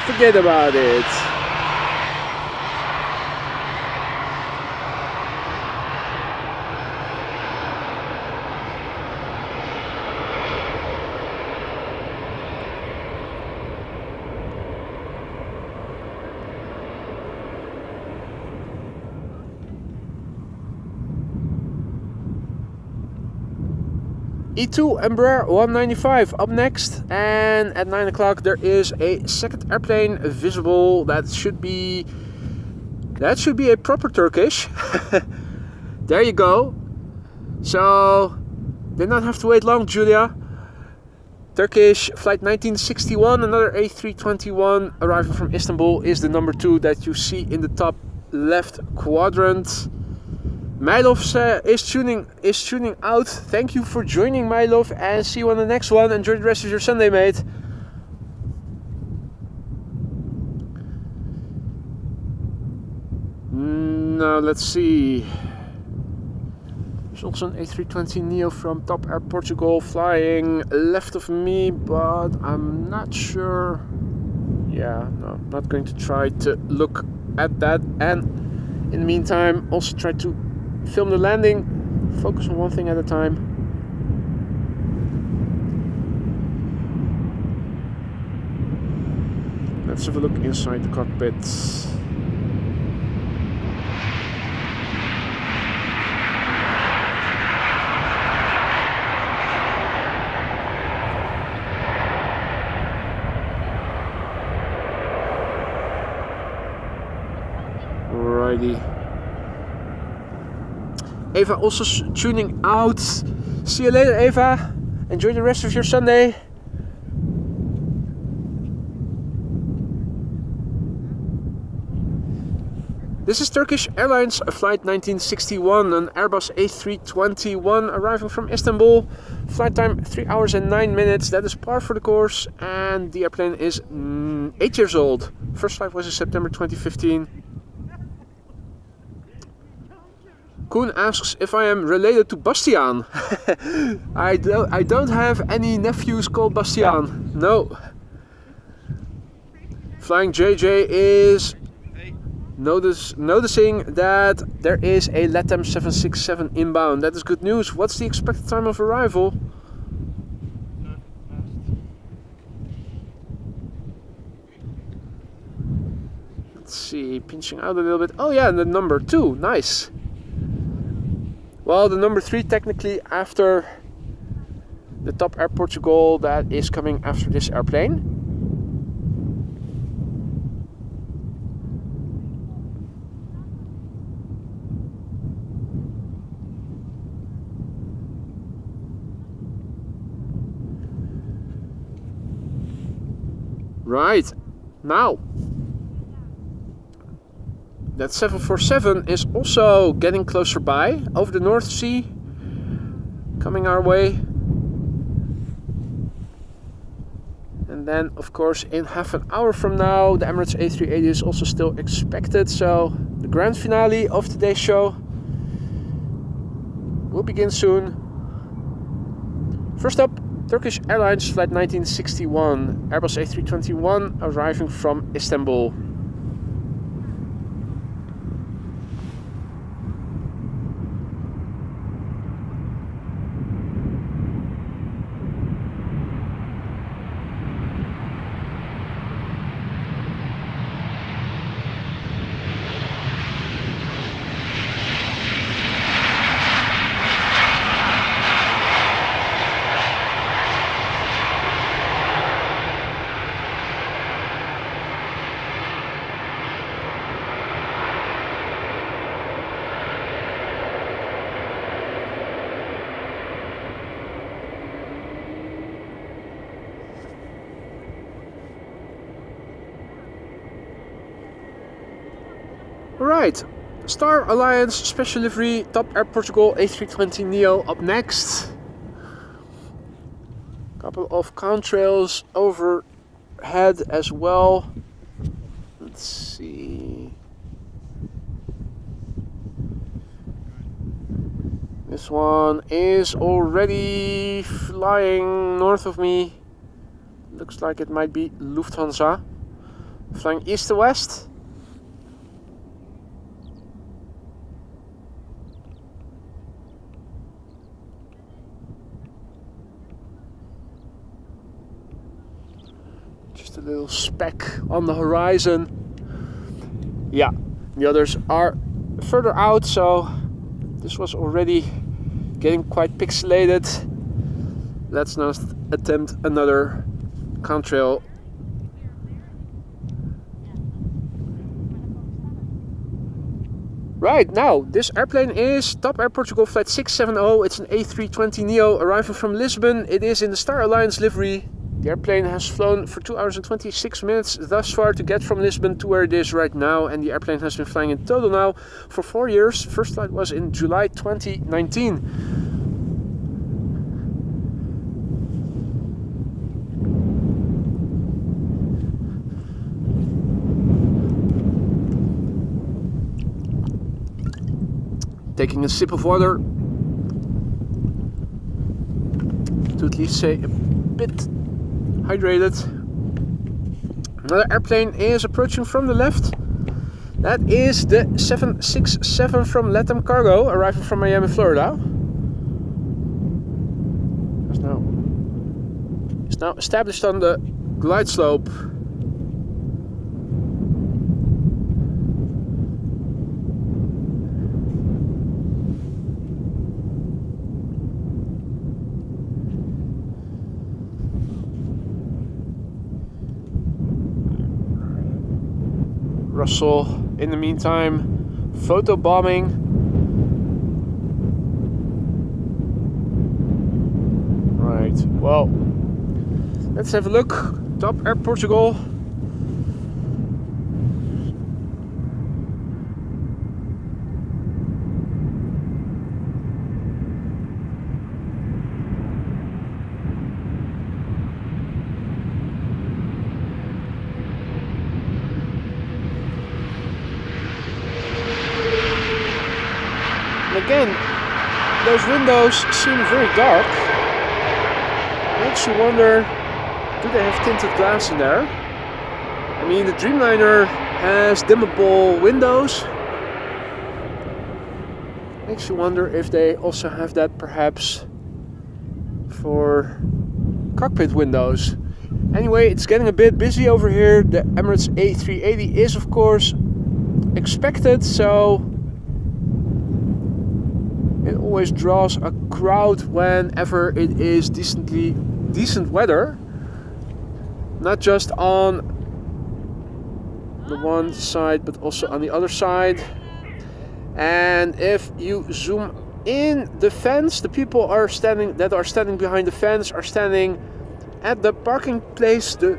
Forget about it. E2 Embraer 195 up next, and at 9 o'clock there is a second airplane visible. That should be a proper Turkish. There you go. So did not have to wait long, Julia. Turkish flight 1961, another A321 arriving from Istanbul, is the number 2 that you see in the top left quadrant. Mylov is tuning out. Thank you for joining, Mylov, and see you on the next one. Enjoy the rest of your Sunday, mate. Now let's see. There's also an A320 Neo from Top Air Portugal flying left of me, but I'm not sure. Yeah, no, I'm not going to try to look at that. And in the meantime, also try to film the landing. Focus on one thing at a time. Let's have a look inside the cockpit. Alrighty. Eva also tuning out. See you later, Eva. Enjoy the rest of your Sunday. This is Turkish Airlines flight 1961, an Airbus A321 arriving from Istanbul. Flight time 3 hours and 9 minutes. That is par for the course, and the airplane is 8 years old. First flight was in September 2015. Koen asks if I am related to Bastiaan. I don't have any nephews called Bastiaan. No. Flying JJ is noticing that there is a LATAM 767 inbound. That is good news. What's the expected time of arrival? Let's see, pinching out a little bit. Oh yeah, the number 2, nice. Well, the number 3 technically after the top Air Portugal that is coming after this airplane. Right, now that 747 is also getting closer by, over the North Sea, coming our way. And then, of course, in half an hour from now, the Emirates A388 is also still expected. So the grand finale of today's show will begin soon. First up, Turkish Airlines flight 1961, Airbus A321 arriving from Istanbul. Alright, Star Alliance Special Livery Top Air Portugal A320neo up next. Couple of contrails overhead as well. Let's see. This one is already flying north of me. Looks like it might be Lufthansa. Flying east to west. Just a little speck on the horizon. Yeah, the others are further out, so this was already getting quite pixelated. Let's now attempt another contrail. Right, now this airplane is Top Air Portugal flight 670. It's an A320neo arriving from Lisbon. It is in the Star Alliance livery. The airplane has flown for 2 hours and 26 minutes thus far to get from Lisbon to where it is right now, and the airplane has been flying in total now for 4 years. First flight was in July 2019. Taking a sip of water to at least say a bit hydrated. Another airplane is approaching from the left. That is the 767 from LATAM Cargo, arriving from Miami, Florida. It's now established on the glide slope. Brussels. In the meantime, photo bombing. Right, well, let's have a look. Top Air Portugal. Again, those windows seem very dark. Makes you wonder, do they have tinted glass in there? I mean, the Dreamliner has dimmable windows. Makes you wonder if they also have that perhaps for cockpit windows. Anyway, it's getting a bit busy over here. The Emirates A380 is of course expected, so it always draws a crowd whenever it is decent weather. Not just on the one side, but also on the other side. And if you zoom in the fence, the people that are standing behind the fence are standing at the parking place of the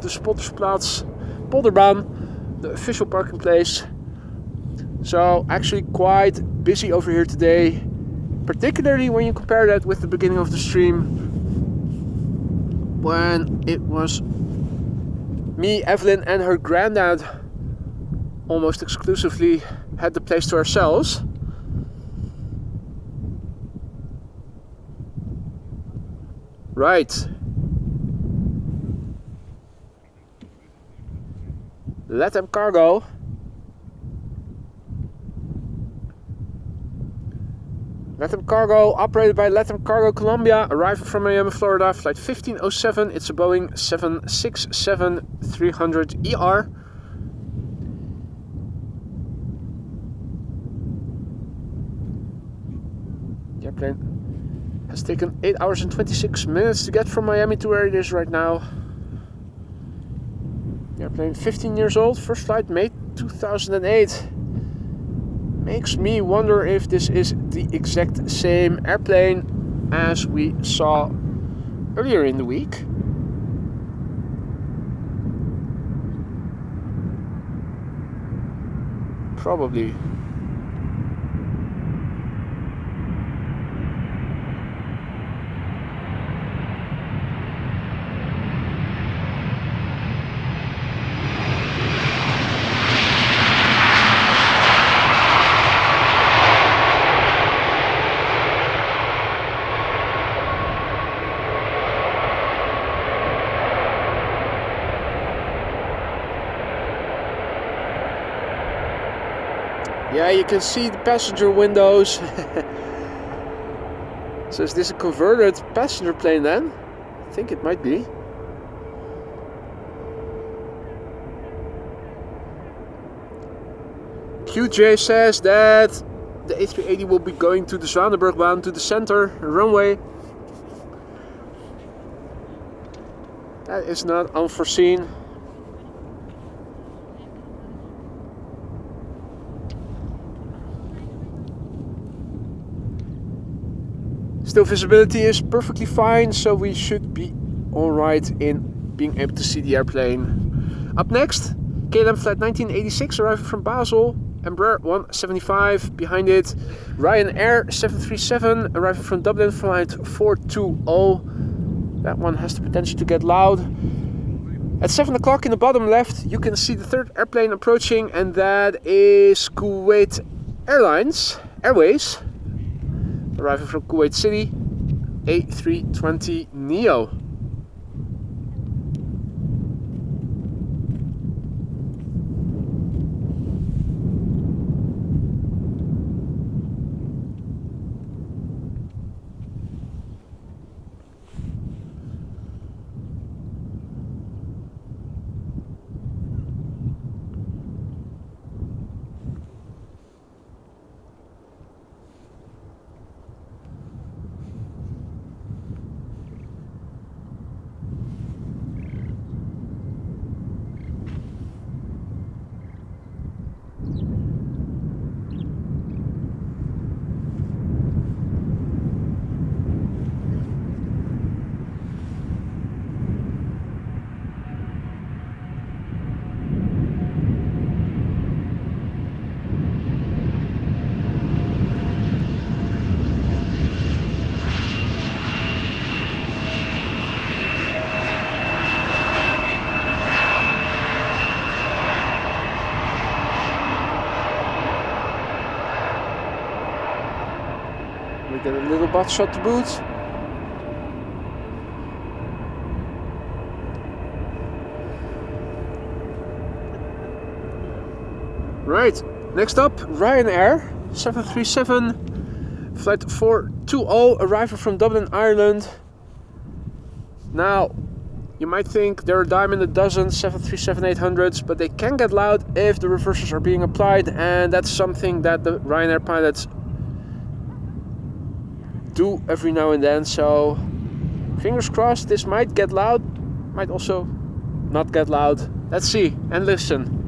Spottersplatz Polderbaan, the official parking place. So actually quite busy over here today, particularly when you compare that with the beginning of the stream, when it was me, Evelyn and her granddad almost exclusively had the place to ourselves. Right. LATAM cargo. LATAM cargo operated by LATAM Cargo Colombia, arriving from Miami, Florida, flight 1507. It's a Boeing 767-300ER. The airplane has taken 8 hours and 26 minutes to get from Miami to where it is right now. The airplane 15 years old, first flight May 2008. Makes me wonder if this is the exact same airplane as we saw earlier in the week. Probably. Yeah, you can see the passenger windows. So is this a converted passenger plane then? I think it might be. QJ says that the A380 will be going to the Zwanenburgbaan, to the center runway. That is not unforeseen. Still, visibility is perfectly fine, so we should be alright in being able to see the airplane. Up next, KLM flight 1986 arriving from Basel, Embraer 175. Behind it, Ryanair 737 arriving from Dublin, flight 420. That one has the potential to get loud. At 7 o'clock in the bottom left, you can see the third airplane approaching, and that is Kuwait Airways. Arriving from Kuwait City, A320 Neo. We get a little butt shot to boot. Right, next up, Ryanair 737, flight 420, arrival from Dublin, Ireland. Now, you might think they're a dime in a dozen 737-800s, but they can get loud if the reversers are being applied, and that's something that the Ryanair pilots do every now and then. So, fingers crossed, this might get loud, might also not get loud. Let's see and listen.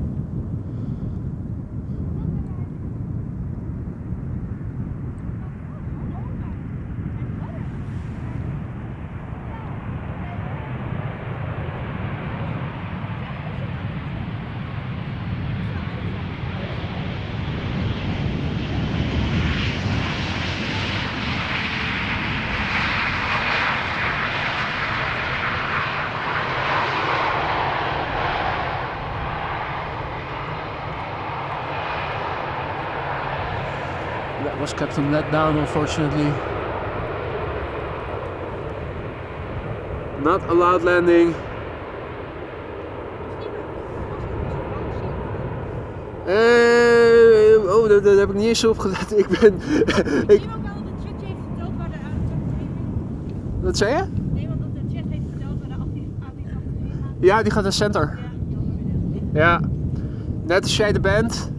That was Captain let down, unfortunately. Not a loud landing. Oh, daar heb ik niet eens op gelet. Ik ben... Neem ook wel dat de chat heeft verteld waar de A389 Wat zei je? Neem ook dat de chat heeft verteld waar de A389 gaat. Ja, die gaat naar center. Ja, net als jij er bent.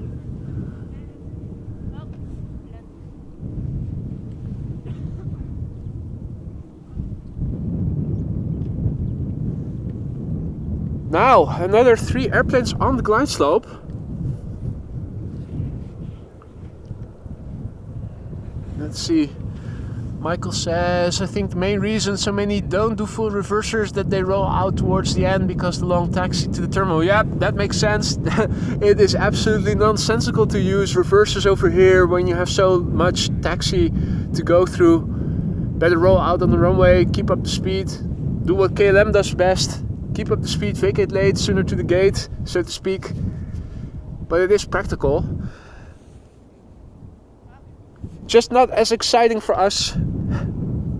Now, another 3 airplanes on the glide slope. Let's see. Michael says, I think the main reason so many don't do full reversers that they roll out towards the end because the long taxi to the terminal. Yeah, that makes sense. It is absolutely nonsensical to use reversers over here when you have so much taxi to go through. Better roll out on the runway, keep up the speed, do what KLM does best. Keep up the speed, vacate late, sooner to the gate, so to speak. But it is practical. Just not as exciting for us.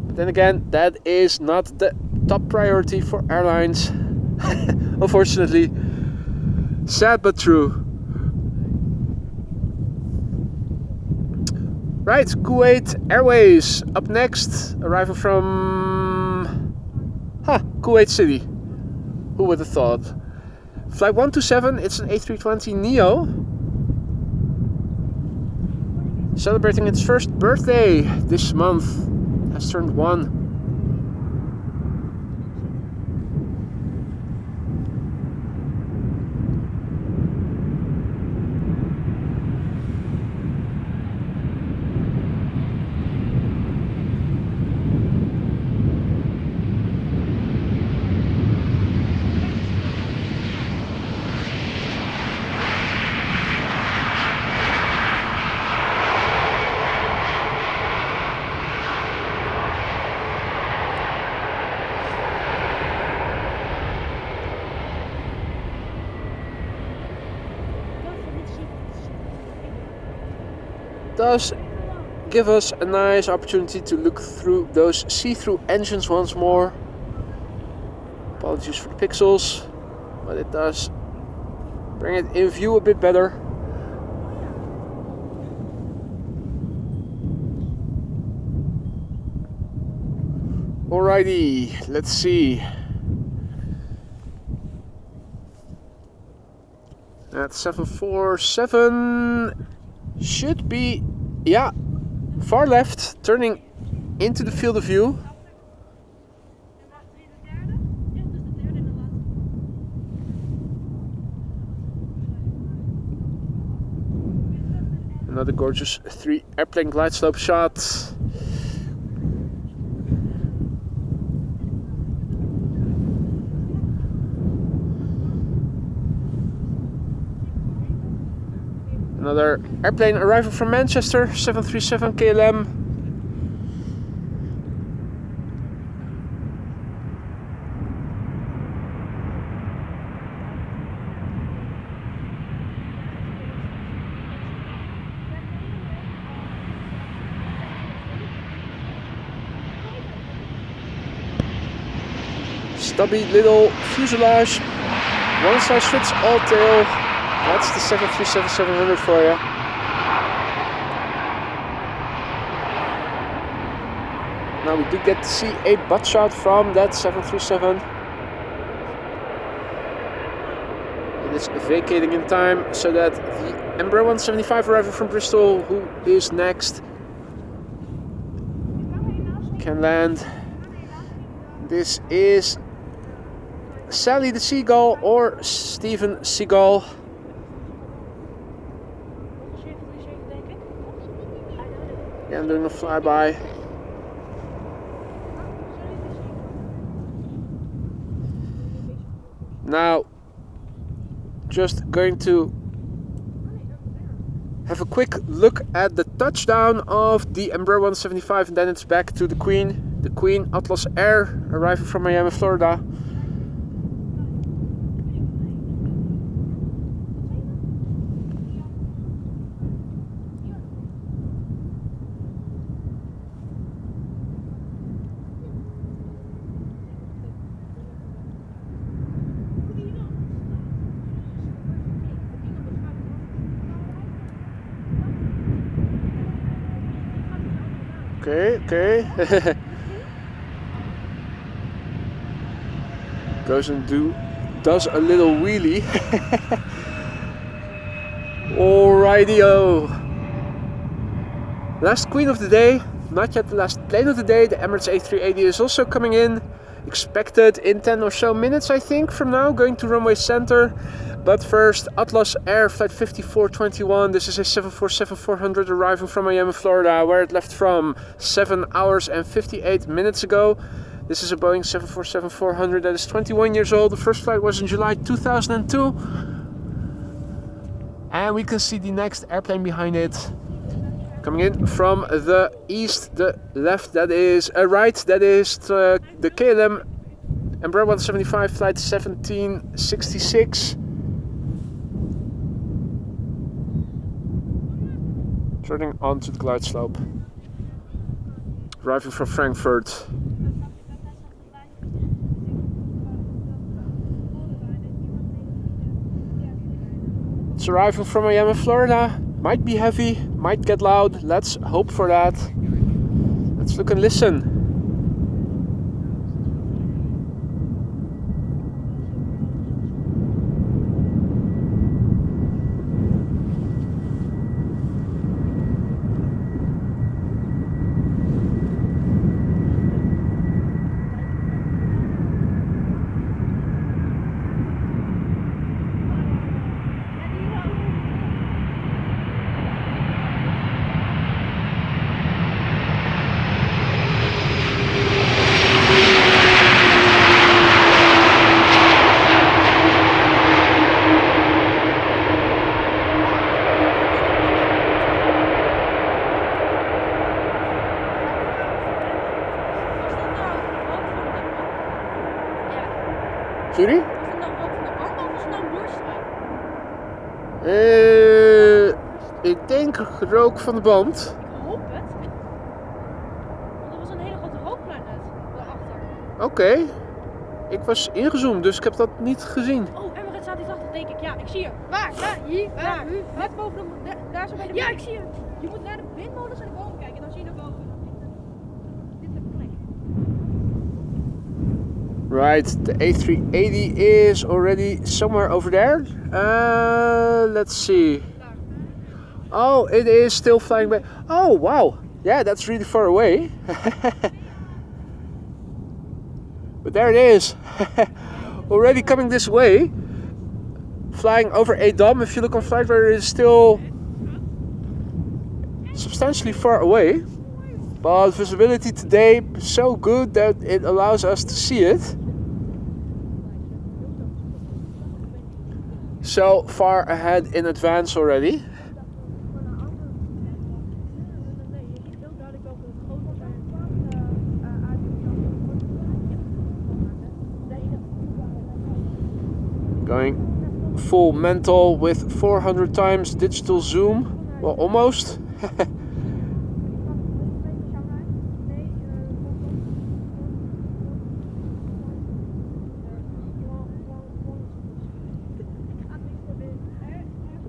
But then again, that is not the top priority for airlines. Unfortunately. Sad but true. Right, Kuwait Airways up next. Arrival from Kuwait City. Who would have thought? Flight 127, it's an A320 Neo. Celebrating its first birthday this month. Has turned 1. Does give us a nice opportunity to look through those see-through engines once more. Apologies for the pixels, but it does bring it in view a bit better. Alrighty, let's see. That 747 should be, yeah, far left, turning into the field of view. Another gorgeous 3 airplane glide slope shot. Another airplane arrival from Manchester, 737 KLM. stubby little fuselage. One size fits all tail. That's the 737-700 for you. Now we do get to see a butt shot from that 737. It is vacating in time so that the Embraer 175 arriving from Bristol, who is next, can land. This is Sally the Seagull or Steven Seagull. Yeah, I'm doing a flyby. Now, just going to have a quick look at the touchdown of the Embraer 175, and then it's back to the Queen Atlas Air, arriving from Miami, Florida. Okay. Goes and does a little wheelie. Alrighty-o. Last queen of the day, not yet the last plane of the day. The Emirates A388 is also coming in. Expected in 10 or so minutes, I think, from now, going to runway center. But first, Atlas Air flight 5421. This is a 747-400 arriving from Miami, Florida, where it left from 7 hours and 58 minutes ago. This is a Boeing 747-400 that is 21 years old. The first flight was in July 2002. And we can see the next airplane behind it. Coming in from the east, the left, that is right, that is the KLM Embraer 175 flight 1766. Turning onto the glide slope. Arriving from Frankfurt. It's arriving from Miami, Florida. Might be heavy, might get loud. Let's hope for that. Let's look and listen. Sorry? Was het nou rook van de band of was het nou borstwijn? Ik denk rook van de band. Ik hoop het. Want er was een hele grote rookpluim net daarachter. Oké. Ik was ingezoomd, dus ik heb dat niet gezien. Oh, Emirates staat iets achter, denk ik. Ja, ik zie je. Waar? Daar, hier, daar. Net boven de... Daar zo bij de... Ja, ik zie je. Je moet naar de windmolens en de bomen kijken, dan zie je naar boven. Dit is de plek. Right, the A380 is already somewhere over there. Let's see. Oh, it is still flying back. Oh, wow. Yeah, that's really far away. But there it is. Already coming this way. Flying over ADAM. If you look on FlightRadar, it is still substantially far away. But visibility today is so good that it allows us to see it. So far ahead in advance already. Going full mental with 400 times digital zoom. Well, almost.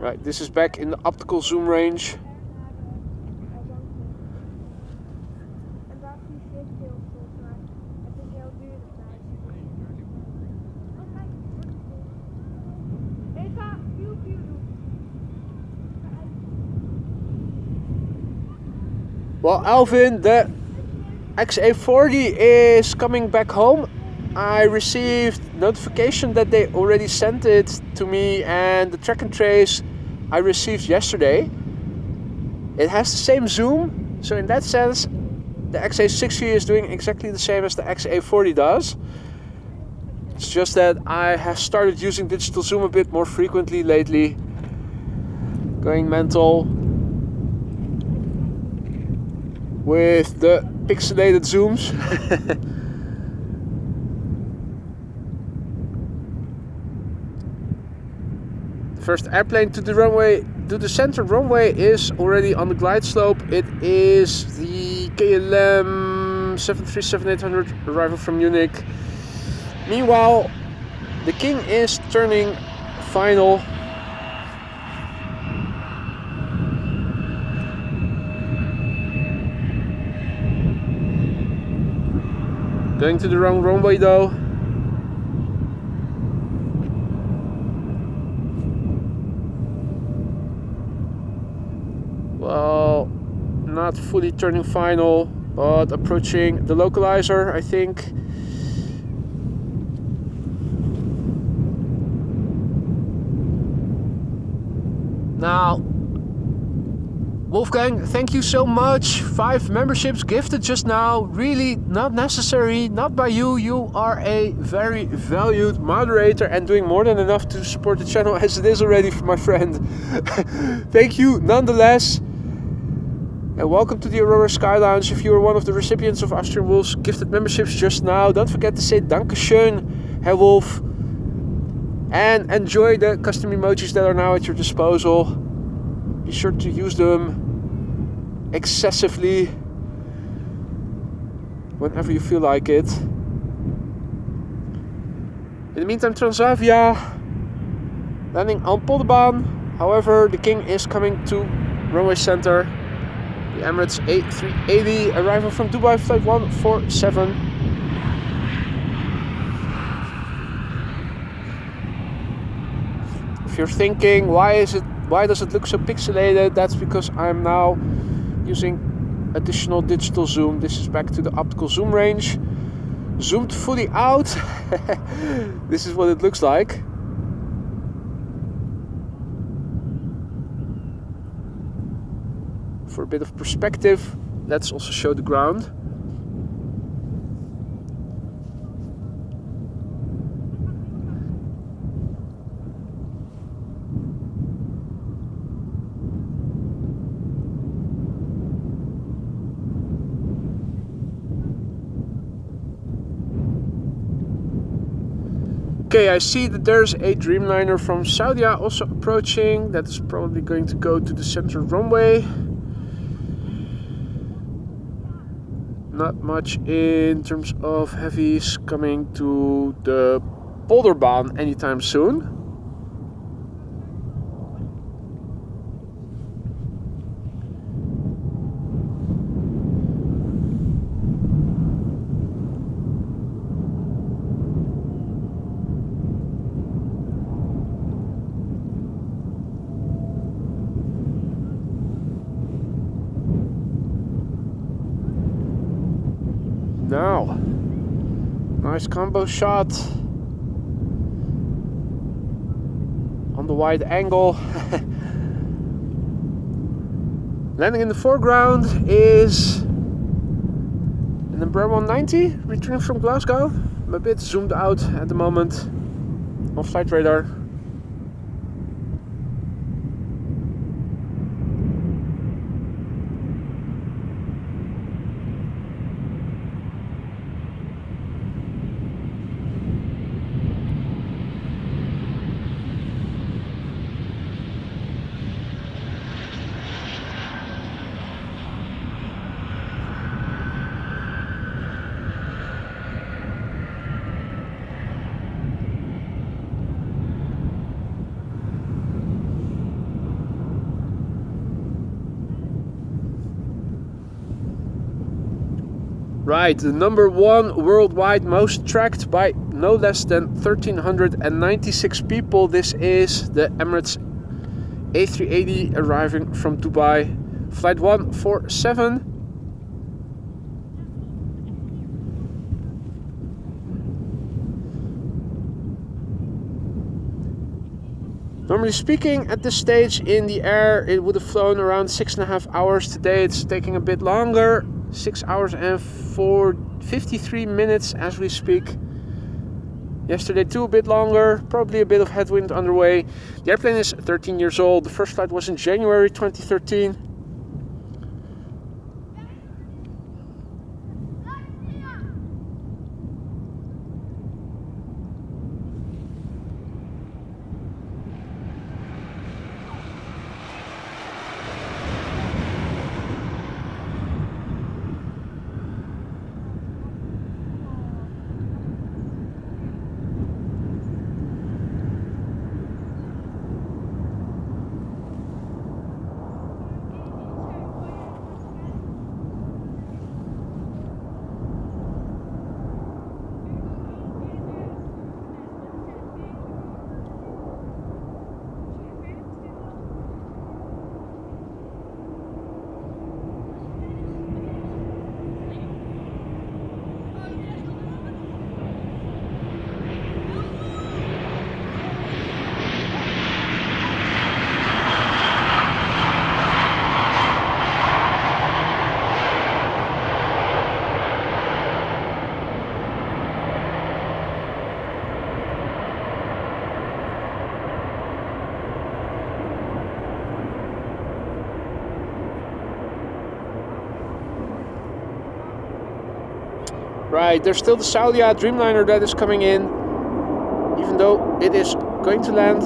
Right, this is back in the optical zoom range. Well, Alvin, the XA40 is coming back home. I received notification that they already sent it to me, and the track and trace I received yesterday. It has the same zoom, so in that sense the XA60 is doing exactly the same as the XA40 does. It's just that I have started using digital zoom a bit more frequently lately, going mental with the pixelated zooms. The first airplane to the center runway is already on the glide slope. It is the KLM 737-800 arrival from Munich. Meanwhile, the King is turning final. Going to the wrong runway though. Well, not fully turning final, but approaching the localizer, I think. Now, Wolfgang, thank you so much. 5 memberships gifted just now. Really not necessary, not by you. You are a very valued moderator and doing more than enough to support the channel as it is already, my friend. Thank you nonetheless. And welcome to the Aurora Sky Lounge. If you are one of the recipients of Austrian Wolf's gifted memberships just now, don't forget to say Dankeschön, Herr Wolf. And enjoy the custom emojis that are now at your disposal. Be sure to use them excessively whenever you feel like it. In the meantime, Transavia landing on Polderbaan. However, the King is coming to runway center. The Emirates A380 arrival from Dubai, flight 147. If you're thinking, why does it look so pixelated? That's because I'm now using additional digital zoom. This is back to the optical zoom range. Zoomed fully out. This is what it looks like. For a bit of perspective, let's also show the ground. Okay, I see that there's a Dreamliner from Saudi also approaching. That is probably going to go to the center runway. Not much in terms of heavies coming to the Polderbaan anytime soon. Now, nice combo shot on the wide angle. Landing in the foreground is an Embraer 190 returning from Glasgow. I'm a bit zoomed out at the moment on flight radar. Right, the #1 worldwide, most tracked by no less than 1,396 people. This is the Emirates A380 arriving from Dubai, flight 147. Normally speaking, at this stage in the air, it would have flown around 6.5 hours. Today it's taking a bit longer, 6 hours and 53 minutes as we speak. Yesterday too, a bit longer, probably a bit of headwind underway. The airplane is 13 years old. The first flight was in January 2013. Right, there's still the Saudia Dreamliner that is coming in, even though it is going to land.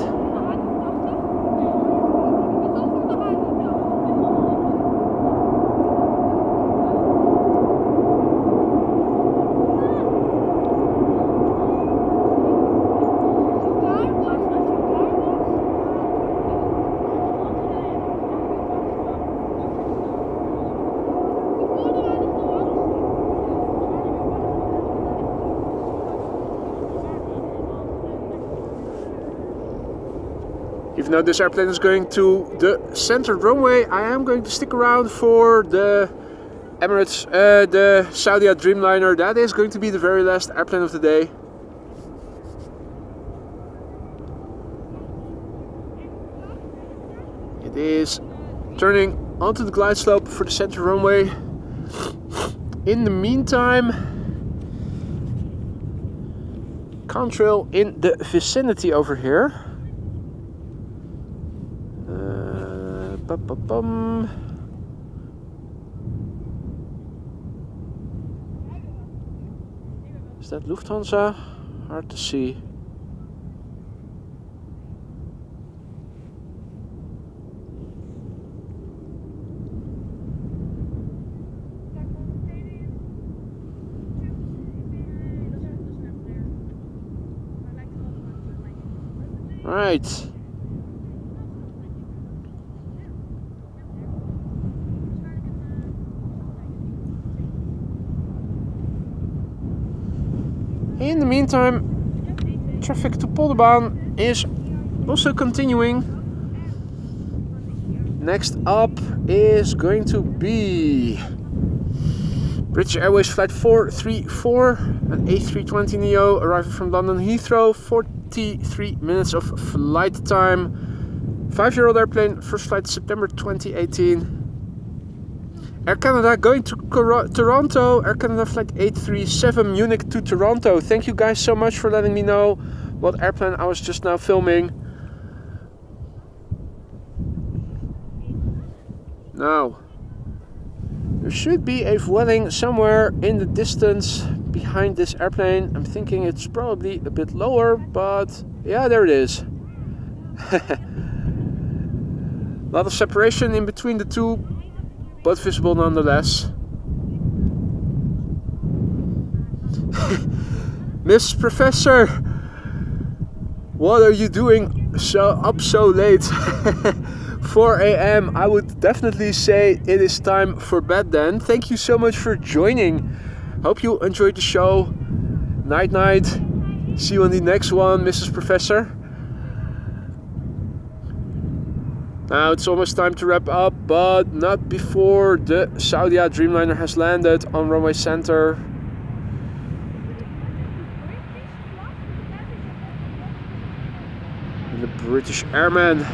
Even though this airplane is going to the center runway, I am going to stick around for the Emirates, the Saudia Dreamliner. That is going to be the very last airplane of the day. It is turning onto the glide slope for the center runway. In the meantime, contrail in the vicinity over here. Is that Lufthansa? Hard to see. Right. In the meantime, traffic to Polderbaan is also continuing. Next up is going to be British Airways flight 434, an A320neo arriving from London Heathrow, 43 minutes of flight time. 5-year-old airplane, first flight September 2018. Air Canada going to Toronto, Air Canada flight 837 Munich to Toronto. Thank you guys so much for letting me know what airplane I was just now filming. Now, there should be a Vueling somewhere in the distance behind this airplane. I'm thinking it's probably a bit lower, but yeah, there it is. A lot of separation in between the two, but visible nonetheless. Miss Professor, what are you doing up so late? 4 a.m. I would definitely say it is time for bed then. Thank you so much for joining Hope you enjoyed the show. Night night. See you on the next one, Mrs. Professor. Now it's almost time to wrap up, but not before the Saudia Dreamliner has landed on runway center. And the British Airman.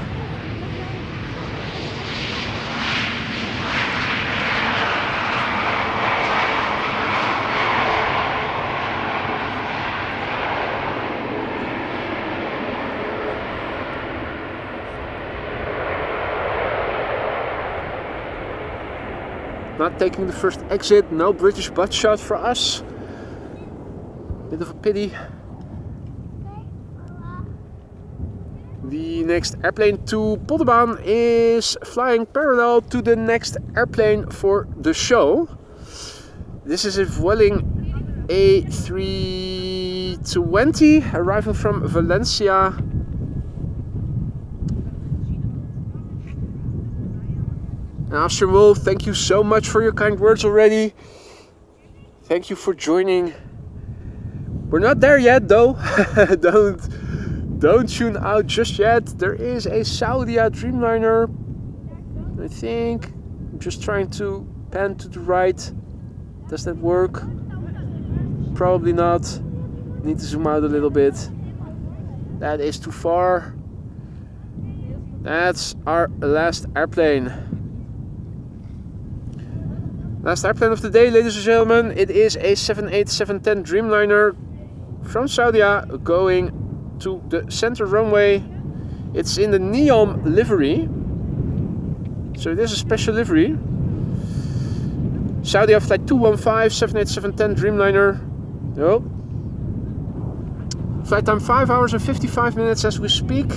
Not taking the first exit, no British butt shot for us. Bit of a pity. The next airplane to Polderbaan is flying parallel to the next airplane for the show. This is a Vueling A320 arriving from Valencia. Master Wolf, thank you so much for your kind words already. Thank you for joining. We're not there yet though. Don't tune out just yet. There is a Saudia Dreamliner. I think. I'm just trying to pan to the right. Does that work? Probably not. Need to zoom out a little bit. That is too far. That's our last airplane. Last airplane of the day, ladies and gentlemen. It is a 787-10 Dreamliner from Saudia going to the center runway. It's in the Neom livery. So it is a special livery. Saudia flight 215, 787-10 Dreamliner. Oh. Flight time 5 hours and 55 minutes as we speak.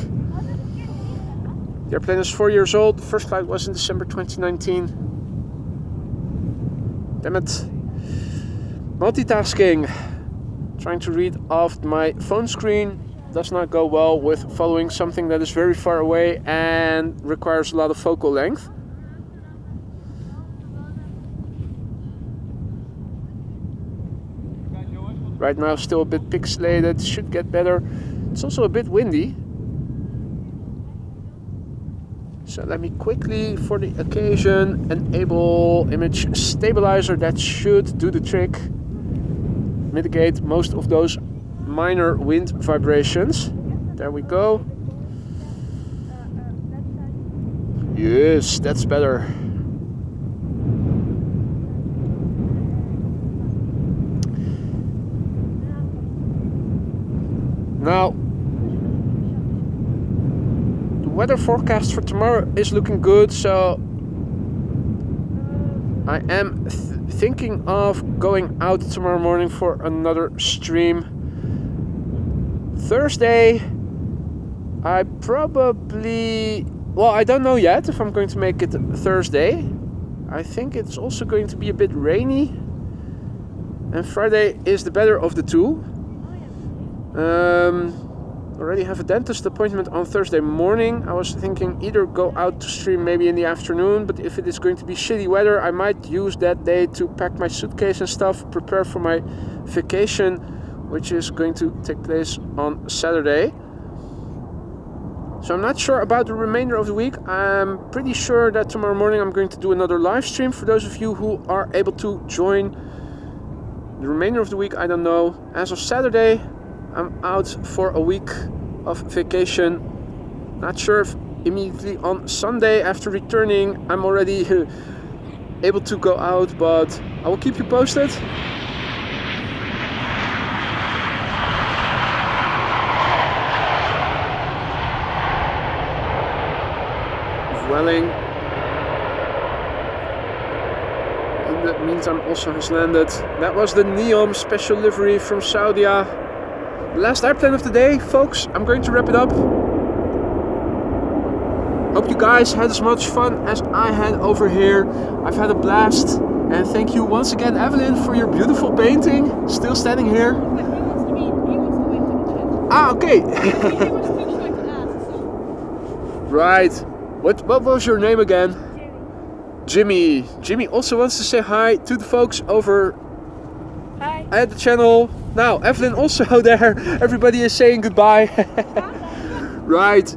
The airplane is 4 years old. The first flight was in December 2019. Damn it. Multitasking. Trying to read off my phone screen does not go well with following something that is very far away and requires a lot of focal length. Right now still a bit pixelated, should get better. It's also a bit windy. So let me quickly, for the occasion, enable image stabilizer. That should do the trick. Mitigate most of those minor wind vibrations. There we go. Yes, that's better. Now, weather forecast for tomorrow is looking good, so I am thinking of going out tomorrow morning for another stream. Thursday, I probably, well, I don't know yet if I'm going to make it Thursday. I think it's also going to be a bit rainy, and Friday is the better of the two. Already have a dentist appointment on Thursday morning. I was thinking either go out to stream maybe in the afternoon, but if it is going to be shitty weather, I might use that day to pack my suitcase and stuff, prepare for my vacation, which is going to take place on Saturday. So I'm not sure about the remainder of the week. I'm pretty sure that tomorrow morning I'm going to do another live stream for those of you who are able to join. The remainder of the week, I don't know. As of Saturday, I'm out for a week of vacation. Not sure if immediately on Sunday after returning I'm already able to go out, but I will keep you posted. Welling. In the meantime also has landed. That was the Neom special livery from Saudia. Last airplane of the day, folks. I'm going to wrap it up. Hope you guys had as much fun as I had over here. I've had a blast. And thank you once again, Evelyn, for your beautiful painting. Still standing here. He wants to wait for the chat. Ah, okay. He was too shy to ask, so. Right. What was your name again? Jimmy. Jimmy also wants to say hi to the folks over Hi. At the channel. Now, Evelyn also there. Everybody is saying goodbye. Right.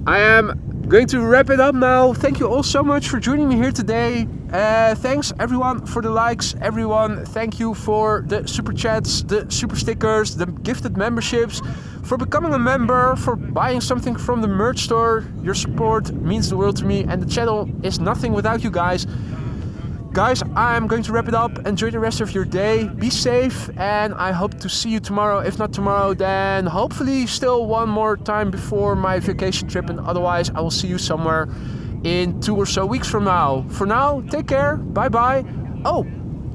I am going to wrap it up now. Thank you all so much for joining me here today. Thanks everyone for the likes. Everyone, thank you for the super chats, the super stickers, the gifted memberships, for becoming a member, for buying something from the merch store. Your support means the world to me, and the channel is nothing without you guys. Guys, I'm going to wrap it up. Enjoy the rest of your day. Be safe, and I hope to see you tomorrow. If not tomorrow, then hopefully still one more time before my vacation trip, and otherwise I will see you somewhere in 2 or so weeks from now. For now, take care. Bye bye. Oh,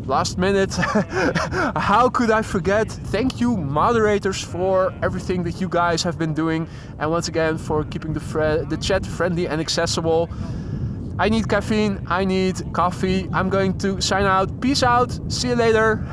last minute. How could I forget? Thank you, moderators, for everything that you guys have been doing, and once again for keeping the chat friendly and accessible. I need caffeine, I need coffee. I'm going to sign out. Peace out. See you later.